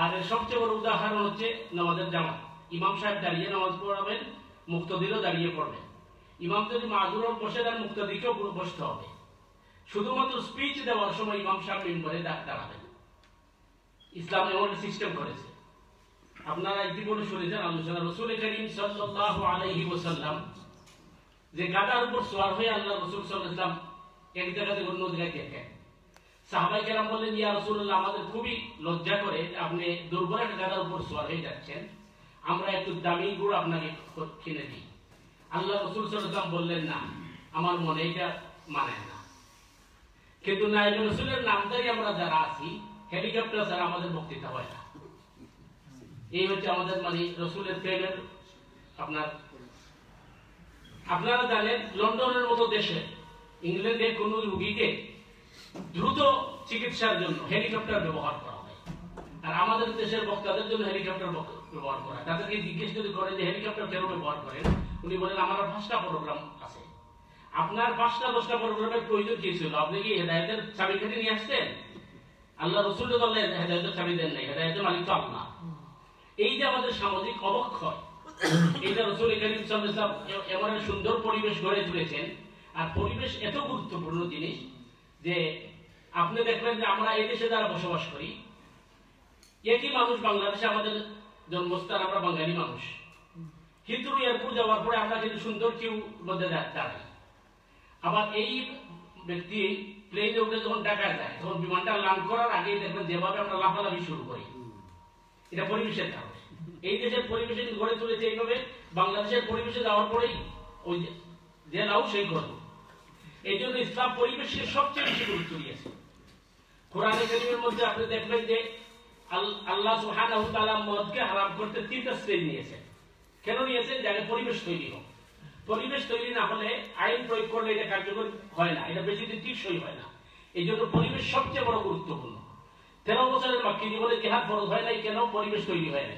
আর সবচেয়ে বড় উদাহরণ হচ্ছে নামাজের জামাত। ইমাম সাহেব দাঁড়িয়ে নামাজ পড়াবেন, মুক্তাদিরও দাঁড়িয়ে পড়বেন। ইমাম যদি মাযুর বসে দেন, মুক্তাদিকেও বসতে হবে। শুধুমাত্র স্পিচ দেওয়ার সময় ইমাম সাহেব মিম্বরে দাঁড়াবেন। ইসলাম এমন সিস্টেম করেছে। আপনারা ইতিপূর্বে শুনেছেন আলোচনা, রাসূল করিম সাল্লাল্লাহু আলাইহি ওয়াসাল্লাম যে গাধার উপর সওয়ার হয়ে আল্লাহ রাসূল সাল্লাল্লাহু আলাইহি ওয়াসাল্লাম এক জায়গা থেকে অন্য জায়গায় গেলেন। সাহাবায়ে কেরাম বললেন, ইয়া রাসূলুল্লাহ, আমাদের খুবই লজ্জা করে আপনি দুর্বল একটা গাধার উপর সওয়ার হয়ে যাচ্ছেন, আমরা একটু দামি গুড় আপনাকে কিনে দিই। আল্লাহ রাসূল সাল্লাল্লাহু আলাইহি ওয়াসাল্লাম বললেন, না, আমার মনে এটা মানে না। কিন্তু নায়েবে রাসূলের নামদারি আমরা যারা আছি, হেলিকপ্টার ছাড়া আমাদের বক্তৃতা হয় না। এই হচ্ছে আমাদের মানে রাসূলের প্রেমের। আপনারা জানেন লন্ডনের মতো দেশে, ইংল্যান্ডে কোনো রোগীকে দ্রুত চিকিৎসার জন্য হেলিকপ্টার ব্যবহার করা হয়, আর আমাদের দেশের বক্তাদের জন্য হেলিকপ্টার ব্যবহার করা হয়। তাদেরকে জিজ্ঞেস যদি করেন যে হেলিকপ্টার কেন ব্যবহার করেন, উনি বলেন আমার 5টা প্রোগ্রাম আছে। আপনার 5টা 10টা প্রোগ্রামের প্রয়োজন কি ছিল? আপনি কি হেদায়েতের চাবিকাঠি নিয়ে আসছেন? আল্লাহ রাসূল তো বললেন হেদায়েতের চাবি দেন নাই, হেদায়েতের মালিক তো আল্লাহ। এই যে আমাদের সামাজিক অবক্ষয়, এটা রাসূল করিম সাল্লাল্লাহু আলাইহি ওয়াসাল্লাম এমন এক সুন্দর পরিবেশ গড়ে তুলেছেন। আর পরিবেশ এত গুরুত্বপূর্ণ জিনিস যে আপনি দেখবেন যে আমরা এই দেশে যারা বসবাস করি, একই মানুষ বাংলাদেশে আমাদের জন্মস্থান, আমরা বাঙালি মানুষ, কিন্তু এয়ারপোর্ট যাওয়ার পরে আমরা কিন্তু সুন্দর কিউ মধ্যে দাঁড়াই। আবার এই ব্যক্তি প্লেনে উঠে যখন ঢাকায় যায়, তখন বিমানটা ল্যান্ড করার আগেই দেখবেন যেভাবে আমরা লাফালাফি শুরু করি, এটা পরিবেশের কারণে। এই দেশের পরিবেশে গড়ে তুলেছে এইভাবে, বাংলাদেশের পরিবেশে যাওয়ার পরেই ওই যে নাও সেই করবো। এই জন্য ইসলাম পরিবেশকে সবচেয়ে বেশি গুরুত্ব দিয়েছে। কোরআনে কারীমের মধ্যে আপনি দেখবেন যে আল্লাহ সুবহানাহু ওয়া তাআলা মদকে হারাম করতে 3টা শ্রেণী নিয়েছেন। কেন নিয়েছেন? যাতে পরিবেশ তৈরি হোক। পরিবেশ তৈরি না হলে আইন প্রয়োগ করলে এটা কার্যকর হয় না, এটা বেশি দিন টিকসই হয় না। এই জন্য পরিবেশ সবচেয়ে বড় গুরুত্বপূর্ণ। 13 বছরের মাক্কি জীবনে জিহাদ ফরজ হয় নাই কেন? পরিবেশ তৈরি হয় না।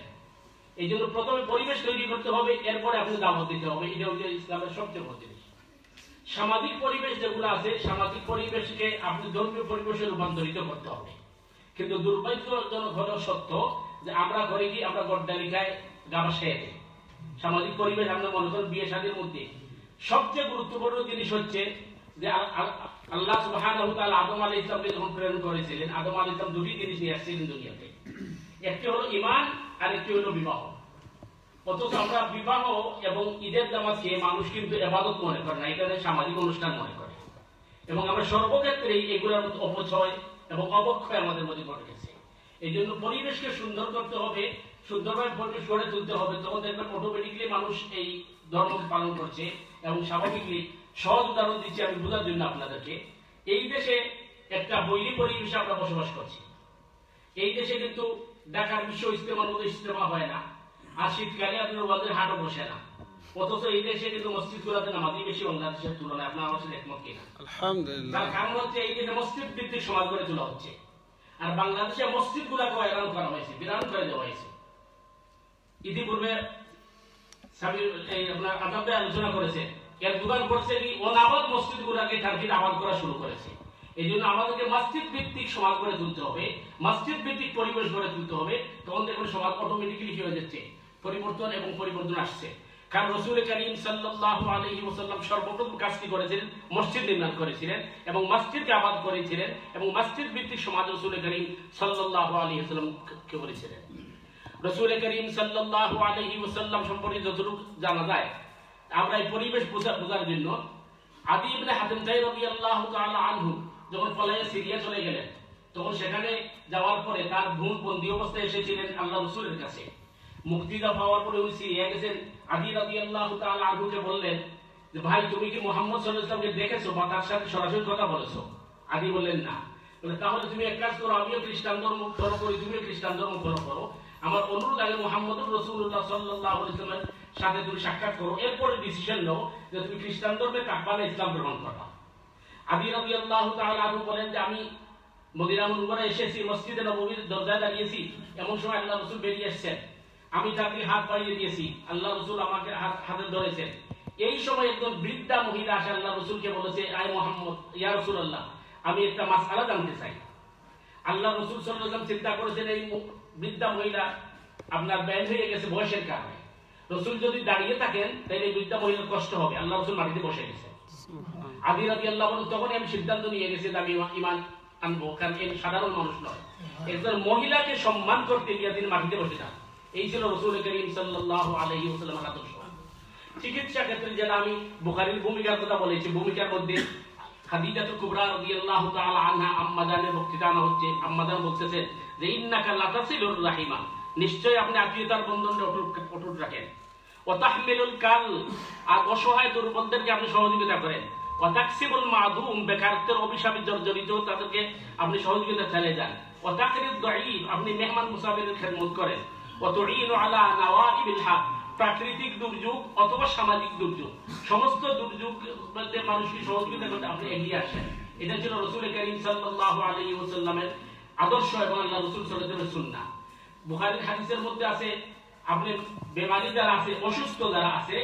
এই জন্য প্রথমে পরিবেশ তৈরি করতে হবে, এরপরে আপনি দাওয়াত দিতে হবে। এটা হচ্ছে ইসলামের সবচেয়ে বড় জিনিস। সামাজিক পরিবেশ যেগুলো আছে, সামাজিক পরিবেশকে আপনি ধর্মীয় পরিবেশে রূপান্তরিত করতে হবে। কিন্তু দুর্ভাগ্যজনক হলো সত্য যে আমরা করে কি, আমরা গড্ডালিকায় গাবা সেরে দিই। সামাজিক পরিবেশ আমরা মনে করেন বিয়ে শাদীর মধ্যে সবচেয়ে গুরুত্বপূর্ণ জিনিস হচ্ছে যে আল্লাহ সুবহানাহু ওয়া তাআলা আদম আলাইহিস সালামকে যখন প্রেরণ করেছিলেন, আদম আলাইহিস সালাম দুটি জিনিস নিয়ে আসছিলেন দুনিয়াতে, একটি হলো ঈমান আর একটি হলো বিবাহ। অথচ আমরা বিবাহ এবং ঈদের জামাতকে মানুষ কিন্তু ইবাদত মনে করে না, এটা সামাজিক অনুষ্ঠান মনে করে। এবং আমরা সর্বক্ষেত্রেই এগুলোর মধ্যে অপচয় এবং অবক্ষয় আমাদের মধ্যে ঘটে গেছে। এই জন্য পরিবেশকে সুন্দর করতে হবে, সুন্দরভাবে পরিবেশ গড়ে তুলতে হবে। তখন দেখবেন অটোমেটিকলি মানুষ এই ধর্ম পালন করছে। এবং স্বাভাবিকলি সহজ উদাহরণ দিচ্ছি আমি বোঝার জন্য আপনাদেরকে। এই দেশে একটা বৈরী পরিবেশে আমরা বসবাস করছি। এই দেশে কিন্তু ঢাকার বিশ্ব ইজতেমার মতো ইজতেমা হয় না, আর শীতকালে আপনার ওয়াজের হাটও বসে না। অথচ এই দেশে কিন্তু মসজিদগুলোতে নামাজি বেশি বাংলাদেশের তুলনায়। আপনার আমার সাথে একমত কিনা? আলহামদুলিল্লাহ। তার কারণ হচ্ছে এই দেশে মসজিদ ভিত্তিক সমাজ গড়ে তোলা হচ্ছে, আর বাংলাদেশে মসজিদ গুলাকে এলান করা হয়েছে, বিরান করে দেওয়া হয়েছে। ইতিপূর্বে আপনার আদাবে আলোচনা করেছে, এর দোকান করছে কি অনাবাদ মসজিদ গুলাকে টার্গেট আবাদ করা শুরু করেছে। এই জন্য আমাদেরকে মসজিদ ভিত্তিক সমাজ গড়ে তুলতে হবে, মসজিদ ভিত্তিক পরিবেশ গড়ে তুলতে হবে। তখন দেখবেন সমাজ অটোমেটিক্যালি কি হয়ে যাচ্ছে, পরিবর্তন এবং পরিবর্তন আসছে। কারণ রাসূল করিম সাল্লাল্লাহু আলাইহি ওয়াসাল্লাম সর্বপ্রথম কাজটি করেছিলেন, মসজিদ নির্মাণ করেছিলেন এবং মসজিদকে আবাদ করেছিলেন এবং মসজিদ ভিত্তিক সমাজ রাসূল করিম সাল্লাল্লাহু আলাইহি ওয়াসাল্লাম কে করেছিলেন। রাসূল করিম সাল্লাল্লাহু আলাইহি ওয়াসাল্লাম সম্পর্কে যতটুকু জানা যায়, আমরা এই পরিবেশ বোঝার জন্য আদি ইবনে হাতিম রাদিয়াল্লাহু তাআলা আনহু যখন পলায়ে সিরিয়া চলে গেলেন, তখন সেখানে যাওয়ার পরে তার বোন বন্দী অবস্থায় এসেছিলেন আল্লাহ রাসূলের কাছে। মুক্তিদা পাওয়ার পরে উনি সিরিয়া গেছেন। আদি রাদিয়াল্লাহু তাআলা আনহুকে বললেন যে ভাই, তুমি কি মুহাম্মদ সাল্লাল্লাহু আলাইহি ওয়াসাল্লামকে দেখেছো বা তার সাথে সরাসরি কথা বলেছো? আদি বললেন না। বলে তাহলে তুমি এক কাজ করো, আমিও খ্রিস্টান ধর্ম ফলো করি, তুমিও খ্রিস্টান ধর্ম ফলো করো। আমার অনুরোধ আগে মুহাম্মদুর রাসূলুল্লাহ সাল্লাল্লাহু আলাইহি ওয়াসাল্লামের সাথে তুমি সাক্ষাৎ করো, এরপরে ডিসিশন নাও যে তুমি খ্রিস্টান ধর্মে থাকবা না ইসলাম গ্রহণ করবা। আদি রাদিয়াল্লাহু তাআলা আনহু বলেন যে আমি মদিনা মুনওয়ারায় এসেছি, মসজিদে নববীর দরজায় দাঁড়িয়েছি, এমন সময় আল্লাহ রাসূল বেরিয়ে এসেছেন। আমি তাকে হাত বাড়িয়ে দিয়েছি, আল্লাহ রাসূল আমাকে হাতে ধরেছেন। এই সময় একজন বৃদ্ধা মহিলা আসে আল্লাহ রাসূলকে বলেছে, আয় মুহাম্মদ, ইয়া রাসূলুল্লাহ, আমি একটা মাসআলা জানতে চাই। আল্লাহ রাসূল সাল্লাল্লাহু আলাইহি ওয়াসাল্লাম চিন্তা করেছেন এই বৃদ্ধা মহিলা আপনার ব্যান হয়ে গেছে বয়সের কারণে। রাসূল যদি দাঁড়িয়ে থাকেন তাহলে বৃদ্ধা মহিলার কষ্ট হবে। আল্লাহ রাসূল মাটিতে বসে গেছে। আদি রাদিয়াল্লাহু আনহু তখনই আমি সিদ্ধান্ত নিয়ে গেছি যে আমি ঈমান আনবো, কারণ এই সাধারণ মানুষ নয়, একজন মহিলাকে সম্মান করতে গিয়ে তিনি মাটিতে বসে যান। এই ছিল রাসূল করিম সাল্লাল্লাহু আলাইহি ওয়াসাল্লামের আদর্শ। চিকিৎসা ক্ষেত্রে যেটা আমি বুখারীর ভূমিকার কথা বলেছি, ভূমিকার মধ্যে খাদিজাতুল কুবরা রাদিয়াল্লাহু তাআলা আনহা আম্মাজানের বক্তৃতা আনা হচ্ছে। আম্মাজান বলতেছেন যে ইন্নাকা লাতাসিলুর রাহিমা, নিশ্চয় আপনি আত্মীয়তার বন্ধনকে অটুট রাখেন। ওয়া তাহমিলুল কাল, আর অসহায় দুর্বলদেরকে আপনি সহযোগিতা করেন। ওয়া তাকসিবুল মাদুম, বেকারত্বের অভিশাপে জর্জরিত তাদেরকে আপনি সহযোগিতা চালিয়ে যান। ওয়া তাকরিদ দাঈফ, আপনি মেহমান মুসাফিরের খেদমত করেন। ওয়া তুঈনু আলা নাওয়াইবিল হক, প্রাকৃতিক দুর্যোগ অথবা সামাজিক দুর্যোগ, সমস্ত দুর্যোগ বলতে মানুষকে সহযোগিতা করতে আপনি এগিয়ে আসেন। এটা ছিল রাসূল করিম সাল্লাল্লাহু আলাইহি ওয়াসাল্লামের আদর্শ এবং আল্লাহ রাসূল সাল্লাল্লাহু আলাইহি ওয়াসাল্লামের সুন্নাহ। বুখারীর হাদিসের মধ্যে আছে আপনি বেমারি যারা আছে, অসুস্থ যারা আছে,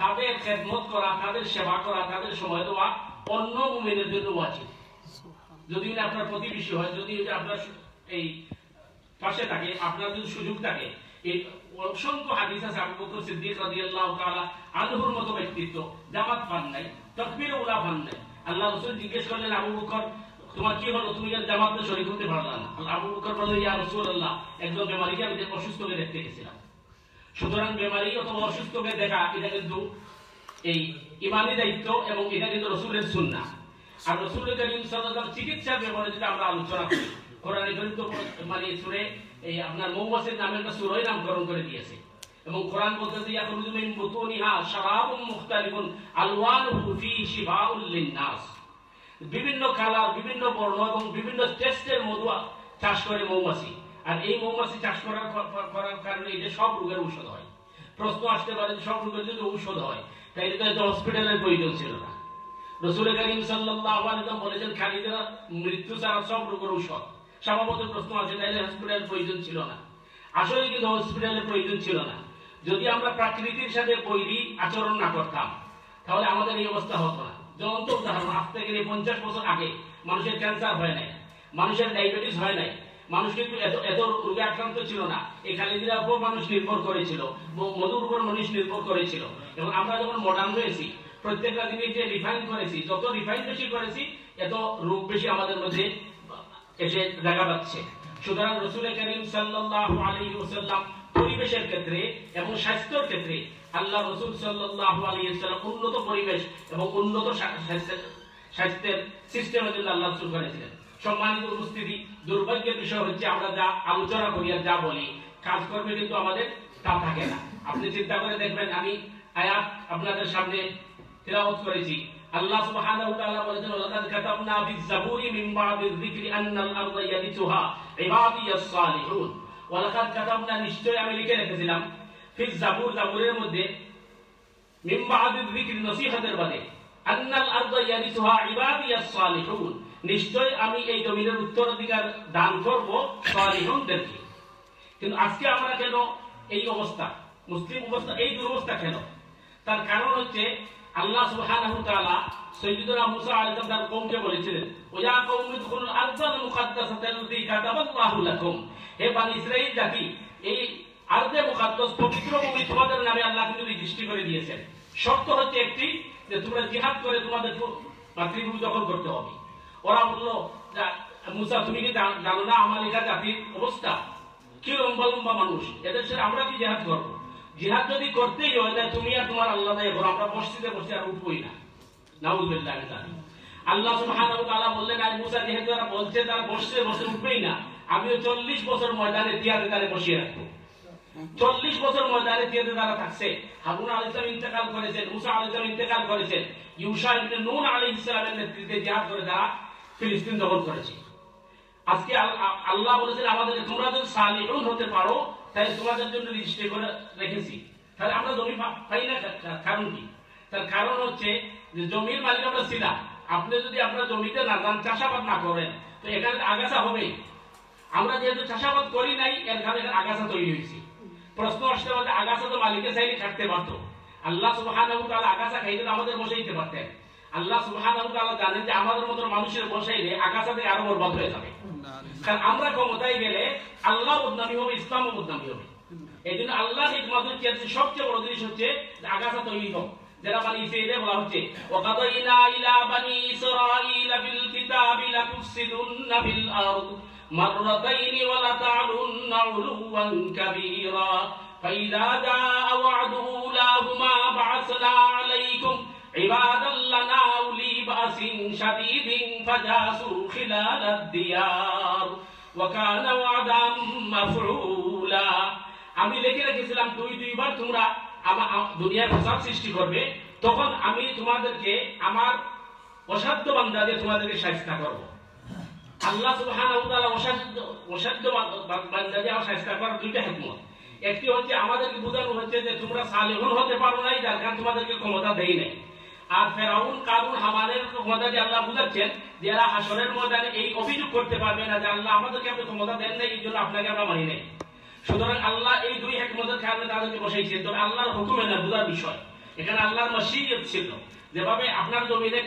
তাদের খেদমত করা, তাদের সেবা করা, তাদের সময় দেওয়া অন্য মুমিনের জন্য ওয়াজিব। যদি আপনার প্রতিবেশী হয়, যদি আপনার এই পাশে থাকে, আপনার যদি সুযোগ থাকে, এই অসংখ্য হাদিস আছে আবু বকর সিদ্দিক রাদিয়াল্লাহু তাআলা আনহুর মতো ব্যক্তিত্ব জামাত পান নাই, তাকবীর উলা পান নাই। আল্লাহ রাসূল জিজ্ঞেস করলেন, আবু বকর তোমার কি হলো, তুমি কেন জামাতে শরীক হতে পারলা না? আবু বকর বললেন, ইয়া রাসূলুল্লাহ, একজন বেমারিকে আমি অসুস্থকে দেখতে গেছিলাম। সুতরাং বেমারি অথবা অসুস্থকে দেখা এটা কিন্তু এই ইমানি দায়িত্ব এবং এটা কিন্তু রাসূলের সুন্নাহ। আর রাসূল করিম সাল্লাল্লাহু আলাইহি ওয়াসাল্লাম চিকিৎসার ব্যাপারে যেটা আমরা আলোচনা করি, কোরআনে কারীম তো মানে সূরা এই আপনার মৌমাছির নামে একটা সূরাই নামকরণ করে দিয়েছে এবং কোরআন বলতেছে ইয়াখরুজু মিন বুতুনিহা শারাবুন মুখতালিফুন আলওয়ানুহু ফীহি শিফাউল লিন-নাস। বিভিন্ন কালার, বিভিন্ন বর্ণ এবং বিভিন্ন টেস্টের মধু চাষ করে মৌমাছি। আর এই মৌমাছি চাষ করার কারণে এই যে সব রোগের ঔষধ হয়। প্রশ্ন আসতে পারে সব রোগের যদি ঔষধ হয় তাইলে তো হসপিটালের প্রয়োজন ছিল না। রাসূল করিম সাল্লাল্লাহু আলাইহি ওয়াসাল্লাম বলেছেন খালিদের মৃত্যু ছাড়া সব রোগের ঔষধ। স্বভাবত প্রশ্ন আছে তাইলে হসপিটালের প্রয়োজন ছিল না। আসলে কিন্তু হসপিটালের প্রয়োজন ছিল না। যদি আমরা প্রাকৃতির সাথে বৈরী আচরণ না করতাম তাহলে আমাদের এই অবস্থা হতো না। জ্বলন্ত উদাহরণ, আজ থেকে 50 বছর আগে মানুষের ক্যান্সার হয় নাই, মানুষের ডায়াবেটিস হয় নাই, মানুষ কিন্তু এত রোগে আক্রান্ত ছিল না। এই খালিদের উপর মানুষ নির্ভর করেছিল, মধুর উপর মানুষ নির্ভর করেছিল। এবং আমরা যখন মডার্ন হয়েছি, প্রত্যেকটা জিনিসকে রিফাইন করেছি, যত রিফাইন বেশি করেছি এত রোগ বেশি আমাদের মধ্যে এসে দেখা পাচ্ছে। সুতরাং রাসূল করিম সাল্লাল্লাহু আলাইহি ওয়াসাল্লাম পরিবেশের ক্ষেত্রে এবং স্বাস্থ্যের ক্ষেত্রে আল্লাহ রাসূল সাল্লাল্লাহু আলাইহি ওয়াসাল্লাম উন্নত পরিবেশ এবং উন্নত স্বাস্থ্যের সিস্টেমের জন্য আল্লাহ রাসূল করেছিলেন। সম্মানিত উপস্থিতি, দুর্ভাগ্যের বিষয় হচ্ছে আমরা যা আলোচনা করি আর যা বলি কাজ করবে কিন্তু আমাদের তা থাকে না। আপনি চিন্তা করে দেখবেন, আমি আয়াত আপনাদের সামনে তেলাওয়াত করেছি। আল্লাহ সুবহানাহু ওয়া তাআলা বলেছেন, লাকাদ কাতাবনা ফিজ জাবুরি মিন বা'দিয যিকরি আন্নাল আরদা ইয়ারিসুহা ইবাদিয়াস সালিহুন। ওয়া লাকাদ কাতাবনা, নিশ্চয় আমি লিখে রেখেছিলাম, ফিজ জাবুর, জাবুরের মধ্যে, মিন বা'দিয যিকরি, নসিহতের বাদে, আন্নাল আরদা ইয়ারিসুহা ইবাদিয়াস সালিহুন, নিশ্চয় আমি এই জমিনের উত্তরাধিকার দান করব সালিহুনদেরকে। কিন্তু আজকে আমরা কেন এই অবস্থা, মুসলিম অবস্থা, এই দুরবস্থা কেন? তার কারণ হচ্ছে আল্লাহ সুবহানাহু ওয়া তাআলা সাইয়্যিদুনা মুসা আলাইহিস সালাম তার কওমকে বলেছিলেন, ওয়া কওমি দুখুলুল আরদাল মুকাদ্দাসাতাল্লাতী কাতাবাল্লাহু লাকুম, হে বনি ইসরাঈল জাতি, এই আরদে মুকাদ্দাস পবিত্র ভূমি তোমাদের নামে আল্লাহ কিন্তু সৃষ্টি করে দিয়েছেন। শর্ত হচ্ছে একটি, যে তোমরা জিহাদ করে তোমাদের মাতৃভূমি দখল করতে হবে। ওরা বলল, মুসা তুমি কি জানো না আমালিকা জাতির অবস্থা কি, লম্বা লম্বা মানুষ, এদের সাথে আমরা কি জিহাদ করবো? জিহাদ যদি করতেই হয় তাহলে তুমি আর তোমার আল্লাহ নাই, আমরা মসজিদে বসে আর উঠবই না। নাউযুবিল্লাহ। আল্লাহ সুবহানাহু ওয়া তাআলা বললেন, আর মুসা যেহেতু তারা বলছে তারা বসে বসে উঠবেই না, আমিও 40 বছর ময়দানে তিয়াতে তারা বসিয়ে রাখবো। 40 বছর ময়দানে তিয়াতে তারা থাকছে। হারুন আলাইহিস সালাম ইন্তেকাল করেছেন, মুসা আলাইহিস সালাম ইন্তেকাল করেছেন, ইউশা ইবনে নূন আলাইহিস সালামের নেতৃত্বে জিহাদ করে তারা ফিলিস্তিন দখল করেছে। আজকে আল্লাহ বলেছেন আমাদের, তোমরা যদি সালিহুন হতে পারো তাই তোমাদের জন্য রেজিস্ট্রি করে রেখেছি। তাহলে আমরা জমি পাই না, কারণ কি? তার কারণ হচ্ছে যে জমির মালিক আমরা ছিলাম। আপনি যদি আপনার জমিতে না যান, চাষাবাদ না করেন, তো এখানে আগাছা হবেই। আমরা যেহেতু চাষাবাদ করি নাই, এর কারণে আগাছা তৈরি হয়েছে। প্রশ্ন আসতে পারে, আগাছা তো মালিকের চাইলে কাটতে পারতো। আল্লাহ সুবহানাহু ওয়া তাআলা আগাছা খাইতে আমাদের বসাইতে পারতেন। আল্লাহ সুবহানাহু ওয়া তাআলা জানেন যে আমাদের মতো মানুষের বসাইলে আগাছাতে আরো বরবাদ হয়ে যাবে। কারণ আমরা ক্ষমতায় গেলে আল্লাহ বদনামি হবে, ইসলামও বদনামি হবে। এই জন্য আল্লাহ হিকমত হচ্ছে সবচেয়ে বড় জিনিস হচ্ছে আগাছা তৈরি হোক। যারা বানি ইসরাঈলে বলা হচ্ছে, ওয়াকাদাইনা ইলা বানি ইসরাঈলা বিল কিতাবি লাতুফসিদুন্না বিল আরদ মাররাতাইনি ওয়া লাতা'লুন্না উলুওয়ান কাবীরা ফাইযা জাআ ওয়া'দু উলাহুমা বা'সনা আলাইকুম ইবাদাল লানা উলি বাসিন শাদীদিন ফাজাসু খিলালাদ দিয়ার ওয়া কানা ওয়া'দাম মাফউলা। আমি লিখে রেখেছিলাম দুইবার তোমরা দুনিয়ায় ফসাদ সৃষ্টি করবে, তখন আমি তোমাদেরকে আমার অসাধ্য বান্দা দিয়ে তোমাদেরকে শায়েস্তা করব। আল্লাহ সুবহানাহু ওয়া তাআলা অসাধ্য বান্দা দিয়ে শায়েস্তা করার দুইটা হিকমত। একটি হচ্ছে আমাদেরকে বোঝানো হচ্ছে যে তোমরা সালেহুন হতে পারো নাই, যার কারণে তোমাদেরকে ক্ষমতা দেই নাই। আর ফেরাউন, কারুন, হামানের ক্ষমতা দিয়ে আল্লাহ বুঝাচ্ছেন যে এরা হাসরের ময়দানে এই অভিযোগ করতে পারবে না যে আল্লাহ আমাদেরকে আপনি ক্ষমতা দেন নাই, এই জন্য আপনাকে আমরা মানি নাই। সুতরাং আল্লাহ এই দুই হিকমতের কারণে তাদেরকে বসাইছেন। তবে আল্লাহর হুকুমে না, বুঝার বিষয়। এখানে আল্লাহর মাশিয়ত ছিল। যেভাবে আপনার জমিনে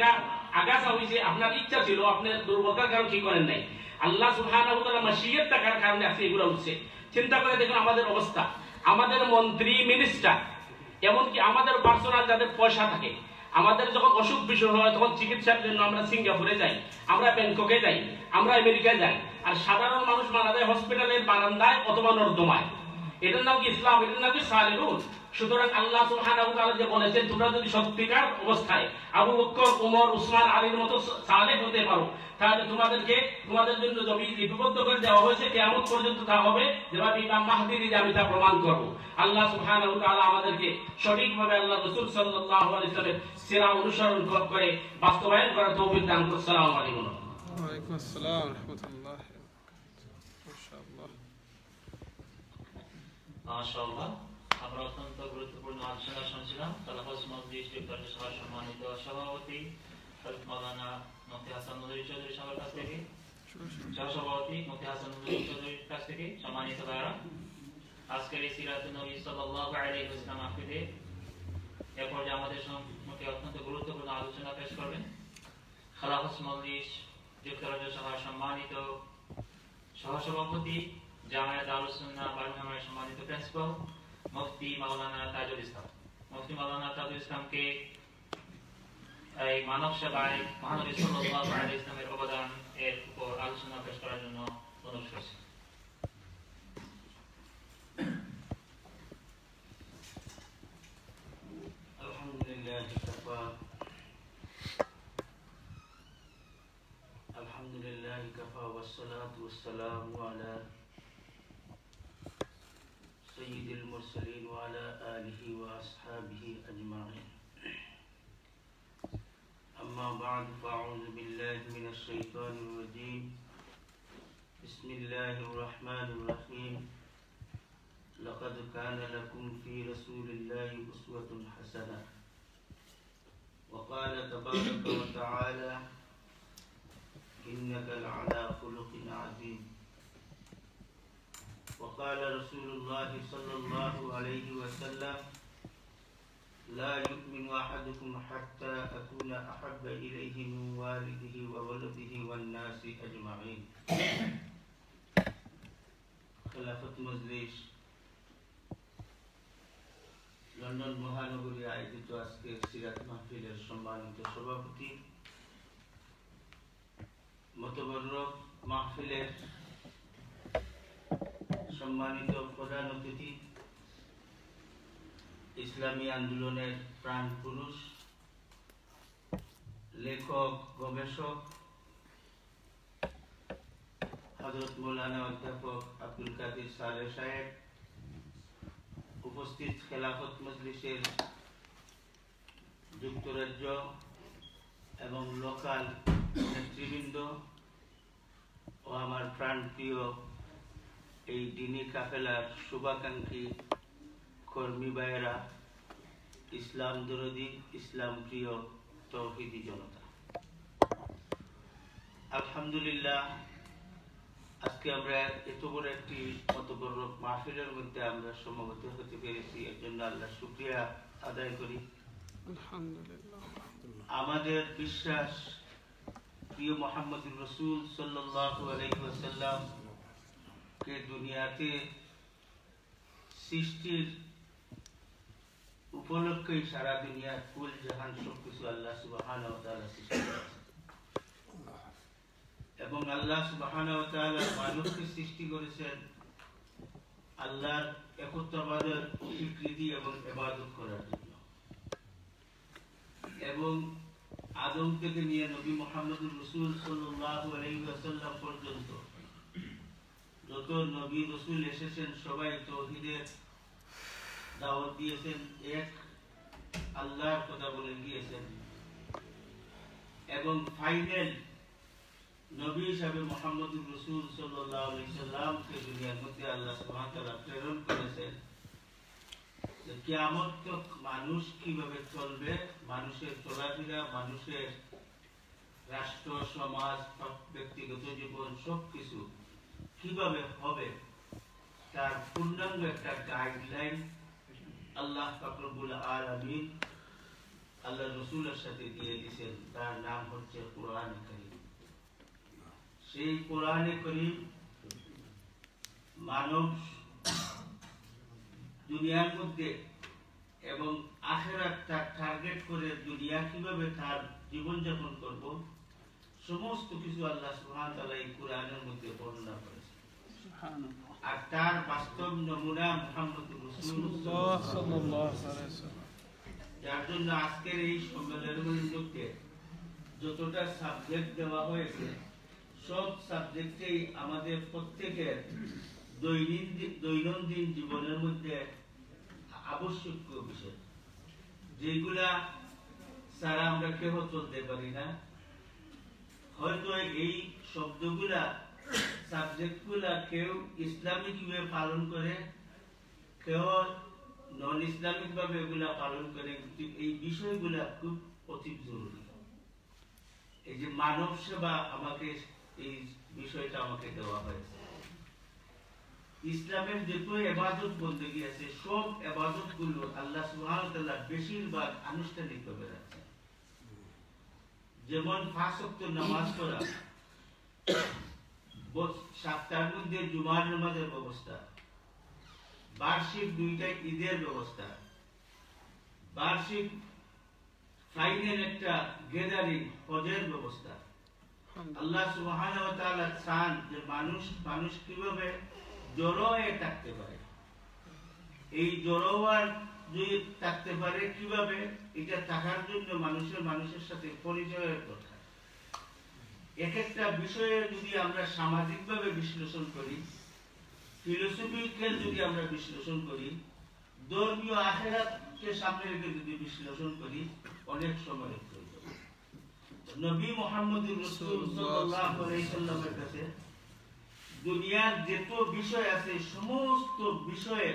আগাছা হয়েছে, আপনার ইচ্ছা ছিল, আপনি দুর্বলতার কারণে কি করেন নাই। আল্লাহ সুবহানাহু ওয়া তাআলা মাশিয়ত থাকার কারণে আজকে এগুলো উঠছে। চিন্তা করে দেখুন আমাদের অবস্থা, আমাদের মন্ত্রী মিনিস্টার, এমনকি আমাদের পার্সোনাল যাদের পয়সা থাকে, আমাদের যখন অসুখ বিসুখ হয় তখন চিকিৎসার জন্য আমরা সিঙ্গাপুরে যাই, আমরা ব্যাংককে যাই, আমরা আমেরিকায় যাই, আর সাধারণ মানুষ মারা যায় হসপিটালের বারান্দায় অথবা নর্দমায়। এটার নাম কি ইসলাম? এটার নাম কি সালেহুন? সুতরাং আল্লাহ সুবহানাহু ওয়া তাআলা যে বলেছেন তোমরা যদি সত্যিকার অবস্থায় আবু বকর, ওমর, উসমান, আলীর মতো সালেহ হতে পারো, তাহলে তোমাদের জন্য জমি লিপিবদ্ধ করে দেওয়া হয়েছে, কিয়ামত পর্যন্ত তা হবে, যেভাবে ইমাম মাহদীর যে আমি তা প্রমাণ করব। আল্লাহ সুবহানাহু ওয়া তাআলা আমাদেরকে সঠিকভাবে আল্লাহ রাসূল সাল্লাল্লাহু আলাইহি ওয়াসাল্লামের সিরাত অনুসরণ করে বাস্তবায়ন করার তৌফিক দান করুন। আসসালামু আলাইকুম। ওয়া আলাইকুম আসসালাম ওয়া রাহমাতুল্লাহ। মাশাআল্লাহ মাশাআল্লাহ। আমরা অত্যন্ত গুরুত্বপূর্ণ আলোচনা শুনছিলাম। তালাফাজ মজলিস যুক্তরাজ্য সভার সম্মানিত সভাপতি হযরত মাওলানা মুফতি হাসান নদভী চৌধুরী সাহেবের কাছ থেকে, সহসভাপতি মুফতি হাসান নদভী চৌধুরীর কাছ থেকে, সম্মানিত ভাইরা, আজকের এই সিরাতুন নবী সাল্লাল্লাহু আলাইহি ওয়াসাল্লাম মাহফিলে এ পর্যায়ে আমাদের সম্মুখে অত্যন্ত গুরুত্বপূর্ণ আলোচনা পেশ করবেন তালাফাজ মজলিস যুক্তরাজ্য সভার সম্মানিত সহসভাপতি, জামিয়াত আহলুস সুন্নাহ বার্মিংহামের সম্মানিত প্রিন্সিপাল মুফতি মাওলানা তাজুল ইসলাম। মুফতি মাওলানা তাজুল ইসলামকে এই মানব সেবায় মহানবী সাল্লাল্লাহু আলাইহি ওয়াসাল্লামের অবদান এর উপর আলোচনা পেশ করার জন্য অনুরোধ করছি। আলহামদুলিল্লাহ কাফা ওয়াসসালাতু ওয়াসসালামু আলা সাইয়্যিদিল মুরসালিন ওয়া আলা আলিহি ওয়া আসহাবিহি আজমাইন। আম্মা বা'দ, ফাআউযু বিল্লাহি মিনাশ শাইতানির রাজীম। বিসমিল্লাহির রাহমানির রাহিম। লাকাদ কানা লাকুম ফি রাসূলিল্লাহি উসওয়াতুন হাসানাহ। ওয়া ক্বালা তাবারাকা ওয়া তাআলা إنك لعلى خلق عظيم. وقال رسول الله صلى الله عليه وسلم لا يؤمن أحدكم حتى أكون أحب إليه من والده وولده والناس أجمعين. خلافة مجلس লন্ডন মহানগরী আয়োজিত আজকের সিরাত মাহফিলের সম্মানিত সভাপতি, মতবরক মাহফিলের সম্মানিত প্রধান অতিথি, ইসলামী আন্দোলনের প্রাণ পুরুষ, লেখক, গবেষক হযরত মাওলানা অধ্যাপক আব্দুল কাদির সালেহ সাহেব, উপস্থিত খেলাফত মজলিসের যুক্তরাজ্য এবং লোকাল নেতৃবৃন্দ ও আমার প্রাণপ্রিয় এই দিনী কাফেলার শুভাকাঙ্ক্ষী কর্মী ভাইয়েরা, ইসলাম দরদি, ইসলাম প্রিয় তৌহিদি জনতা, আলহামদুলিল্লাহ আজকে আমরা এত বড় একটি মতবরক মাহফিলের মধ্যে আমরা সমবেত হতে পেরেছি, এর জন্য আল্লাহ শুকরিয়া আদায় করি। আলহামদুলিল্লাহ। আমাদের বিশ্বাস প্রিয় মুহাম্মদুর রাসূল সাল্লাল্লাহু আলাইহি ওয়াসাল্লাম কে দুনিয়াতে সৃষ্টির উপলক্ষে সারা দুনিয়ার কুল জাহান সবকিছু আল্লাহ সুবহানাহু ওয়া তাআলা সৃষ্টি করেছেন এবং আল্লাহ সুবহানাহু ওয়া তাআলা মানুষকে সৃষ্টি করেছেন আল্লাহর একত্ববাদের স্বীকৃতি এবং ইবাদত করার জন্য। এবং আদম থেকে নিয়ে নবী মুহাম্মদুর রাসূল সাল্লাল্লাহু আলাইহি ওয়াসাল্লাম পর্যন্ত যত নবী রাসূল এসেছেন সবাই তাওহীদের দাওয়াত দিয়েছেন, এক আল্লাহর কথা বলে গিয়েছেন এবং ফাইনাল নবী হিসাবে মুহাম্মদুর রাসূল সাল্লাল্লাহু আলাইহি ওয়াসাল্লামকে দুনিয়ার মধ্যে আল্লাহ সুবহানাহু ওয়া তাআলা প্রেরণ করেছেন যে কিয়ামত তক মানুষ কিভাবে চলবে, মানুষের চলাফেরা, মানুষের রাষ্ট্র, সমাজ, ব্যক্তিগত জীবন সবকিছু কিভাবে হবে তার পূর্ণাঙ্গ একটা গাইডলাইন আল্লাহ পাক রব্বুল আলামিন আল্লাহ রাসূলের সাথে দিয়ে দিয়েছেন। তার নাম হচ্ছে কোরআন কারীম। সেই কোরআনে কারীম মানব দুনিয়ার মধ্যে এবং আখিরাত তার টার্গেট করে দুনিয়া কিভাবে তার জীবনযাপন করব সমস্ত কিছু আল্লাহ সুবহানাহু ওয়া তাআলা এই কোরআনের মধ্যে বর্ণনা করেছেন। আর তার বাস্তব নমুনা মুহাম্মদুর রাসূলুল্লাহ সাল্লাল্লাহু আলাইহি ওয়াসাল্লাম। যার জন্য আজকের এই সম্মেলনের মধ্যে যতটা সাবজেক্ট দেওয়া হয়েছে সব সাবজেক্টেই আমাদের প্রত্যেকের দৈনন্দিন জীবনের মধ্যে আবশ্যকীয় বিষয়, যেগুলা ছাড়া আমরা কেউ চলতে পারি না। হয়তো এই শব্দগুলা সাবজেক্টগুলা কেউ ইসলামিক ভাবে পালন করে, কেউ নন ইসলামিক ভাবে এগুলা পালন করে, কিন্তু এই বিষয়গুলা খুব অতি জরুরি। এই যে মানব সেবা আমাকে এই বিষয়টা আমাকে দেওয়া হয়েছে। ইসলামের যত ইবাদত বন্দেগী আছে সব ইবাদত গুলো আল্লাহ সুবহানাহু ওয়া তাআলা বেশিরভাগ আনুষ্ঠানিক ভাবে রাখছেন। যেমন 5 ওয়াক্ত নামাজ পড়া, সপ্তাহের মধ্যে জুমার নামাজের ব্যবস্থা, বার্ষিক 2টা ঈদের ব্যবস্থা, বার্ষিক ফাইনাল একটা গ্যাদারিং হজের ব্যবস্থা। আল্লাহ সুবহানাহু ওয়া তাআলা চান যে মানুষ কিভাবে জড়ো হয়ে থাকতে পারে, এই জড়ো হওয়ার যদি থাকতে পারে কিভাবে, এটা থাকার জন্য মানুষের সাথে পরিচয়ের দরকার। এক একটা বিষয়ে যদি আমরা সামাজিক ভাবে বিশ্লেষণ করি, ফিলোসফিক্যাল যদি আমরা বিশ্লেষণ করি, ধর্মীয় আখিরাতকে সামনে রেখে যদি বিশ্লেষণ করি, অনেক সময়ের প্রয়োজন। নবী মুহাম্মদুর রাসূল সাল্লাল্লাহু আলাইহি সাল্লামের কাছে দুনিয়ার যত বিষয় আছে সমস্ত বিষয়ে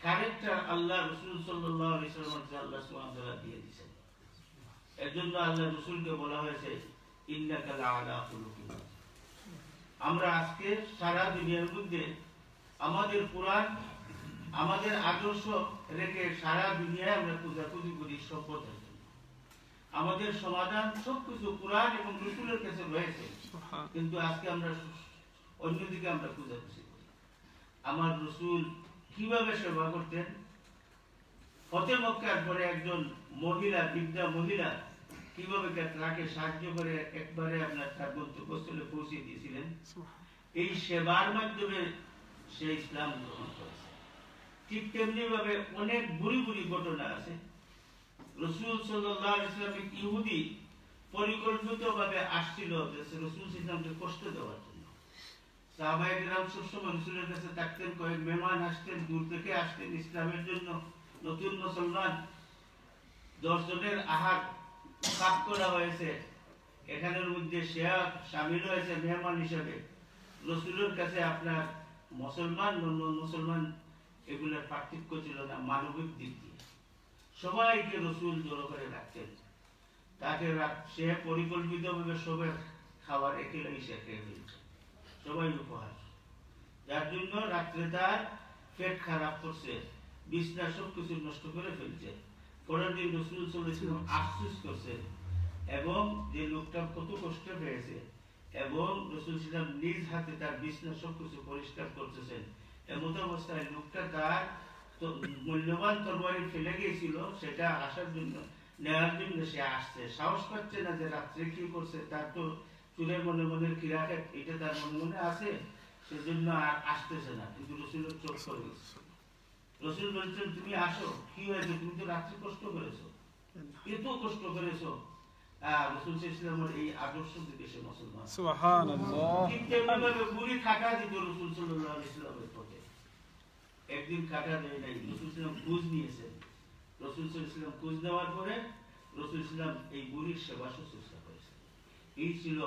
ক্যারেক্টার আল্লাহ রাসূল সাল্লাল্লাহু আলাইহি সাল্লামকে আল্লাহ সুবহানাহু ওয়া তাআলা দিয়ে দিয়েছেন। এজন্য আল্লাহ রাসূলকে বলা হয়েছে ইন্নাকা লাআলা খুলুকিন। আমরা আজকে সারা দুনিয়ার মধ্যে আমাদের কোরআন, আমাদের আদর্শ রেখে সারা দুনিয়ায় আমরা খোঁজাখুঁজি করি সভ্যতার জন্য। আমাদের সমাধান সবকিছু কোরআন এবং রাসূলের কাছে রয়েছে, কিন্তু আজকে আমরা অন্যদিকে আমরা খোঁজাখুঁজি করি। আমার রাসূল কিভাবে সেবা করতেন? ফতে মক্কার পরে একজন মহিলা, বৃদ্ধা মহিলা কিভাবে তাকে সাহায্য করে একবারে আপনার তার গন্তব্যস্থলে পৌঁছে দিয়েছিলেন। এই সেবার মাধ্যমে সে ইসলাম গ্রহণ করেছে। ঠিক তেমনি ভাবে অনেক বুড়ি বুড়ি ঘটনা আছে। রাসূল সাল্লাল্লাহু আলাইহি ওয়াসাল্লাম ইহুদি পরিকল্পিতভাবে আসছিল যে রাসূল ইসলামকে কষ্ট দেওয়ার জন্য। সাহাবায়ে কেরাম সবসময় রাসূলের কাছে থাকতেন, কয়েক মেহমান আসতেন, দূর থেকে আসতেন ইসলামের জন্য। নতুন মুসলমান 10 জনের আহার ভাগ করা হয়েছে, এখানের মধ্যে শেয়ার শামিল হয়েছে মেহমান হিসেবে। রাসূলের কাছে আপনার মুসলমান নন মুসলমান এগুলোর পার্থক্য ছিল না, মানবিক দিক দিয়ে সবাইকে রাসূল জড়ো করে রাখতেন। তাকে সে পরিকল্পিতভাবে সবাই খাবার একেলগে সে খেয়ে ফেলছে, সবাই উপহার। যার জন্য রাত্রে তার পেট খারাপ করছে, বিছনা সবকিছু নষ্ট করে ফেলছে। পরের দিন রাসূল সাল্লাল্লাহু আলাইহি ওয়াসাল্লাম আফসোস করছেন এবং যে লোকটা কত কষ্ট পেয়েছে, এবং রাসূল সাল্লাল্লাহু আলাইহি ওয়াসাল্লাম নিজ হাতে তার বিছনা সবকিছু পরিষ্কার করতেছেন। এমন অবস্থায় লোকটা তার মূল্যবান তরবারি ফেলে গিয়েছিল, সেটা আসার জন্য নেওয়ার জন্য সে আসছে, সাহস পাচ্ছে না যে রাত্রে কি করছে। তার তো চুলের মনে মনে কিরাকাত এটা তার মনে মনে আছে, সেজন্য আর আসতেছে না। কিন্তু রাসূলের চোখ পড়ে গেছে। রাসূল বলছেন তুমি আসো, কি হয়েছে? তুমি তো রাত্রে কষ্ট করেছো, এত কষ্ট করেছো। রাসূল সাল্লাল্লাহু আলাইহি ওয়াসাল্লামের এই আদর্শ থেকে সে মুসলমান। সুবহানাল্লাহ। ঠিক তেমনিভাবে বুড়ি খাটা দিত রাসূল সাল্লাল্লাহু আলাইহি ওয়াসাল্লামের পথে। একদিন খাটা দেয় নাই, রাসূল সাল্লাল্লাহু আলাইহি ওয়াসাল্লাম খোঁজ নিয়েছেন। রাসূল সাল্লাল্লাহু আলাইহি ওয়াসাল্লাম খোঁজ নেওয়ার পরে রাসূল সাল্লাল্লাহু আলাইহি ওয়াসাল্লাম এই বুড়ির সেবা শুশ্রূষা করেছেন। এই ছিল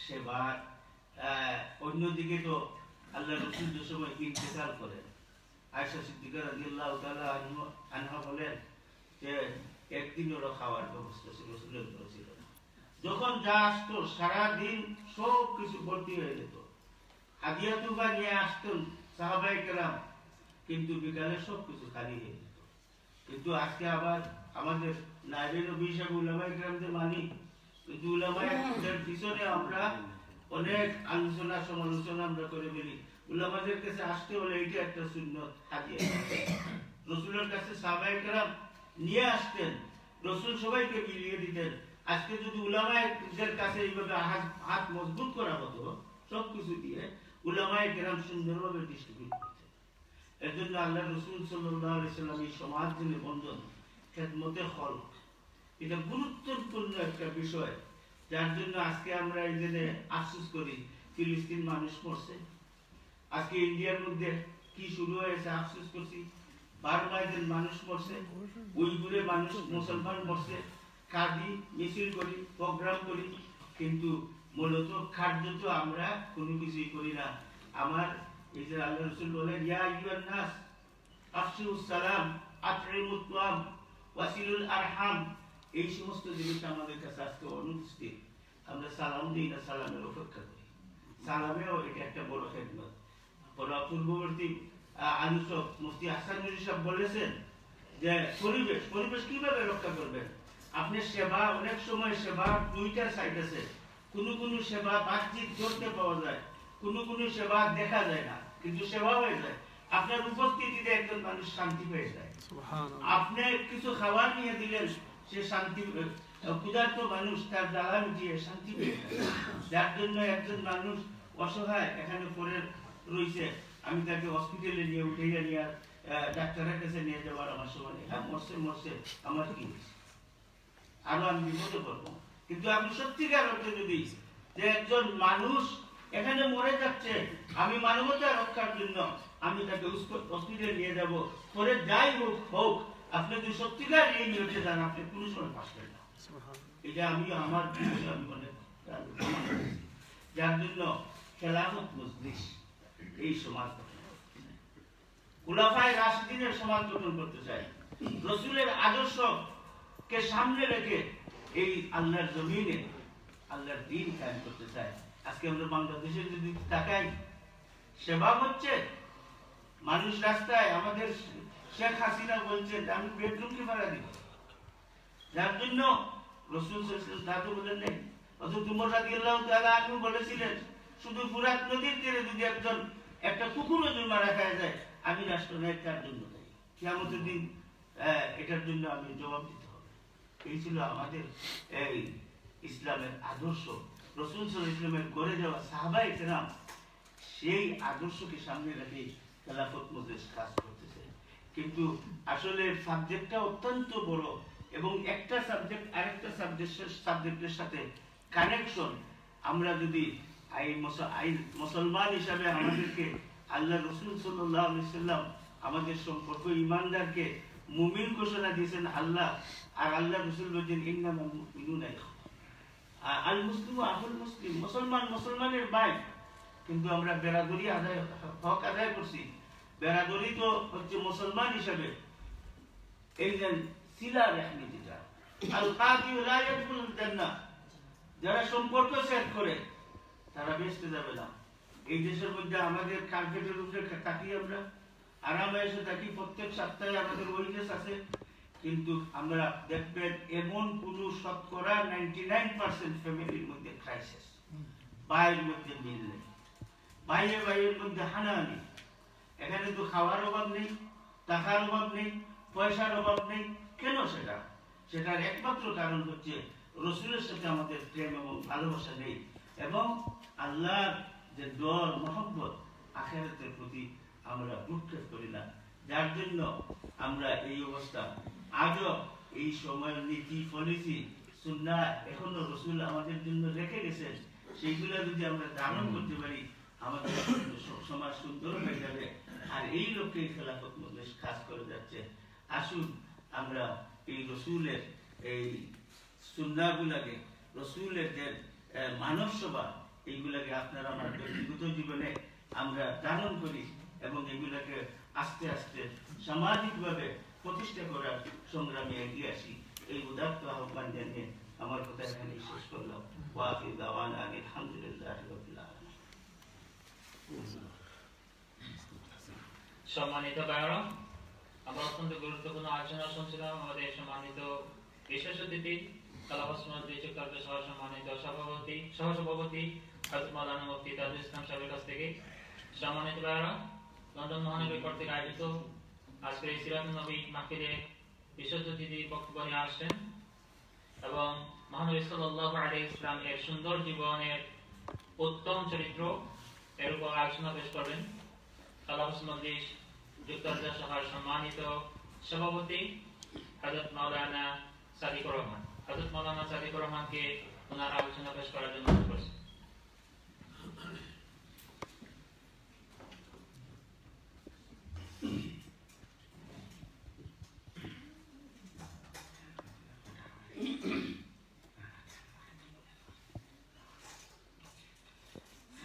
সেবার। অন্যদিকে তো আল্লাহ রাসূল যে সময় ইন্তেকাল করেন, আয়েশা সিদ্দিকা রাদিয়াল্লাহু তাআলা আনহা বলেন যে একদিন ওরা খাওয়ার ব্যবস্থা ছিল রাসূলের ঘরে ছিল না। যখন যা আসতো সারা দিন সব কিছু ভর্তি হয়ে যেত, হাদিয়া তুফা নিয়ে আসতেন সাহাবায়ে কেরাম, কিন্তু বিকালে সব কিছু খালি হয়ে যেত। কিন্তু আজকে আবার আমাদের নায়েবে নবী হিসেবে উলামায়ে কেরামদের মানি, কিন্তু উলামায়ের পিছনে আমরা অনেক আলোচনা সমালোচনা আমরা করে বলি, উলামাদের কাছে আসতে হলে এইটা একটা সুন্নত হাদিয়া। রাসূলের কাছে সাহাবায়ে কেরাম নিয়ে আসতেন, রাসূল সবাইকে বিলিয়ে দিতেন। আজকে যদি উলামাদের কাছে এইভাবে হাত মজবুত করা হতো সবকিছু দিয়ে, উলামায়ে কেরাম সুন্দরভাবে ডিস্ট্রিবিউট করতেন। এর জন্য আল্লাহ রাসূল সাল্লাল্লাহু আলাইহি সাল্লাম এই সমাজ যিনি বন্ধন খেদমতে খলক, এটা গুরুত্বপূর্ণ একটা বিষয়, যার জন্য আজকে আমরা এই জন্য আফসোস করি ফিলিস্তিন মানুষ মরছে। আজকে ইন্ডিয়ার মধ্যে কি শুরু হয়েছে আফসোস করছি, বার্মায় মানুষ মরছে, উইগুরে মানুষ মুসলমান মরছে। কাঁদি, মিছিল করি, প্রোগ্রাম করি, কিন্তু মূলত খাদ্য তো আমরা কোনো কিছুই করি না। আমার এই যে আল্লাহ রাসূল বলেন, ইয়া আইয়ুহান নাস আফশুস সালাম আতরিমুত তাম ওয়াসিলুল আরহাম, এই সমস্ত জিনিস আমাদের কাছে আজকে অনুপস্থিত। আমরা সালাম দিই না, সালামের অপেক্ষা করি। সালামেও এটা একটা বড় খেদমত। পূর্ববর্তী আলোচক মুফতি হাসান নুরী সাহেব বলেছেন যে পরিবেশ কিভাবে রক্ষা করবেন। আপনি সেবা, অনেক সময় সেবা দুইটা সাইড আছে, কোন সেবা বাহ্যিক করতে পাওয়া যায়, কোন সেবা দেখা যায় না, কিন্তু সেবা হয়ে যায়। আপনার উপস্থিতিতে একজন মানুষ শান্তি পেয়ে যায়। আপনি কিছু খাবার নিয়ে দিলেন, সে শান্তি, ক্ষুধার্ত মানুষ তার জ্বালা মিটিয়ে শান্তি পেয়ে যায়। যার জন্য একজন মানুষ অসহায় এখানে পড়ে রয়েছে, আমি তাকে হসপিটালে নিয়ে উঠে নিয়ে ডাক্তারের কাছে নিয়ে যাওয়ার আমার সময় নেই। হ্যাঁ, মরছে, আমার কি আরো আমি বিপদে পড়বো। কিন্তু আমি সত্যিকার অর্থে যদি যে একজন মানুষ এখানে মরে যাচ্ছে, আমি মানবতা রক্ষার জন্য আমি তাকে হসপিটালে নিয়ে যাব, পরে যাই হোক, আপনি যদি সত্যিকার এই নিয়তে যান, আপনি কোনো সময় পাচ্ছেন না। এটা আমি আমার আমি মনে, যার জন্য খেলাফত মজলিস এই সমাজ খুলাফায়ে রাশিদিনের সমাজ গঠন করতে চাই, রাসূলের আদর্শকে সামনে রেখে এই আল্লাহর জমিনে আল্লাহর দ্বীন কায়েম করতে চাই। আজকে আমরা বাংলাদেশে যদি তাকাই, সেবা হচ্ছে, মানুষ রাস্তায়, আমাদের শেখ হাসিনা বলছেন আমি বেডরুমকে ভাড়া দিব, যার জন্য রাসূল সাল্লাল্লাহু আলাইহি ওয়াসাল্লাম তা তো বলেন নাই। হযরত উমর রাদিয়াল্লাহু তাআলা আনহু বলেছিলেন, শুধু ফুরাত নদীর তীরে যদি একজন একটা কুকুরও যদি মারা খায় যায়, আমি রাষ্ট্রনায়ক তার জন্য দায়ী, কিয়ামতের দিন এটার জন্য আমি জবাব দিতে হবে। এই ছিল আমাদের এই ইসলামের আদর্শ। রাসূল সাল্লাল্লাহু আলাইহি ওয়াসাল্লামের গড়ে যাওয়া সাহাবায়ে কেরাম সেই আদর্শকে সামনে রেখে খেলাফত মজলিস কাজ করতেছে। কিন্তু আসলে সাবজেক্টটা অত্যন্ত বড়, এবং একটা সাবজেক্ট আরেকটা সাবজেক্টের সাথে কানেকশন। আমরা যদি মুসলমান হিসাবে আমাদেরকে আল্লাহ রাসূল সাল্লাল্লাহু আলাইহি ওয়াসাল্লাম আমাদের সম্পর্ক ঈমানদারকে মুমিন ঘোষণা দিয়েছেন আল্লাহ, আর আল্লাহ রাসূল বলেন ইন্নামাল মুমিনুনা আল মুসলিমু আখুল মুসলিম, মুসলমান মুসলমানের ভাই। কিন্তু আমরা বেরাদরি হক আদায় করছি। বেরাদরি তো হচ্ছে মুসলমান হিসাবে এই যে সিলা রাহমি যেটা, আল কাতিউ লা ইয়াদখুলুল জান্নাহ, যারা সম্পর্ক সেট করে তারা বেহেশতে যাবে না। এই দেশের মধ্যে আমাদের কার্পেটের উপরে থাকি, আমরা আরামে এসে থাকি, প্রত্যেক সপ্তাহে আমাদের ওয়েজেস আছে, কিন্তু আমরা দেখবেন এমন কোন শতকরা 99% ফ্যামিলির মধ্যে ক্রাইসিস, ভাইয়ের মধ্যে মিল নেই, ভাইয়ের মধ্যে হানাহানি। এখানে তো খাওয়ার অভাব নেই, টাকার অভাব নেই, পয়সার অভাব নেই। কেন সেটার একমাত্র কারণ হচ্ছে রাসূলের সাথে আমাদের প্রেম এবং ভালোবাসা নেই, এবং আল্লাহর যে ডর মহব্বত আখিরাতের প্রতি আমরা ভ্রুক্ষেপ করি না। যার জন্য আমরা এই অবস্থা। আজও এই সময়ের নীতি পলিসি সুন্নাহ এখনো রাসূল আমাদের জন্য রেখে গেছেন, সেইগুলো যদি আমরা ধারণ করতে পারি, আমাদের সমাজ সুন্দর হয়ে যাবে। আর এই লক্ষ্যে খেলাফত মজলিস কাজ করে যাচ্ছে। আসুন আমরা এই রাসূলের এই সুন্নাহগুলোকে, রাসূলের যে মানব সেবা, এইগুলাকে আপনারা আমার ব্যক্তিগত জীবনে আমরা ধারণ করি, এবং এগুলাকে আস্তে আস্তে সামাজিকভাবে প্রতিষ্ঠা করার সংগ্রামে এগিয়ে আসি। এই উদাত্ত আহ্বান জানিয়ে আমার কথা এখানে শেষ করলাম। ওয়া আখিরু দাওয়ানা আলহামদুলিল্লাহি রাব্বিল আলামিন। সম্মানিত ভাইরা, আমরা অত্যন্ত গুরুত্বপূর্ণ আলোচনা শুনছিলাম। আমাদের সম্মানিত বিশেষ অতিথি খেলাফত মজলিস সম্মানিত সহসভাপতি হযরত মাওলানা মুফতি তাজুল ইসলাম সাহেবের কাছ থেকে। সম্মানিত ভাইরা, লন্ডন মহানগরী কর্তৃক আয়োজিত আজকের এই সিরাতুন নবী মাহফিলে বিশেষ অতিথি বক্তব্য নিয়ে আসছেন এবং মহানবী সাল্লাল্লাহু আলাইহি ওয়াসাল্লাম এর সুন্দর জীবনের উত্তম চরিত্র এর উপর আলোচনা পেশ করবেন খালাফত মজলিস যুক্তরাজ্য শাখার সম্মানিত সভাপতি হযরত মাওলানা সাদিকুর রহমান। হযরত মাওলানা সাদিকুর রহমানকে ওনার আলোচনা পেশ করার জন্য অনুরোধ করছি।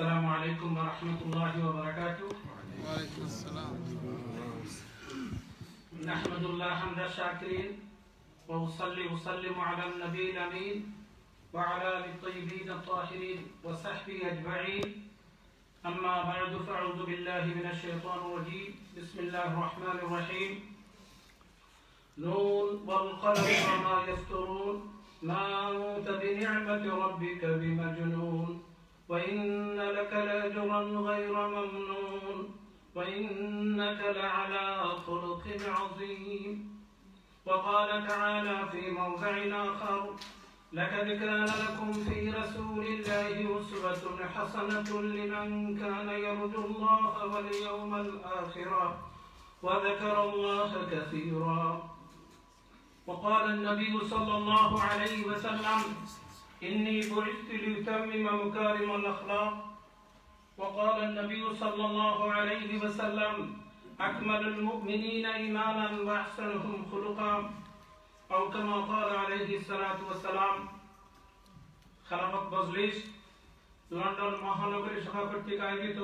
السلام عليكم ورحمة الله وبركاته. وعليكم السلام. نحمد الله حمد الشاكرين وأصلي وسلم على النبي الأمين وعلى آله الطيبين الطاهرين وصحبه أجمعين. أما بعد فأعوذ بالله من الشيطان الرجيم. بسم الله الرحمن الرحيم. نون والقلم وما يسطرون ما أنت بنعمة ربك بمجنون وإن لك لأجرا غير ممنون وإنك لعلى خلق عظيم. وقال تعالى في موضع آخر لقد كان لكم في رسول الله أسوة حسنة لمن كان يرجو الله واليوم الآخر وذكر الله كثيرا. وقال النبي صلى الله عليه وسلم إني بعثت لأتمم مكارم الأخلاق. وقال النبي صلى الله عليه وسلم أكمل المؤمنين إيمانا وأحسنهم خلقا أو كما قال عليه الصلاة والسلام. খালাফত মজলিস লন্ডন মহানগরী শাখা কর্তৃক আয়োজিত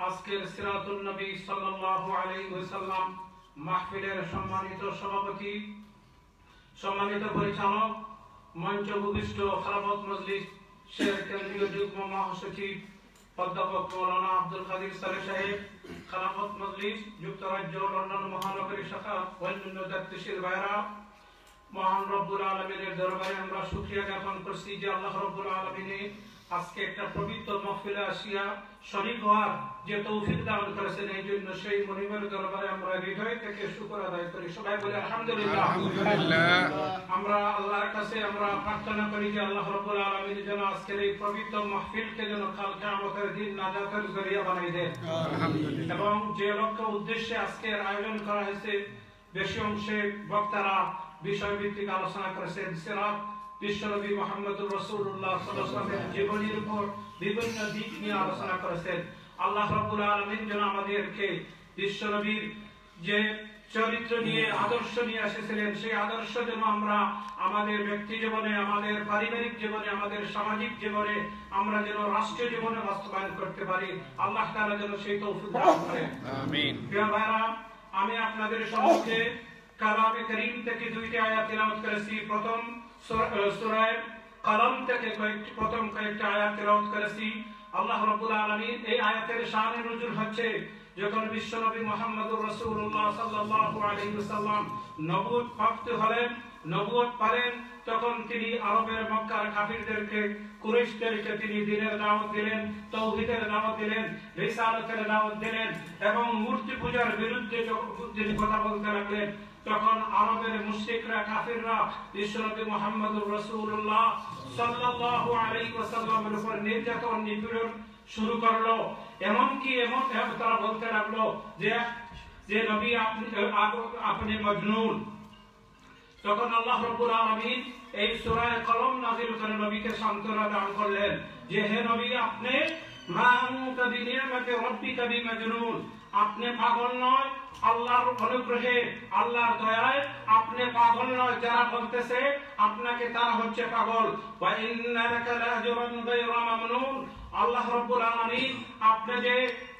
আজকের সিরাতুন নবী সাল্লাল্লাহু আলাইহি ওয়াসাল্লাম মাহফিলের সম্মানিত সভাপতি, সম্মানিত পরিচালক, মঞ্চ ভূমিষ্ঠ খালাফত মজলিস কেন্দ্রীয় যুগ্ম মহাসচিব অধ্যাপক মৌলানা আব্দুল কাদির সালেহ সাহেব, খালাফত মজলিস যুক্তরাজ্য লন্ডন মহানগরী শাখা অন্যান্য দায়িত্বশীল ভাইরা, মহান রব্বুল আলামিনের দরবারে আমরা শুকরিয়া জ্ঞাপন করছি যে আল্লাহ রব্বুল আলামিন আজকে একটা পবিত্র মাহফিলে আসিয়া শরীক হওয়ার যে তৌফিক দান করেছেন, এই জন্য সেই মনিবের দরবারে আমরা হৃদয় থেকে শুকর আদায় করি। সবাই বলে আলহামদুলিল্লাহ। আমরা আল্লাহর কাছে আমরা প্রার্থনা করি যে আল্লাহ রাব্বুল আলামিন যেন আজকের এই পবিত্র মাহফিলকে যেন কাল কিয়ামতের দিন নাজাতের জরিয়া বানাই দেন। আলহামদুলিল্লাহ। এবং যে লক্ষ্য উদ্দেশ্যে আজকের আয়োজন করা হয়েছে, বেশি অংশে বক্তারা বিষয়ভিত্তিক আলোচনা করেছেন। সিরাত বিশ্বনবী মুহাম্মদুর রাসূলুল্লাহ সাল্লাল্লাহু আলাইহি ওয়াসাল্লামের জীবনের উপর বিভিন্ন দিক নিয়ে আলোচনা করেছেন। আল্লাহ রাব্বুল আলামিন যেন আমাদেরকে বিশ্বনবীর যে চরিত্র নিয়ে আদর্শ নিয়ে এসেছিলেন, সেই আদর্শ যেন আমরা আমাদের ব্যক্তি জীবনে, আমাদের পারিবারিক জীবনে, আমাদের সামাজিক জীবনে, আমরা যেন রাষ্ট্রীয় জীবনে বাস্তবায়ন করতে পারি। আল্লাহ তাআলা যেন সেই তৌফিক দান করেন। আমিন। প্রিয় ভাইরা, আমি আপনাদের সম্মুখে কালামে কারীম থেকে দুইটি আয়াত তেলাওয়াত করেছি। প্রথম সূরা কলম থেকে প্রথম কয়েকটি আয়াত তেলাওয়াত করেছি। আল্লাহ রাব্বুল আলামিন এই আয়াতের শানে নজুল হচ্ছে যখন বিশ্বনবী মুহাম্মদুর রাসূলুল্লাহ সাল্লাল্লাহু আলাইহি ওয়াসাল্লাম নবুয়ত প্রাপ্ত হলেন, নবুয়ত পেলেন, তখন তিনি আরবের মক্কার কাফিরদেরকে, কুরাইশদেরকে তিনি দ্বীনের দাওয়াত দিলেন, তাওহীদের দাওয়াত দিলেন, রিসালাতের দাওয়াত দিলেন এবং মূর্তি পূজার বিরুদ্ধে তিনি কথা বলতে লাগলেন। তখন আরবের মুশরিকরা, কাফিররা বিশ্বনবী মুহাম্মদুর রাসূলুল্লাহ সাল্লাল্লাহু আলাইহি ওয়াসাল্লামের উপর নির্যাতন, নিপীড়ন শুরু করলো। এমনকি তারা বলতে লাগলো যে নবী আপনি মজনুন। তখন আল্লাহ রাব্বুল আলামিন এই সূরা কলম নাযিল করে নবীকে সান্ত্বনা দান করলেন যে হে নবী, আপনি মা আনতা বিনিয়ামাতি রাব্বিকা বিমাজনুন, আপনি পাগল নয়, আল্লাহর অনুগ্রহে, আল্লাহর দয়ায় আপনি পাগল নয়। যারা বলতেছে আপনাকে তারা হচ্ছে পাগল। ওয়া ইন্নাকা লাআজরান গায়রা মামনুন, আল্লাহ রাব্বুল আলামিন আপনি যে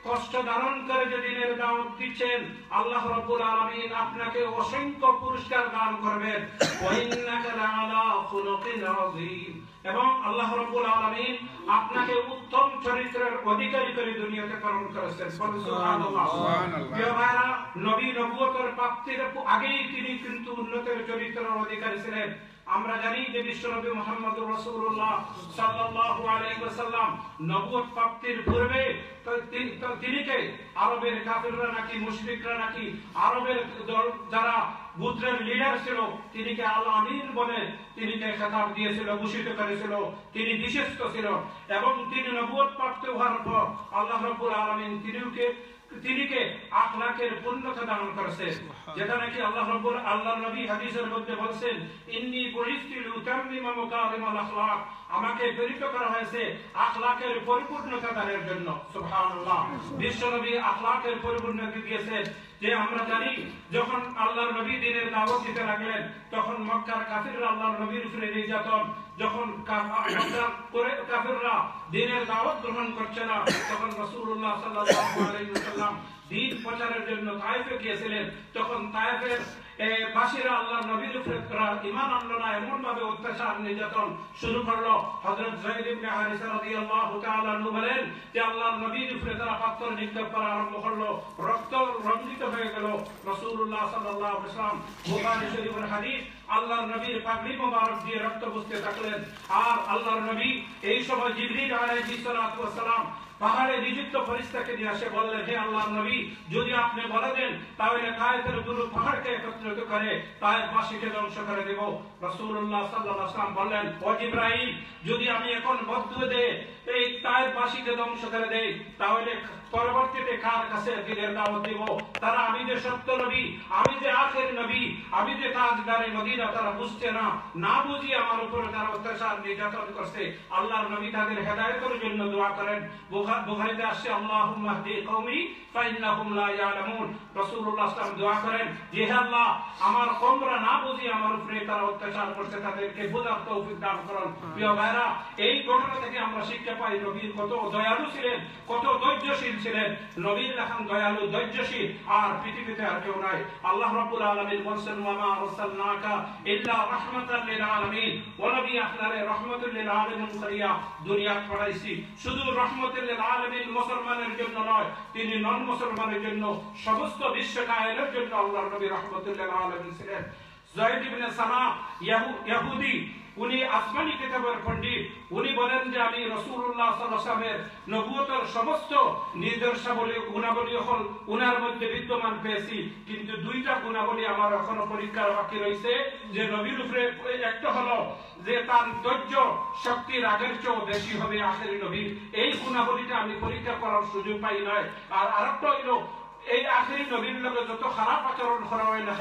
কষ্ট ধারণ করে যে দ্বীনের দাওয়াত দিচ্ছেন, আল্লাহ রাব্বুল আলামিন আপনাকে অসংখ্য পুরস্কার দান করবেন। ওয়া ইন্নাকা লাআলা খুলুকিন আযীম, এবং আল্লাহ রাব্বুল আলামিন আপনাকে উত্তম চরিত্রের অধিকারী করে দুনিয়াতে প্রেরণ করেছেন। সুবহানাল্লাহ। প্রিয় ভাইরা, নবী নবুয়তের প্রাপ্তির আগেই তিনি কিন্তু উন্নতের চরিত্রের অধিকারী ছিলেন। আমরা জানি যে বিশ্বনবী মুহাম্মদুর রাসূলুল্লাহ সাল্লাল্লাহু আলাইহি ওয়াসাল্লাম নবুয়ত প্রাপ্তির পূর্বে তিনিকে আরবের কাফিররা নাকি মুশরিকরা নাকি আরবের যারা গোত্রের লিডার ছিল তিনিকে আল আমিন বলে তিনিকে খেতাব দিয়েছিল, ভূষিত করেছিল, তিনি বিশেষত ছিল। এবং তিনি নবুয়ত প্রাপ্ত হওয়ার পর আল্লাহ রাব্বুল আলামিন তিনিকে আখলাকের পূর্ণতা দান করেছেন, যেটা নাকি আল্লাহর নবী হাদিসের মধ্যে বলেছেন, ইন্নী বুইসতু লিউতাম্মিমা মাকারিমাল আখলাক, আমাকে প্রেরিত করা হয়েছে আখলাকের পরিপূর্ণতা দানের জন্য। সুবহানাল্লাহ। বিশ্বনবী আখলাকের পরিপূর্ণতা দিয়েছেন। যে আমরা জানি যখন আল্লাহর নবী দ্বীনের দাওয়াত দিতে লাগলেন তখন মক্কার কাফিররা আল্লাহর নবীর উপরে নির্যাতন, যখন কাফিররা দ্বীনের দাওয়াত গ্রহণ করছে না তখন রাসূলুল্লাহ সাল্লাল্লাহু আলাইহি ওয়াসাল্লাম দ্বীন প্রচারের জন্য তায়েফে গিয়েছিলেন। তখন তায়েফের বাসীরা আল্লাহর নবীর উপরে ঈমান আনলো না, এমন ভাবে অত্যাচার নির্যাতন শুরু করলো। হযরত যায়েদ ইবনে হারিসা রাদিয়াল্লাহু তাআলা আনহু বলেন যে আল্লাহর নবীর উপরে তারা পাথর নিক্ষেপ করা আরম্ভ করলো, রক্ত রঞ্জিত হয়ে গেল। রাসূলুল্লাহ সাল্লাল্লাহু আলাইহি ওয়াসাল্লাম বুখারী শরীফের হাদিস, আল্লাহর নবীর পাগড়ি মোবারক দিয়ে রক্ত বসতে থাকলেন। আর আল্লাহর নবী এই সময় জিবরিল আলাইহিস সালাতু ওয়াস সালাম পাহাড়ে নিযুক্ত ফেরেশতাকে নিয়ে আসে বললেন, হে আল্লাহর নবী, যদি আপনি বলে দেন তাহলে তায়েফের পুরো পাহাড়কে একত্রিত করে তায়েফবাসীকে ধ্বংস করে দেব। রাসূলুল্লাহ সাল্লাল্লাহু আলাইহি ওয়াসাল্লাম বললেন, ও জিবরাইল, যদি আমি এখন বদদুয়া দেই এই তায়েফবাসীকে ধ্বংস করে দেই তাহলে পরবর্তীতে কার কাছে দ্বীনের দাওয়াত দেব? তারা আমি যে সত্য নবী, আমি যে আখের নবী, আমি যে তাজদারে মদিনা তারা বুঝছে না, না বুঝিয়ে আমার উপরে তারা অত্যাচার নির্যাতন করছে। আল্লাহর নবী তাদের হেদায়েতের জন্য দোয়া করেন। বুখারীতে আসছে, আল্লাহুম্মা হদি কওমি ফাইন্নাহুম লা ইয়ালামুন। রাসূলুল্লাহ সাল্লাল্লাহু আলাইহি ওয়াসাল্লাম দোয়া করেন যে হে আল্লাহ, আমার কওমরা না বুঝিয়ে আমার উপরে তারা অত্যাচার করছে, তাদেরকে বোঝার তৌফিক দান করুন। প্রিয় ভাইরা, এই ঘটনা থেকে আমরা শিক্ষা পাই নবী কত দয়ালু ছিলেন, কত ধৈর্যশীল ছিলেন। নবীর রাখান দয়ালু, ধৈর্যশীল আর পৃথিবীতে আর কেউ নাই। আল্লাহ রাব্বুল আলামিন বলেন, ওয়া মা আরসালনাকা ইল্লা রাহমাতাল লিল আলামিন, ও নবী আপনারে রাহমাতুল লিল আলামিন করিয়া দুনিয়া পাঠাইছি। শুধু রাহমাতুল লিল আলামিন মুসলমানের জন্য নয়, তিনি নন মুসলমানের জন্য, সমস্ত বিশ্ব কায়েমের জন্য আল্লাহর নবী রাহমাতুল লিল আলামিন ছিলেন। যায়েদ ইবনে সানা ইহুদি, উনি আসমানি কিতাবের পণ্ডিত, উনি বলেন যে আমি রাসূলুল্লাহ সাল্লাল্লাহু আলাইহি ওয়াসাল্লামের নবুয়তের সমস্ত নিদর্শনাবলী গুণাবলী হল উনার মধ্যে বিদ্যমান পেয়েছি, কিন্তু দুইটা গুণাবলী আমার এখনো পরীক্ষার বাকি রয়েছে। যে নবীর উপরে একটা হলো যে তার ধৈর্য শক্তির আগের চেয়েও বেশি হবে আখেরি নবীর, এই গুণাবলীটা আমি পরীক্ষা করার সুযোগ পাই নাই। আর আরেকটা হইল এই আখেরি নবীর লগে যত খারাপ আচরণ করা হয় না,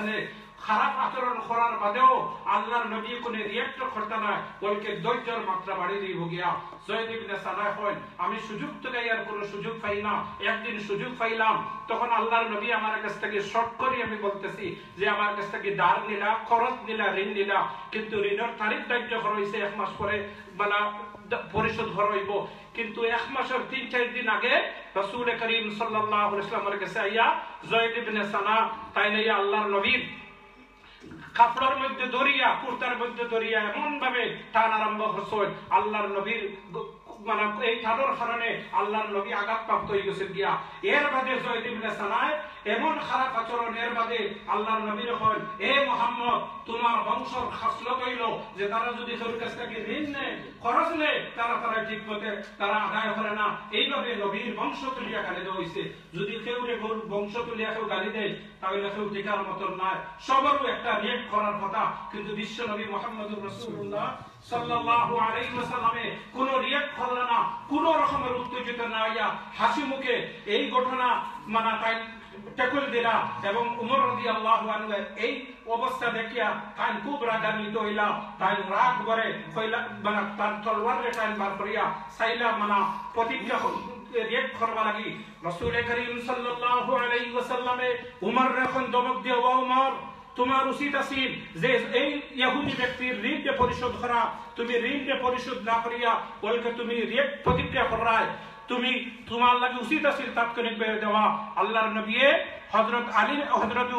খারাপ আচরণ করার বাদেও আল্লাহর নবী কোনো রিয়েক্ট করতে না, বলকে ধৈর্যের মাত্রা বাড়িয়ে দিব গিয়া। যায়েদ ইবনে সানা হয়, আমি সুযোগ তো আর কোনো সুযোগ পাই না। একদিন সুযোগ পাইলাম, তখন আল্লাহর নবী আমার কাছ থেকে শর্ট করে আমি বলতেছি যে আমার কাছ থেকে দাঁড় নিলা, খরচ নিলা, ঋণ নিলা, কিন্তু ঋণের তারিখ ধার্য করা হয়েছে 1 মাস পরে মানে পরিশোধ করা হইব। কিন্তু 1 মাসের 3-4 দিন আগে রাসূল করিম সাল্লাল্লাহু আলাইহি ওয়াসাল্লামের কাছে আইয়া যায়েদ ইবনে সানা তাই না আল্লাহর নবীর কাপড়ের মধ্যে দরিয়া, কুর্তার মধ্যে দরিয়া এমন ভাবে টান আরম্ভ হচ্ছে, আল্লাহর নবীর মানে এই টানোর কারণে আল্লাহর নবী আঘাতপ্রাপ্ত হয়ে গেছেন গিয়া। এর বাদে যায়েদ ইবনে সানায় এমন খারাপ আচরণ, এর বাদে আল্লাহর নবীর হয়, এ মুহাম্মদ, তোমার বংশর খাসলত হইল যে তারা যদি তোর কাছ থেকে ঋণ নেয়, খরচ নেয়, তারা ঠিক মতে তারা আদায় করে না। এইভাবে নবীর বংশ তুলিয়া গালি দেওয়া হয়েছে। যদি কেউ বংশ তুলিয়া কেউ গালি দেয় তাহলে কেউ টিকার মতন নয়, সবারও একটা রিয়েক্ট করার কথা। কিন্তু বিশ্ব নবী মুহাম্মদুর রাসূলুল্লাহ সাল্লাল্লাহু আলাইহি ওয়াসাল্লামে কোন রিয়েক্ট করল না, কোন রকমের উত্তেজিত না হইয়া হাসি মুখে এই ঘটনা মানে তাই টেকল দিলা। এবং উমর রাদিয়াল্লাহু আনহু এই অবস্থা দেখিয়া তাই খুব রাগান্বিত হইলা, তাই রাগ করে কইলা মানে তার তলোয়ারের টাইম বার করিয়া সাইলা মানে প্রতিজ্ঞা রিয়েক্ট করবা লাগি। রাসূল করিম সাল্লাল্লাহু আলাইহি ওয়াসাল্লামে উমর যখন দমক দিয়ে, ও উমর, তোমার উচিত আছিল যে এই ইহুদি ব্যক্তির ঋণ পরিশোধ করা, তুমি ঋণ পরিশোধ না করিয়া বলকে তুমি রিয়েক্ট প্রতিক্রিয়া করায়, তুমি তোমার লাগে উচিত আছিল তাৎক্ষণিক বের দেওয়া। আল্লাহর নবী হযরত আলী হযরত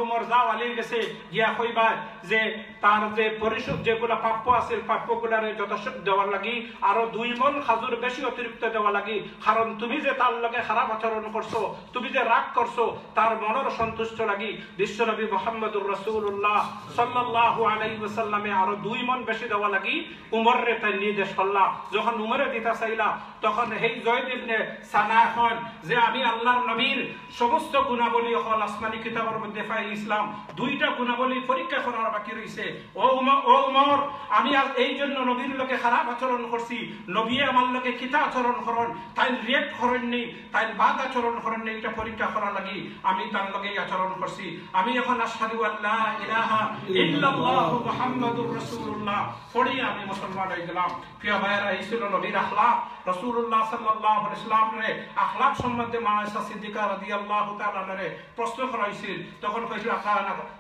উমর যাও আলীর কাছে গিয়া কইবা যে তার যে পরিশোধ যেগুলা প্রাপ্য আছে প্রাপ্যগুলারে যথেষ্ট দেওয়ার লাগি আরো 2 মণ খাজুর বেশি অতিরিক্ত দেওয়া লাগি, কারণ তুমি যে তার লগে খারাপ আচরণ করছো, তুমি যে রাগ করছো, তার মনের সন্তুষ্ট লাগি বিশ্বনবী মুহাম্মদুর রাসূলুল্লাহ সাল্লাল্লাহু আলাইহি ওয়াসাল্লামে আরো 2 মণ বেশি দেওয়া লাগি উমররে তাই নির্দেশ করলা। যখন উমরে দিতা চাইলা তখন এই জয়েদ ইবনে সানা হন যে আমি আল্লাহর নবীর সমস্ত গুণাবলী হল আসমানি কিতাবের মধ্যে পাই ইসলাম, 2টা গুণাবলী পরীক্ষা করার বাকি রইছে। ও উমর, আমি এই জন্য নবীর লোকে খারাপ আচরণ করছি, নবী আমার লোকে কিতা আচরণ করেন, তাই রিয়েক্ট করেন নেই, তাই বাদ আচরণ করেন নেই, এটা পরীক্ষা করা লাগি আমি তার লগে আচরণ করছি। আমি এখন আশহাদু আল্লা ইলাহা ইল্লাল্লাহু মুহাম্মাদুর রাসূলুল্লাহ পড়ি আমি মুসলমান হয়ে গেলাম। প্রিয় ভাইরা, এই ছিল নবীর আখলাক। রাসূলুল্লাহ সাল্লাল্লাহু আলাইহি ওয়াসাল্লামের আখলাক সম্বন্ধে মা আয়েশা সিদ্দিকা রাদিয়াল্লাহু তাআলা আনহারে প্রশ্ন করা হয়েছিল। তখন কইছিল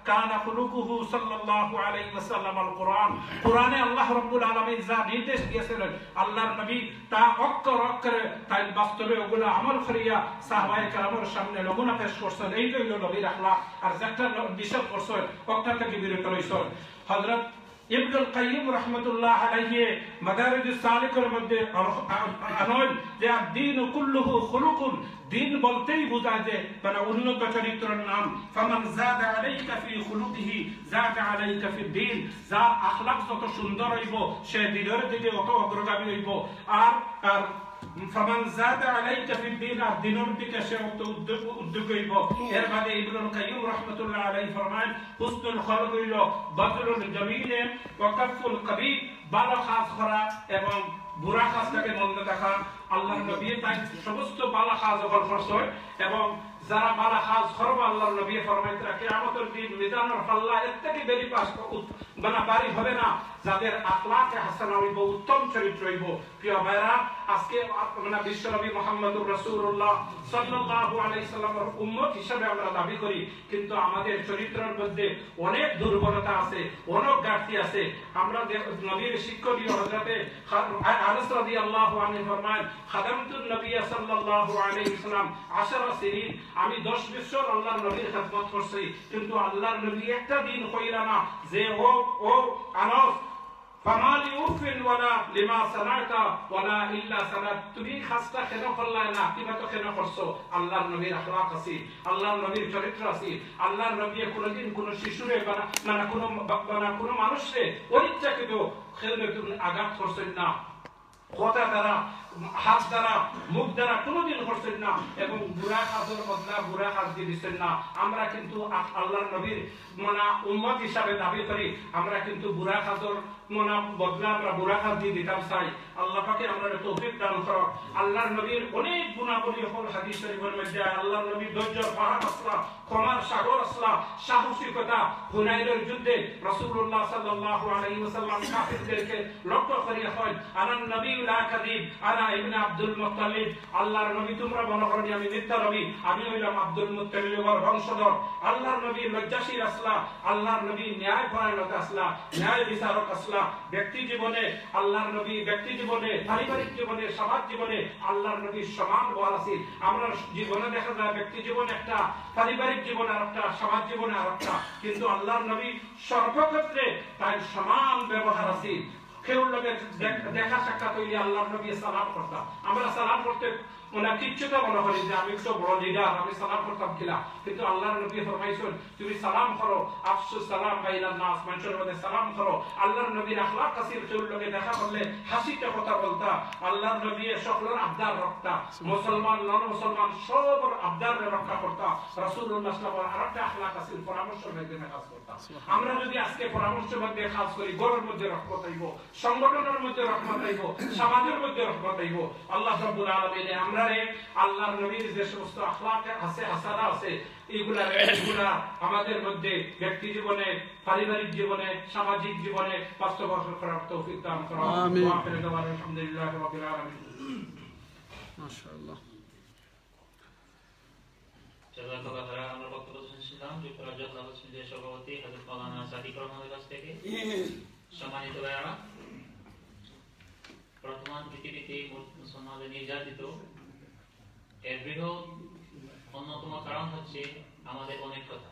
কানা খুলুকুহু সাল্লাল্লাহু আলাইহি ওয়াসাল্লাম আল কোরআন। কোরআনে আল্লাহ রাব্বুল আলামিন যা নির্দেশ দিয়েছিলেন আল্লাহর নবী তা অক্ষর অক্ষরে তাই বাস্তবে ওগুলো আমল করিয়া সাহাবায়ে কেরামের সামনে নমুনা পেশ করছেন। এইটাই হলো নবীর আখলাক। আর যেটা নিষেধ করছেন ওটা থেকে বিরত রইছেন। হযরত ইবনুল কাইয়িম রাহমাতুল্লাহ আলাইহি মাদারিজুস সালিকের মধ্যে আনয় যে দ্বীন কুল্লুহু খুলুকুন, দিন বলতেই বোঝায় যে মানে উন্নত চরিত্রের নাম। ফামান যাদা আলাইকা ফি খুলুকিহি যাদা আলাইকা ফি দ্বীন, যার আখলাক যত সুন্দর হইব সে দিনের দিকে অত অগ্রগামী হইব। আর ফামান যাদা আলাইকা ফি দ্বীন, আর দিনের দিকে সে অত উদ্যোগ হইব। এর বাদে ইবনুল কাইয়িম রাহমাতুল্লাহ আলাইহি ফরমান হুসনুল খলক হইল বদলুল জামিলে ওয়া কাফুল কবিহ, ভালো কাজ করা এবং বুরা কাজটাকে মন্দ দেখা। আল্লাহর নবী তাই সমস্ত ভালো কাজ করছেন এবং যারা ভালো কাজ করবে আল্লাহর নবী ফরমাইতে কিয়ামতের দিন মিজানের পাল্লা এর থেকে বেশি পাস বাড়ি হবে না যাদের আখলাকে হাসানা হইব, উত্তম চরিত্র হইব। প্রিয় ভাইরা, আজকে মানে বিশ্বনবী মুহাম্মদুর রাসূলুল্লাহ সাল্লাল্লাহু আলাইহি সাল্লামের উম্মত হিসেবে আমরা দাবি করি, কিন্তু আমাদের চরিত্রের মধ্যে অনেক দুর্বলতা আছে, অনেক ঘাটতি আছে। আমরা নবীর শিক্ষণীয় হযরতে আনাস রাদিয়াল্লাহু আনহু ফরমান খাদামতুন নবী সাল্লাল্লাহু আলাইহি ওয়াসাল্লাম 10 সিনিন, আমি 10 বছর আল্লাহর নবীর খিদমত করছি, কিন্তু আল্লাহর নবী একটা দিন কইরা না যে ও আনাস ফামালি উফিন ওয়ালা লিমা সানাতা ওয়ালা ইল্লা সানাত, তুমি খাসটা কেন করলা না, কিবা তো কেন করছো। আল্লাহর নবীর আখলাক আছে, আল্লাহর নবীর চরিত্র আছে। আল্লাহর নবী কোনদিন কোন শিশুরে মানে কোন মানুষে অনিচ্ছাকৃত খেলবে আঘাত করছেন না, কথা দ্বারা হাত দ্বারা মুখ দ্বারা কোনোদিন করছেন না, এবং বুড়া কাজের বদলা বুড়া কাজ দিয়ে দিচ্ছেন না। আমরা কিন্তু আল্লাহর নবীর মানে উম্মত হিসাবে দাবি করি, আমরা কিন্তু বুড়া কাজের মানে বদলা আমরা বুড়া কাজ দিয়ে দিতাম চাই। আল্লাহ পাকে আমরা তৌফিক দান করো। আল্লাহর নবীর অনেক গুণাবলী হল হাদিস শরীফের মধ্যে। আল্লাহর নবী ধৈর্যের পাহাড় আসলা, ক্ষমার সাগর আসলা, সাহসিকতা। হুনাইনের যুদ্ধে রাসূলুল্লাহ সাল্লাল্লাহু আলাইহি ওয়াসাল্লাম কাফিরদেরকে লক্ষ্য করিয়া কয় আনান নবী লা কাযিব আনা ইবনে আব্দুল মুত্তালিব, আল্লাহর নবী তোমরা মনে করনি আমি মিথ্যা নবী, আমি হইলাম আব্দুল মুত্তালিবের বংশধর। আল্লাহর নবী লজ্জাশীল আসলা, আল্লাহর নবী ন্যায় পরায়ণ আসলা, ন্যায় বিচারক আসলা। ব্যক্তি জীবনে আল্লাহর নবী, ব্যক্তি জীবনে, পারিবারিক জীবনে, সমাজ জীবনে আল্লাহর নবী সমান বল আছে। আমরা জীবনে দেখা যায় ব্যক্তি জীবনে একটা, পারিবারিক জীবনে আরেকটা, সমাজ জীবনে আরেকটা, কিন্তু আল্লাহর নবী সর্বক্ষেত্রে তাই সমান ব্যবহার আছে। কেউ লোকে দেখা সাক্ষাৎ হইলে আল্লাহর নবী সালাম করতাম। আমরা সালাম করতে ওনার কিচ্ছুটা মনে করি যে আমি তো বড় লিডার, আমি সালাম করতাম কিনা, কিন্তু আল্লাহর নবী ফরমাইছেন তুমি সালাম করো, আফসুস সালাম বাইনান নাস, মানুষের মধ্যে সালাম করো। আল্লাহর নবীর আখলাক কাসির কেউ লোকে দেখা করলে হাসিতে কথা বলতা। আল্লাহর নবী সকলের আবদার রক্ষা, মুসলমান নন মুসলমান সবার আবদার রক্ষা করতা। রাসূলুল্লাহ সাল্লাল্লাহু আলাইহি ওয়াসাল্লাম আরেকটা আখলাক কাসির পরামর্শের মাধ্যমে কাজ করতা। আমরা যদি আজকে পরামর্শের মধ্যে কাজ করি, ঘরের মধ্যে রহমত আইব, সংগঠনের মধ্যে রহমত আইব, সমাজের মধ্যে রহমত আইব। আল্লাহ রাব্বুল আলামিন আমরা আল্লাহর নবীর যে সমস্ত আখলাক আছে, হাসানা আছে, এগুলা আমাদের মধ্যে ব্যক্তি জীবনে, পারিবারিক জীবনে, সামাজিক জীবনে বাস্তবায়ন করার তৌফিক দান করুন। আমিন। আলহামদুলিল্লাহ রাব্বিল আলামিন। মাশাআল্লাহ। জাযাকাল্লাহু খাইরান। আমরা বক্তব্য শুনছিলাম যে প্রজ্ঞা মসজিদের সভাপতি হযরত মাওলানা সাদিক রহমানের কাছ থেকে। সম্মানিত ভাইরা, বর্তমান পৃথিবীতে মুসলমানদের নির্যাতিত এর বৃহৎ অন্যতম কারণ হচ্ছে আমাদের অনেকতা।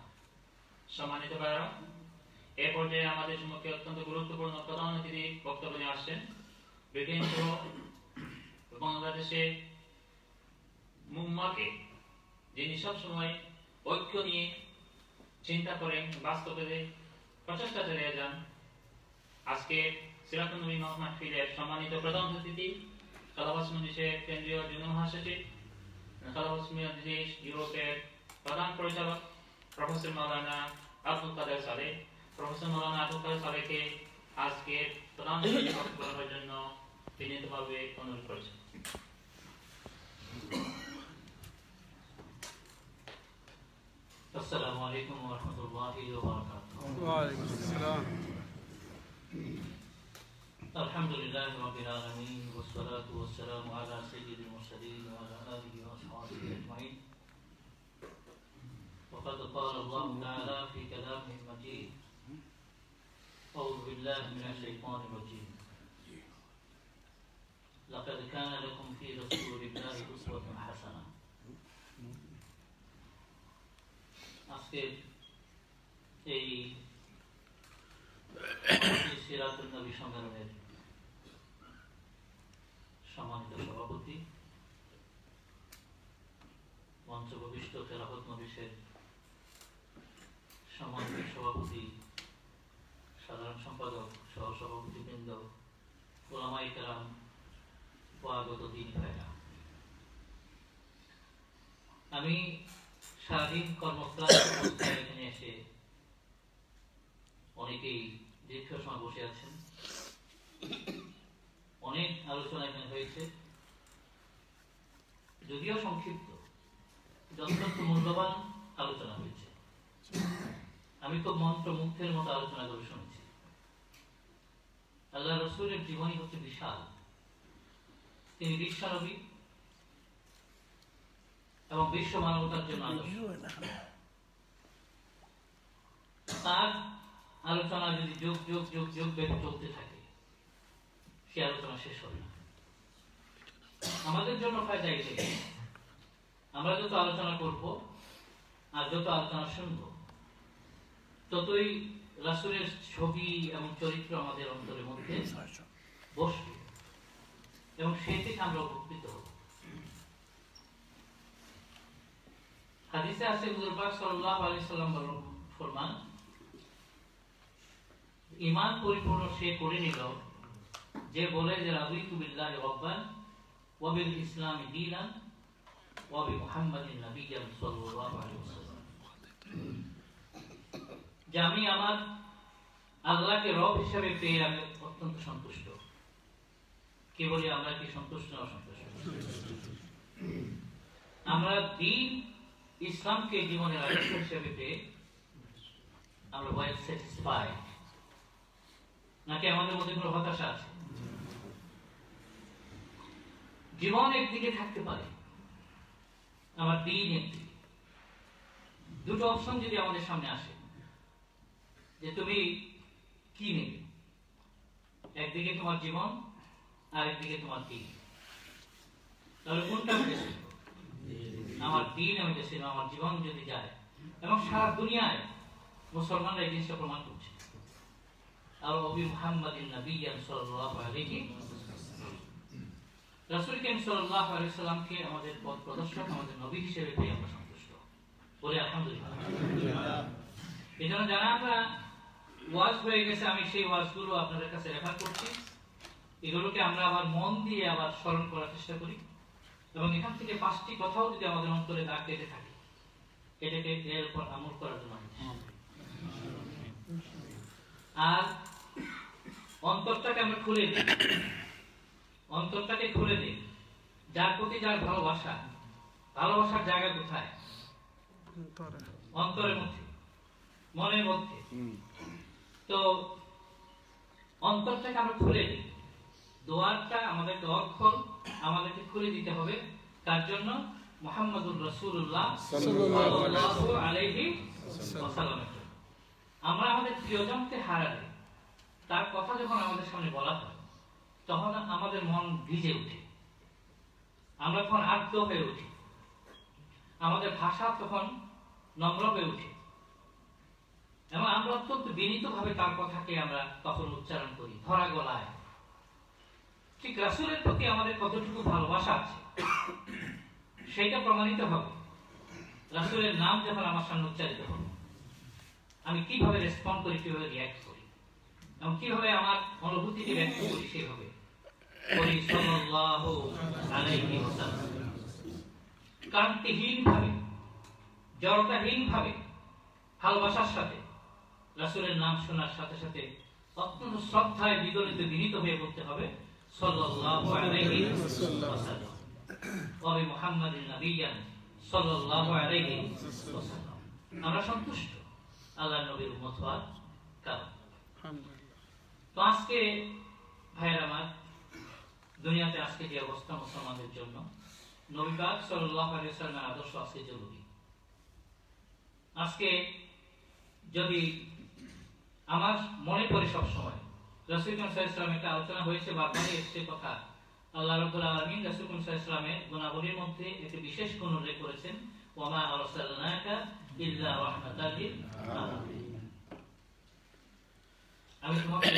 সম্মানিত ভাইরা, এ পর্যায়ে আমাদের সম্মুখে অত্যন্ত গুরুত্বপূর্ণ প্রধান অতিথি বক্তব্য নিয়ে আসছেন। ব্রিটেন সহ বাংলাদেশের মুম্মাকে যিনি সবসময় ঐক্য নিয়ে চিন্তা করেন, বাস্তবে প্রচেষ্টা চালিয়ে যান। আজকে সিরাতুন নবী মাহফিলের সম্মানিত প্রধান অতিথি খালাবাস মজলিসের কেন্দ্রীয় যুগ্ম মহাসচিব, খালাবাস মজলিস ইউরোপের প্রধান পরিচালক প্রফেসর মাওলানা আব্দুল কাদের সালেহ। প্রফেসর মাওলানা আব্দুল কাদের সালেহকে আজকে প্রধান অতিথি বক্তব্য রাখার জন্য বিনীতভাবে অনুরোধ করছি। السلام عليكم ورحمة الله وبركاته. وعليكم السلام. الحمد لله رب العالمين والصلاة والسلام على سيد المرسلين وعلى آله وأصحابه أجمعين. وقد قال الله تعالى في كلامه المجيد: أعوذ بالله من الشيطان الرجيم. لقد كان لكم في رسول الله أسوة حسنة. আজকের এই সিরাতুন নবী সম্মেলনের সম্মানিত সভাপতি, মঞ্চভূমিষ্ঠ খেলাফত মজলিসের সম্মানিত সভাপতি, সাধারণ সম্পাদক, সহসভাপতিবৃন্দ, ওলামায়ে কেরাম ও আগত দিনী ভাইরা, আমি সারাদিন কর্মক্লান্ত অবস্থায় এখানে এসে অনেকেই দীর্ঘ সময় বসে আছেন। অনেক আলোচনা এখানে হয়েছে, যদিও সংক্ষিপ্ত, যথেষ্ট মূল্যবান আলোচনা হয়েছে। আমি তো মন্ত্রমুগ্ধের মতো আলোচনা করে শুনেছি। আল্লাহ রাসূলের জীবনী হচ্ছে বিশাল। তিনি বিশ্বনবী এবং বিশ্ব মানবতার জন্য আদর্শ। তার আলোচনা যদি যুগ যুগ যুগ যুগ ব্যাপী চলতে থাকে, সে আলোচনা শেষ হবে না। আমাদের জন্য ফায়দা এটাই, আমরা যত আলোচনা করব আর যত আলোচনা শুনব, ততই রাসূলের ছবি এবং চরিত্র আমাদের অন্তরের মধ্যে বসবে এবং সেই থেকে আমরা উপকৃত হব। হাদিসে আছে হুজুর পাক সাল্লাল্লাহু আলাইহি সাল্লাম ফরমান, ঈমান পরিপূর্ণ সে করে নিল যে বলে যে রাদিতু বিল্লাহি রাব্বান ওয়া বিল ইসলামি দীনান ওয়া বি মুহাম্মাদিন নাবিয়্যান সাল্লাল্লাহু আলাইহি ওয়াসাল্লাম। যে আমি আমার আল্লাহকে রব হিসেবে পেয়ে আমি অত্যন্ত সন্তুষ্ট। কি বলি, আমরা কি সন্তুষ্ট না অসন্তুষ্ট? আমরা দ্বীন ইসলামকে জীবনের আদর্শ হিসেবে পেয়ে আমরা ওয়েল স্যাটিসফাইড, নাকি আমাদের মধ্যে কোনো হতাশা আছে? জীবন একদিকে থাকতে পারে, আমার দ্বীন একদিকে। দুটো অপশন যদি আমাদের সামনে আসে যে তুমি কি নেবে, একদিকে তোমার জীবন আর একদিকে তোমার দ্বীন, তাহলে কোনটা আমি বেছে নেব? আমার দ্বীন আমি বেছে নেব। আমার জীবন যদি যায়, এবং সারা দুনিয়ায় মুসলমানরা এই জিনিসটা প্রমাণ করছে। আর নবী মুহাম্মাদিন নাবিয়্যান সাল্লাল্লাহু আলাইহি রাসূল করিম সাল্লাল্লাহু আলাইহি সাল্লামকে আমাদের পথ প্রদর্শক, আমাদের নবী হিসেবে পেয়ে আমরা সন্তুষ্ট বলে আলহামদুলিল্লাহ। এজন্য যারা আমরা ওয়াজ হয়ে গেছে, আমি সেই ওয়াজগুলো আপনাদের কাছে রেফার করছি। এগুলোকে আমরা আবার মন দিয়ে আবার স্মরণ করার চেষ্টা করি, এবং এখান থেকে 5টি কথাও যদি আমাদের অন্তরে দাগ কেটে থাকে, এটাকে এর উপর আমল করার জন্য। আর অন্তরটাকে আমরা খুলে দিই, অন্তরটাকে খুলে দিই। যার প্রতি যার ভালোবাসা, ভালোবাসার জায়গা কোথায়? অন্তরের মধ্যে, মনের মধ্যে। তো অন্তরটাকে আমরা খুলে দিই। দোয়ারটা আমাদেরকে অক্ষর আমাদেরকে খুলে দিতে হবে। তার জন্য মুহাম্মাদুর রাসূলুল্লাহ সাল্লাল্লাহু আলাইহি ওয়াসাল্লামের জন্য। আমরা আমাদের প্রিয়জনকে হারালে তার কথা যখন আমাদের সামনে বলা হয়, তখন আমাদের মন ভিজে ওঠে, আমরা তখন আর্দ্র হয়ে উঠি। আমাদের ভাষা তখন নম্র হয়ে ওঠে এবং আমরা অত্যন্ত বিনীতভাবে তার কথাকে আমরা তখন উচ্চারণ করি ধরা গলায়। ঠিক রাসূলের প্রতি আমাদের কতটুকু ভালোবাসা আছে সেটা প্রমাণিত হবে রাসূলের নাম যখন আমার সামনে উচ্চারিত হবে, আমি কিভাবে রেসপন্ড করি, কিভাবে রিঅ্যাক্ট করি এবং কিভাবে আমার অনুভূতিকে ব্যক্ত করি সেভাবে করি সাল্লাল্লাহু আলাইহি ওয়াসাল্লাম। ক্রান্তিহীন ভাবে, জড়তাহীন ভাবে, ভালোবাসার সাথে রাসূলের নাম শোনার সাথে সাথে অত্যন্ত শ্রদ্ধায় বিগলিত বিনীত হয়ে বলতে হবে সাল্লাল্লাহু আলাইহি ওয়াসাল্লাম ওয়া বি মুহাম্মাদিন নাবিয়্যান সাল্লাল্লাহু আলাইহি ওয়াসাল্লাম। আমরা সন্তুষ্ট আল্লাহর নবীর উম্মত হওয়ার কারণে। তো আজকে ভাইয়েরা আমার, দুনিয়াতে আজকে যে অবস্থা মুসলমানদের জন্য, নবী পাক সাল্লাল্লাহু আলাইহি ওয়াসাল্লামের আদর্শ আজকে জরুরি। আজকে যদি আমার মনে পড়ে সব সময় রাসূল সাল্লাল্লাহু আলাইহি ওয়াসাল্লামের একটা আলোচনা হয়েছে, বারবারই এসেছে কথা, আল্লাহ রাব্বুল আলামিন রাসূল সাল্লাল্লাহু আলাইহি ওয়াসাল্লামের গুণাবলীর মধ্যে একটি বিশেষ গুণ উল্লেখ করেছেন, ওয়া মা আরসালনাকা ইল্লা রাহমাতাল লিল আলামিন। আমি তোমাকে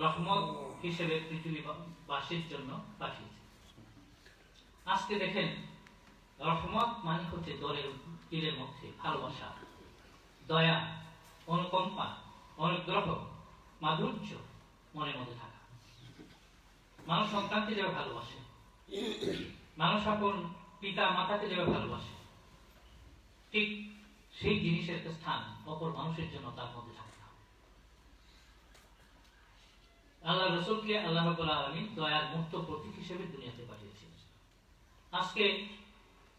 রহমত হিসেবে পৃথিবীবাসীর জন্য পাঠিয়েছি। আজকে দেখেন, রহমত মানে হচ্ছে দিলের মধ্যে ভালোবাসা, দয়া, অনুকম্পা, অনুগ্রহ, মাধুর্য মনের মধ্যে থাকা। মানুষ সন্তানকে যেভাবে ভালোবাসে, মানুষ আপন পিতা মাতাকে যেভাবে ভালোবাসে, ঠিক সেই জিনিসের একটা স্থান অপর মানুষের জন্য তার মধ্যে থাকে না। আল্লাহ রাসূলকে আল্লাহ রাব্বুল আলামিন দয়ার মূর্ত প্রতীক হিসেবে দুনিয়াতে পাঠিয়েছেন। আজকে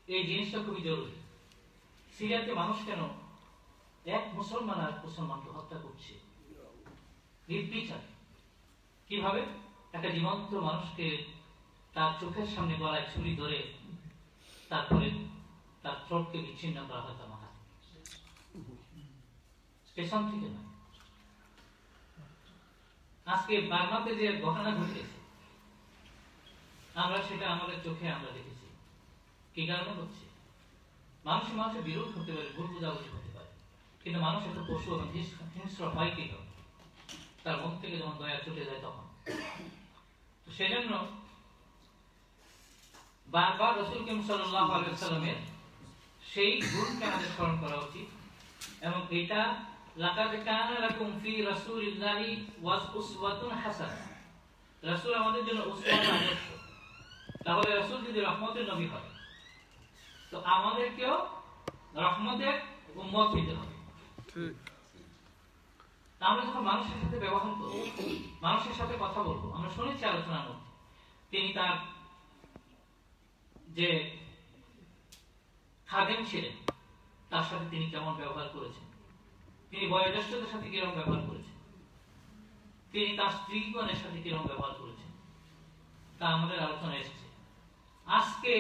এই জিনিসটা খুবই জরুরি। সিরিয়াতে মানুষ কেন এক মুসলমান আর মুসলমানকে হত্যা করছে নির্বিচারে? কিভাবে? একটা জীবন্ত মানুষকে তার চোখের সামনে গলায় ছুরি ধরে তারপরে তার থ্রোটকে বিচ্ছিন্ন করা হয় তার মাথা পেছন থেকে নয়। আজকে বার্মাতে যে ঘটনা ঘটেছে আমরা সেটা আমাদের চোখে আমরা দেখেছি। কি কারণে হচ্ছে? মানুষের বিরোধ হতে পারে, ভুল বোঝাবুঝি হতে পারে, কিন্তু মানুষ একটা পশু এবং হিংস্র হয় কি করে? তার মন থেকে যখন দয়া ছুটে যায় তখন। তো সেজন্য বারবার রাসূল সাল্লাল্লাহু আলাইহি ওয়াসাল্লামের সেই গুণকে আমাদের স্মরণ করা উচিত এবং এটা লাকাদ কানা লাকুম ফি রাসূলিল্লাহি উসওয়াতুন হাসানাহ। রাসূল আমাদের জন্য উসওয়া আদর্শ। তাহলে রাসূল যদি রহমতের নবী হয় তো আমাদেরকেও রহমতের উম্মত হতে হবে। আমরা যখন মানুষের সাথে ব্যবহার করব, মানুষের সাথে কথা বলবো, আমরা শুনেছি আলোচনার মধ্যে তিনি তার যে খাদেম ছিলেন তার সাথে তিনি কেমন ব্যবহার করেছেন, তিনি বয়োজ্যেষ্ঠদের সাথে কিরকম ব্যবহার করেছেন, তিনি তার স্ত্রীগণের সাথে কিরকম ব্যবহার করেছেন, তা আমাদের আলোচনা এসেছে। আজকে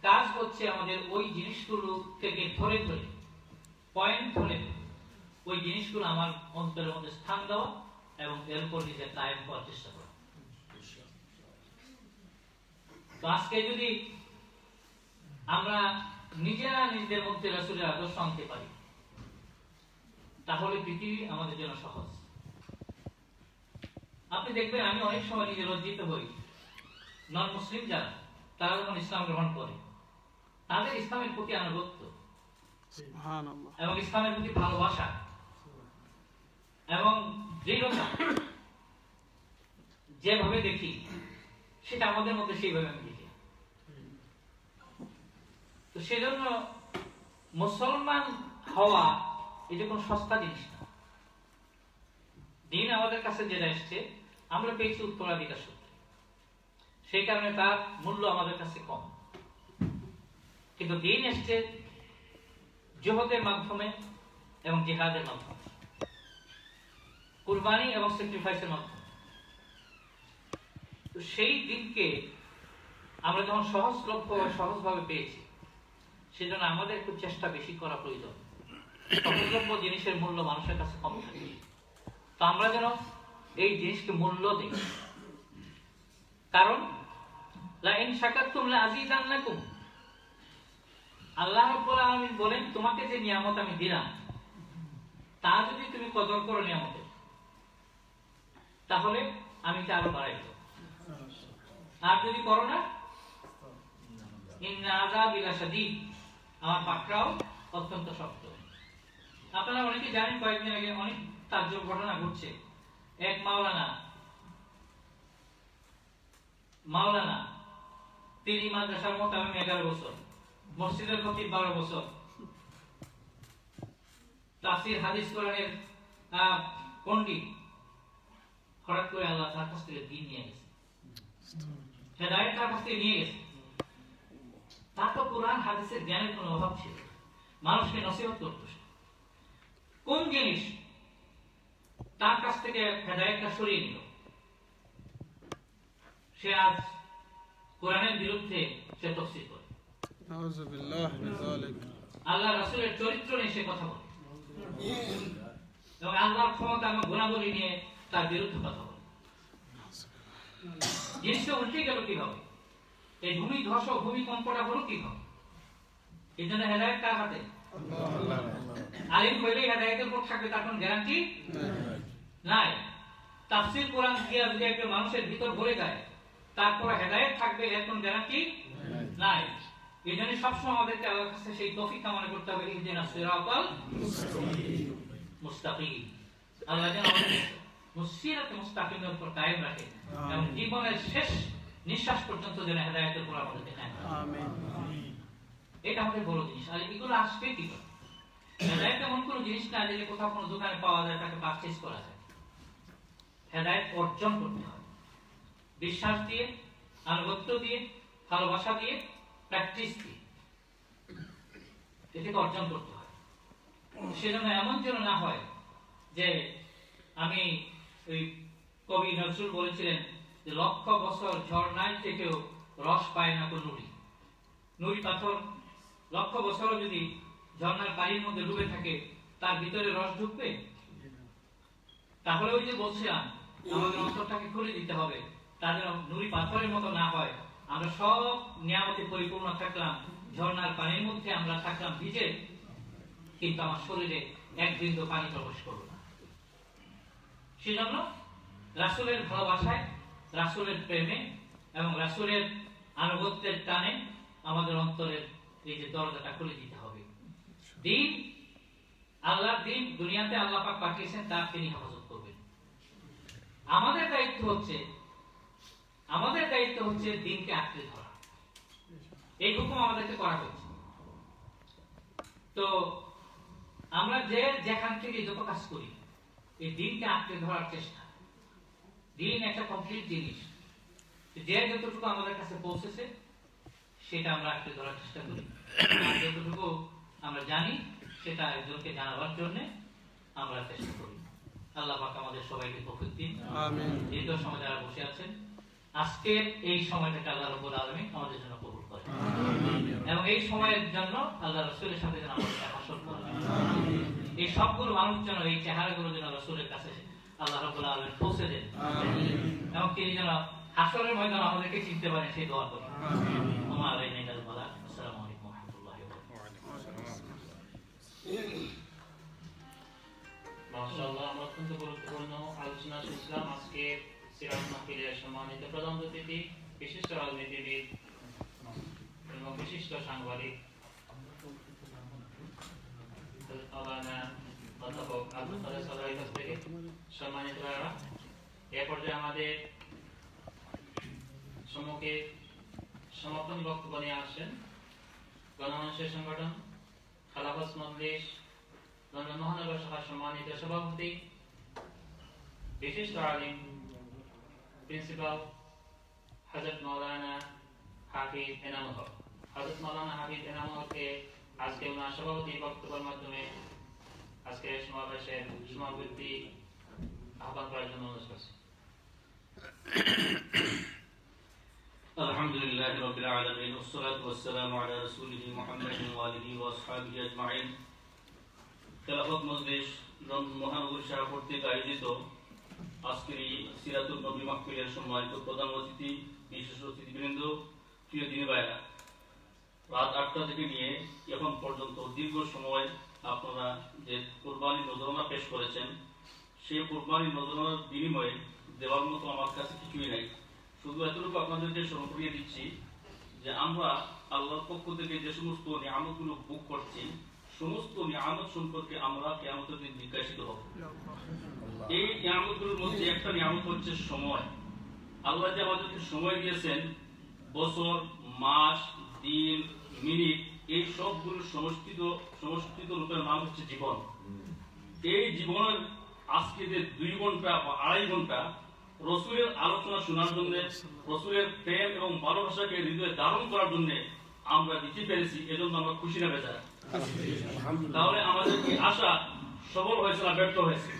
কাজ হচ্ছে আমাদের ওই জিনিসগুলো থেকে ধরে ধরে পয়েন্ট ধরে ওই জিনিসগুলো আমার অন্তরের মধ্যে স্থান দেওয়া এবং এর উপর নিজের কায়েম করার চেষ্টা করা। তো আজকে যদি আমরা নিজেরা নিজেদের মধ্যে রাসূলের আদর্শ আনতে পারি তাহলে পৃথিবী আমাদের জন্য সহজ। আপনি দেখবেন, আমি অনেক সময় নিজে লজ্জিত হই, নন মুসলিম যারা তারা যখন ইসলাম গ্রহণ করে তাদের ইসলামের প্রতি আনুগত্য এবং ইসলামের প্রতি ভালোবাসা এবং দৃঢ়তা যেভাবে দেখি সেটা আমাদের মধ্যে সেইভাবে আমি দেখি। তো সেজন্য মুসলমান হওয়া এটা কোনো সস্তা জিনিস না। দিন আমাদের কাছে যেটা এসছে আমরা পেয়েছি উত্তরাধিকার সূত্রে, সেই কারণে তার মূল্য আমাদের কাছে কম। কিন্তু দিন এসছে জুহদের মাধ্যমে এবং জিহাদের মাধ্যমে, কুরবানি এবং স্যাক্রিফাইসের মাধ্যমে। তো সেই দিনকে আমরা যখন সহজলভ্য সহজভাবে পেয়েছি সেজন্য আমাদের একটু চেষ্টা বেশি করা প্রয়োজন। সহজলভ্য জিনিসের মূল্য মানুষের কাছে কম থাকে, তো আমরা যেন এই জিনিসকে মূল্য দিই। কারণ লা ইন শাকারতুম লা আযীদান্নাকুম, আল্লাহ রাব্বুল আলামিন বলেন তোমাকে যে নিয়ামত আমি দিলাম তা যদি তুমি কদর করো নিয়ামতের, তাহলে আমি তা আরো বাড়াই দেব, আর যদি করো না ইন্না আযাবি লাশাদীদ, আমার পাকড়াও অত্যন্ত শক্ত। আপনারা অনেকে জানেন কয়েকদিন আগে অনেক তাজ্জব ঘটনা ঘটছে। এক মাওলানা তিনি মাদ্রাসার মোতাবেক 11 বছর, মসজিদের খতিব 12 বছর, তাফসীর হাদিস কোরআনের পণ্ডিত, হঠাৎ করে আল্লাহ তার কাছ থেকে দ্বীন নিয়ে গেছে, হেদায়েত তার কাছ থেকে নিয়ে গেছে। তার তো কোরআন হাদিসের জ্ঞানের কোনো অভাব ছিল, মানুষকে নসিহত করত। কোন জিনিস তার কাছ থেকে হেদায়েতটা সরিয়ে নিল? সে আজ কোরআনের বিরুদ্ধে সে তাফসীর করে, নাউযুবিল্লাহ মিন যালিক, আল্লাহ রাসূলের চরিত্র নিয়ে সে কথা বলে, এবং আল্লাহর ক্ষমতা এবং গুণাবলী নিয়ে তার বিরুদ্ধে কথা বলে। জিনিসটা উল্টে গেল কিভাবে? এই ভূমিকম্পটা হলো কিভাবে? এই জন্য হেদায়েত কার হাতে? আলিম হইলেই হেদায়েতের উপর থাকবে তার কোনো গ্যারান্টি নাই। তাফসীর কোরআন দিয়ে যদি একটা মানুষের ভিতর ভরে যায় তারপরে হেদায়েত থাকবে এর কোনো গ্যারান্টি নাই। এই জন্য সবসময় আমাদেরকে আল্লাহর কাছে সেই তৌফিক কামনা করতে হবে, ইহদিনাস সিরাতাল মুস্তাকিম। আল্লাহ যেন আমাদের সিরাতে মুস্তাকিমের উপর কায়েম রাখে এবং জীবনের শেষ নিঃশ্বাস পর্যন্ত যেন হেদায়েতের উপর আমাদেরকে কায়েম রাখে। আমিন। এটা আমাদের বড় জিনিস। আর এগুলো আসবে কি করে? হেদায়েত এমন কোনো জিনিস না যে কোথাও কোনো দোকানে পাওয়া যায়, তাকে পারচেজ করা যায়। হেদায়েত অর্জন করতে হয় বিশ্বাস দিয়ে, আনুগত্য দিয়ে, ভালোবাসা দিয়ে, প্র্যাকটিস দিয়ে, এটাকে অর্জন করতে হয়। সেজন্য এমন যেন না হয় যে আমি ওই কবি নজরুল বলেছিলেন যে লক্ষ বছর ঝর্ণায় থেকেও রস পায় না কোন নুড়ি পাথর লক্ষ বছরও যদি ঝর্ণার পানির মধ্যে ডুবে থাকে তার ভিতরে রস ঢুকবে? তাহলে ওই যে বলছিলাম আমাদের অন্তরটাকে খুলে দিতে হবে, তার যেন নুড়ি পাথরের মতো না হয়। আমরা সব নিয়ামতে পরিপূর্ণ থাকলাম, ঝর্ণার পানির মধ্যে আমরা থাকলাম ভিজে, কিন্তু আমার শরীরে এক বিন্দু পানি প্রবেশ করলো না। সেজন্য রাসূলের ভালোবাসায়, রাসূলের প্রেমে এবং রাসূলের আনুগত্যের টানে আমাদের অন্তরের এই যে দরজাটা খুলে দিতে হবে। দিন, আল্লাহর দিন দুনিয়াতে আল্লাহ পাক পাঠিয়েছেন, তার তিনি হেফাজত করবেন। আমাদের দায়িত্ব হচ্ছে দিনকে আঁকড়ে ধরা। এই হুকুম আমাদেরকে করা হয়েছে। তো আমরা যেখান থেকে যত কাজ করি এই দিনকে আঁকড়ে ধরার চেষ্টা। দিন একটা কমপ্লিট জিনিস, যে যতটুকু আমাদের কাছে পৌঁছেছে সেটা আমরা আঁকড়ে ধরার চেষ্টা করি, আর যতটুকু আমরা জানি সেটা একজনকে জানাবার জন্য আমরা চেষ্টা করি। আল্লাহ পাক আমাদের সবাইকে তৌফিক দিন। আমিন। দীর্ঘ সময় যারা বসে আছেন, আজকের এই সময়টাকে আল্লাহ রাব্বুল আলামিন আমাদের জন্য কবুল করেন, এবং এই সময়ের জন্য আল্লাহ রাসূলের সাথে যেন আমাদের হাসর করেন। এই সবগুলো মানুষ যেন এই চেহারাগুলো যেন রাসূলের কাছে আল্লাহ রাব্বুল আলামিন পৌঁছে দেন, এবং তিনি যেন হাসরের ময়দানে আমাদেরকে চিনতে পারেন, সেই দোয়া করি। আমার আলাইহিল বালা। আসসালামু আলাইকুম ওয়া রাহমাতুল্লাহি ওয়া বারাকাতুহু। মাশাআল্লাহ, আমরা অত্যন্ত গুরুত্বপূর্ণ আলোচনা শুনলাম। আজকে সিরাত মাহফিলের সম্মানিত প্রধান অতিথি, বিশিষ্ট রাজনীতিবিদ এবং বিশিষ্ট সাংবাদিক অধ্যাপক আব্দুল কাদের সদরের কাছ থেকে সম্মানিত ভাইরা, এ পর্যায়ে আমাদের সম্মুখে সমাপনী বক্তব্য নিয়ে আসছেন গণমানুষের সংগঠন খেলাফত মজলিস লন্ডন মহানগর শাখার সম্মানিত সভাপতি, বিশিষ্ট আলিম, প্রিন্সিপাল হযরত মাওলানা হাফিজ এনামুল হক। হযরত মাওলানা হাফিজ এনামুল হককে আজকে ওনার সভাপতি বক্তব্যের মাধ্যমে আজকে সমাবেশের সমাপতি আহ্বান করার জন্য অনুরোধ করছি। আলহামদুলিল্লাহি রাব্বিল আলামিন ওয়াসসালাতু ওয়াসসালামু আলা রাসূলিহি মুহাম্মাদিন ওয়া আলিহি ওয়া আসহাবিহি আজমাইন। খেলাফত মজলিস লন্ডন মহানগর শাখা কর্তৃক আয়োজিত আজকের এই সিরাতুন নবী মাহফিলের সম্মানিত প্রধান অতিথি, বিশেষ অতিথিবৃন্দ, প্রিয় দিনী ভাইরা, রাত 8টা থেকে নিয়ে এখন পর্যন্ত দীর্ঘ সময় আপনারা যে কুরবানি নজরানা পেশ করেছেন, সেই কুরবানি নজরানার বিনিময়ে দেওয়ার মতো আমার কাছে কিছুই নাই। শুধু এতটুকু আপনাদেরকে স্মরণ করিয়ে দিচ্ছি যে আমরা আল্লাহর পক্ষ থেকে যে সমস্ত নিয়ামতগুলো ভোগ করছি, সমস্ত নিয়ামত সম্পর্কে আমরা কিয়ামতের দিন জিজ্ঞাসিত হব। এই নিয়ামতগুলোর মধ্যে একটা নিয়ামত হচ্ছে সময়। আল্লাহ যে আমাদেরকে সময় দিয়েছেন, বছর, মাস, দিন, মিনিট, এই সবগুলোর সমষ্টিত রূপের নাম হচ্ছে জীবন। এই জীবনের আজকে যে 2 ঘন্টা বা 2.5 ঘন্টা রসুলের আলোচনা শোনার জন্য, রসুলের প্রেম এবং ভালোবাসাকে হৃদয়ে ধারণ করার জন্য আমরা দিতে পেরেছি, এজন্য আমরা খুশি না বেচারা? তাহলে আমাদের কি আশা সফল হয়েছে না ব্যর্থ হয়েছে?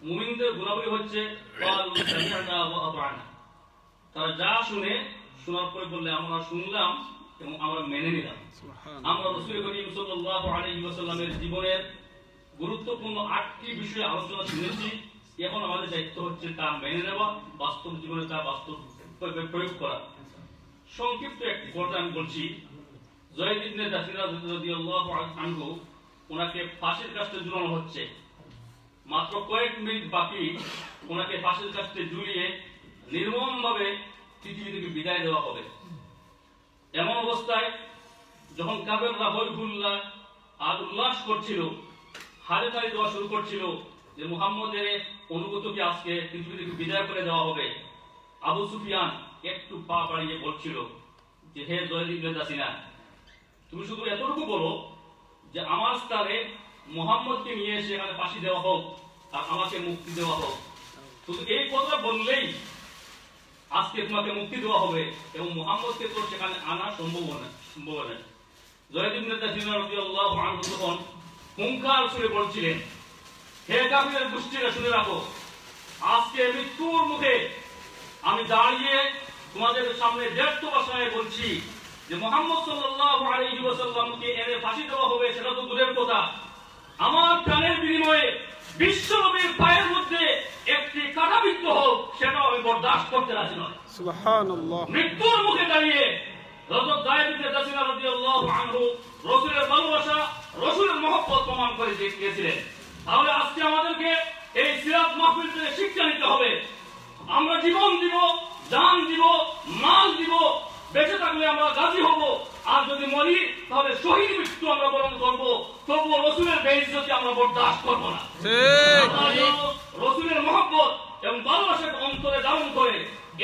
মুমিনদের গুণাবলী হচ্ছে তারা যা শোনার পরে বললে আমরা শুনলাম এবং আমরা মেনে নিলাম। আমরা রাসূল করিম সাল্লাল্লাহু আলাইহি ওয়াসাল্লামের জীবনের গুরুত্বপূর্ণ 8টি বিষয়ে আলোচনা শুনেছি। এখন আমাদের দায়িত্ব হচ্ছে তা মেনে নেওয়া, বাস্তব জীবনে তা বাস্তব প্রয়োগ করা। সংক্ষিপ্ত একটি কথা আমি বলছি। যায়েদ ইবনে দাসিনা রাদিয়াল্লাহু আনহু, ওনাকে ফাঁসির কাস্টে ঝুলানো হচ্ছে। মাত্র কয়েক মিনিট বাকি ওনাকে ফাঁসির কাস্টে ঝুলিয়ে নির্মমভাবে পৃথিবী থেকে বিদায় দেওয়া হবে। এমন অবস্থায় যখন কাফেররা হইহুল্লাহ আর উল্লাস করছিল, হারে তালি দেওয়া শুরু করছিল যে মুহাম্মদের অনুগতকে আজকে পৃথিবী থেকে বিদায় করে দেওয়া হবে, আবু সুফিয়ান একটু পা বাড়িয়ে বলছিল যে হে যায়েদ ইবনে দাসিনা, তুমি শুধু এতটুকু বলো যে আমার স্থানে মুহাম্মদকে নিয়ে এসে এখানে ফাঁসি দেওয়া হোক আর আমাকে মুক্তি দেওয়া হোক। শুধু এই কথা বললেই আজকে তোমাকে মুক্তি দেওয়া হবে এবং মুহাম্মদকে তো সেখানে আনা সম্ভব না। যায়েদ ইবনে দাসিনা রাদিয়াল্লাহু আনহু তখন হুঙ্কার সুরে বলছিলেন, হে কাফিরের গোষ্ঠীরা শুনে রাখো, আজকে মৃত্যুর মুখে আমি দাঁড়িয়ে তোমাদের সামনে দৃঢ়ভাবে বলছি যে মুহাম্মদ সাল্লাল্লাহু আলাইহি ওয়াসাল্লামকে এনে ফাঁসি দেওয়া হবে সেটা তো দূরের কথা, আমার প্রাণের বিনিময়ে বিশ্বনবীর পায়ের মধ্যে একটি কাঁটাবিদ্ধ হোক সেটাও আমি বরদাস্ত করতে রাজি নই। সুবহানাল্লাহ। মৃত্যুর মুখে দাঁড়িয়ে হযরত যায়েদ ইবনে দাসিনা রাদিয়াল্লাহু আনহু রাসূলের ভালোবাসা, রাসূলের মহব্বত প্রমাণ করে দিয়েছিলেন। তাহলে আজকে আমাদেরকে এই সিরাত মাহফিল থেকে শিক্ষা নিতে হবে। আমরা জীবন দিব, জান দিব, মাল দিব, বেঁচে থাকলে আমরা গাজী হব, আর যদি মরি তাহলে শহীদ মৃত্যু আমরা বরণ করব, তবুও রাসূলের বেইজ্জতি আমরা বরদাস্ত করব না। রাসূলের মহব্বত এবং ভালোবাসাকে অন্তরে ধারণ করে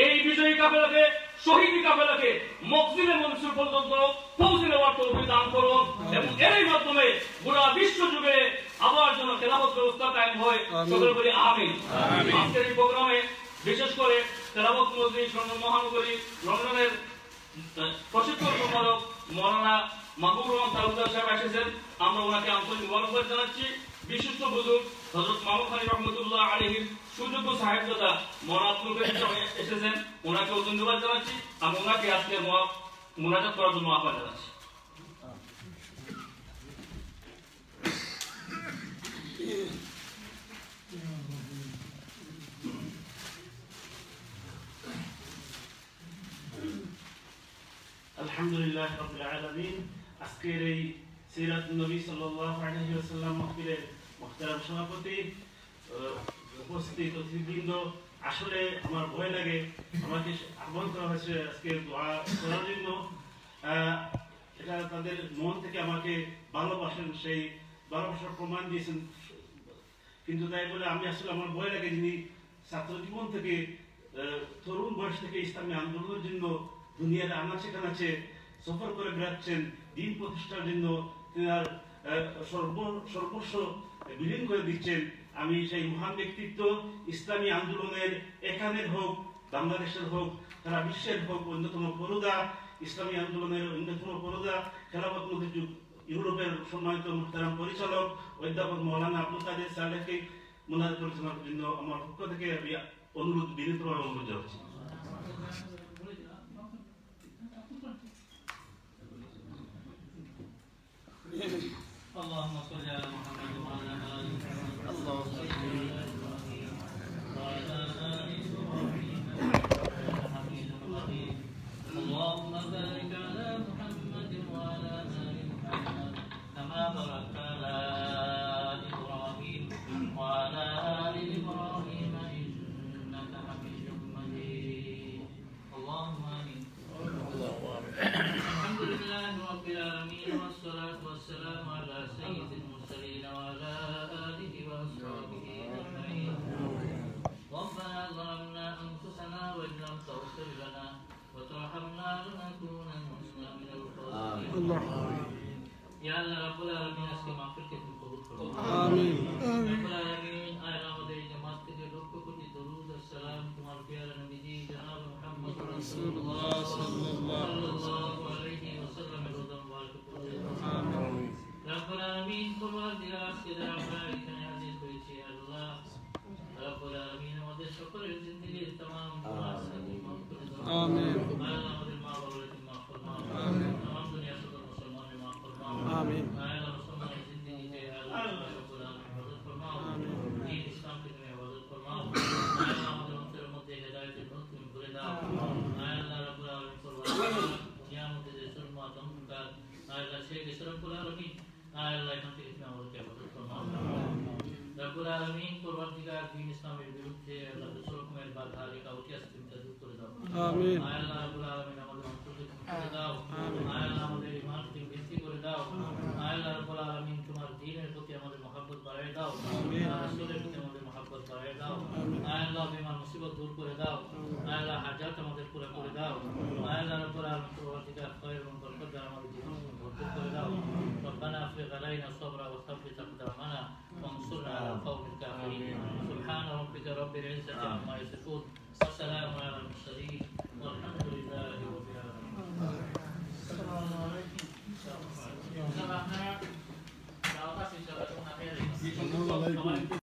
এই বিজয়ী কাফেলাকে, শহীদী কাফেলাকে মকসিদে মনসুর পর্যন্ত পৌঁছে নেওয়ার তৌফিক দান করুন এবং এর মাধ্যমে গোটা বিশ্ব যুগে আবার যেন খেলাফত ব্যবস্থা কায়েম হয়। সকলে বলি আমিন। আজকের এই প্রোগ্রামে বিশেষ করে খেলাফত মজলিস মহানগরী লন্ডনের প্রশিক্ষণ সম্পাদক মাওলানা মাহবুবুর রহমান তালুকদার সাহেব এসেছেন, আমরা ওনাকে আন্তরিক মোবারকবাদ জানাচ্ছি। বিশিষ্ট বুজুর্গ হযরত মাহমুদ খানি রহমতুল্লাহ আলাইহির সুযোগ্য সাহেবজাদা মাওলানা আব্দুল করিম সাহেব এসেছেন, ওনাকেও ধন্যবাদ জানাচ্ছি। আমি ওনাকে আজকে মুনাজাত করার জন্য আহ্বান জানাচ্ছি। আলহামদুলিল্লাহ রাব্বিল আলামিন। আজকের এই সিরাত নবী সাল্লাল্লাহু আলাইহি ওয়াসাল্লাম মাহফিলের মুহতারাম সভাপতি, উপস্থিত অতিথিবৃন্দ, আসলে আমার ভয় লাগে, আমাকে আহ্বান করা হয়েছে আজকে দোয়া করার জন্য। এটা তাদের মন থেকে আমাকে ভালোবাসেন, সেই ভালোবাসার প্রমাণ দিয়েছেন, কিন্তু তাই বলে আমি আসলে আমার ভয় লাগে যিনি ছাত্র জীবন থেকে তরুণ বয়স থেকে ইসলামী আন্দোলনের জন্য দুনিয়ার আনাচে কানাচে সফর করে বেড়াচ্ছেন, দিন প্রতিষ্ঠার জন্য তার সর্বস্ব বিলীন করে দিচ্ছেন। আমি সেই মহান ব্যক্তিত্ব ইসলামী আন্দোলনের এখানের হোক, বাংলাদেশের হোক, তারা বিশ্বের হোক অন্যতম পরোদা, ইসলামী আন্দোলনের অন্যতম পরোদা, খেলাফত মজলিস ইউরোপের সম্মানিত মুহতারাম পরিচালক অধ্যাপক মাওলানা আব্দুল কাদের সালেহকে মুনাজাত পরিচালনার জন্য আমার পক্ষ থেকে আমি অনুরোধ, বিনীতভাবে অনুরোধ জানাচ্ছি। اللهم صل على محمد وعلى آل محمد. اللهم صل وعلى آل إبراهيم إنك حميد مجيد. اللهم بارك على محمد رب العالمين والصلاة والسلام على سيد المرسلين وعلى آله وأصحابه أجمعين. ربنا ظلمنا أنفسنا وإن لم تغفر لنا وترحمنا لنكونن من الخاسرين. يا الله رب العالمين আজকে মাহফিলকে তুমি কবুল করো। আমিন। রব্বুল আলামিন আয় আমাদের জামাত থেকে লক্ষ কোটি দরুদ ও সালাম তোমার প্রিয় নবীজি জনাব মুহাম্মদ রাসূলুল্লাহ সাল্লাল্লাহু আলাইহি ওয়াসাল্লাম এর রোজা মুবারক পড়ে। আমিন। রব্বুল আলামিন তোমার দিলা আজকে আমরা এখানে হাজির হয়েছি আল্লাহ রব্বুল আলামিন আমাদের সকলের জিন্দেগীর तमाम গুনাহ সাথী মাফ করে দাও। আমিন। আল্লাহ আমাদের মা বাবার জন্য মাফ ফরমাও। আমিন। तमाम দুনিয়া সকল মুসলমানের মাফ ফরমাও। আমিন। আল্লাহ মুসলমানের জিন্দেগীতে আল্লাহ রব্বুল আলামিন মদদ ফরমাও। আমিন। দ্বীন ইসলামকে তুমি মদদ ফরমাও। আল্লাহ আমাদের অন্তরের মধ্যে হেদায়েতের নূর তুমি ভরে দাও। আল্লাহ রব্বুল আলামিন পরওয়ারদিগার কিয়ামতের যে সুন্নাত অন্ধকার আল্লাহ সেই রব্বুল আলামিন আল্লাহ এখান থেকে তুমি আমাদেরকে মদদ ফরমাও। রব্বুল আলামিন পরওয়ারদিগার দ্বীন ইসলামের বিরুদ্ধে আল্লাহ যত রকমের বাধা লেখা উঠে আসছে তুমি তা দূর করে দাও। আমিন। আল্লাহ রব্বুল আলামিন আমাদের অন্তরকে তুমি খুলে দাও। আল্লাহ আমাদের ঈমান তুমি বৃদ্ধি করে দাও। আল্লাহ রব্বুল আলামিন তোমার দ্বীনের প্রতি আমাদের মহব্বত বাড়িয়ে দাও। আমিন। রাসূলের প্রতি আমাদের মহব্বত বাড়িয়ে দাও। আল্লাহ বিমান মুসিবত দূর করে দাও। আল্লাহ হাজাত আমাদের পুরো করে দাও। আল্লাহ রব্বুল আলামিন পরওয়ারদিগার খৈর এবং বরকত দ্বারা আমাদের জীবন ভরপুর করে দাও। ربنا افرغ علينا صبرا وثبت اقدامنا وانصرنا على القوم الكافرين. سبحان ربك رب العزة عما يصفون والسلام على المرسلين والحمد لله رب العالمين. السلام عليكم. Sama-sama. Kalau kasih sahabat mengakhiri.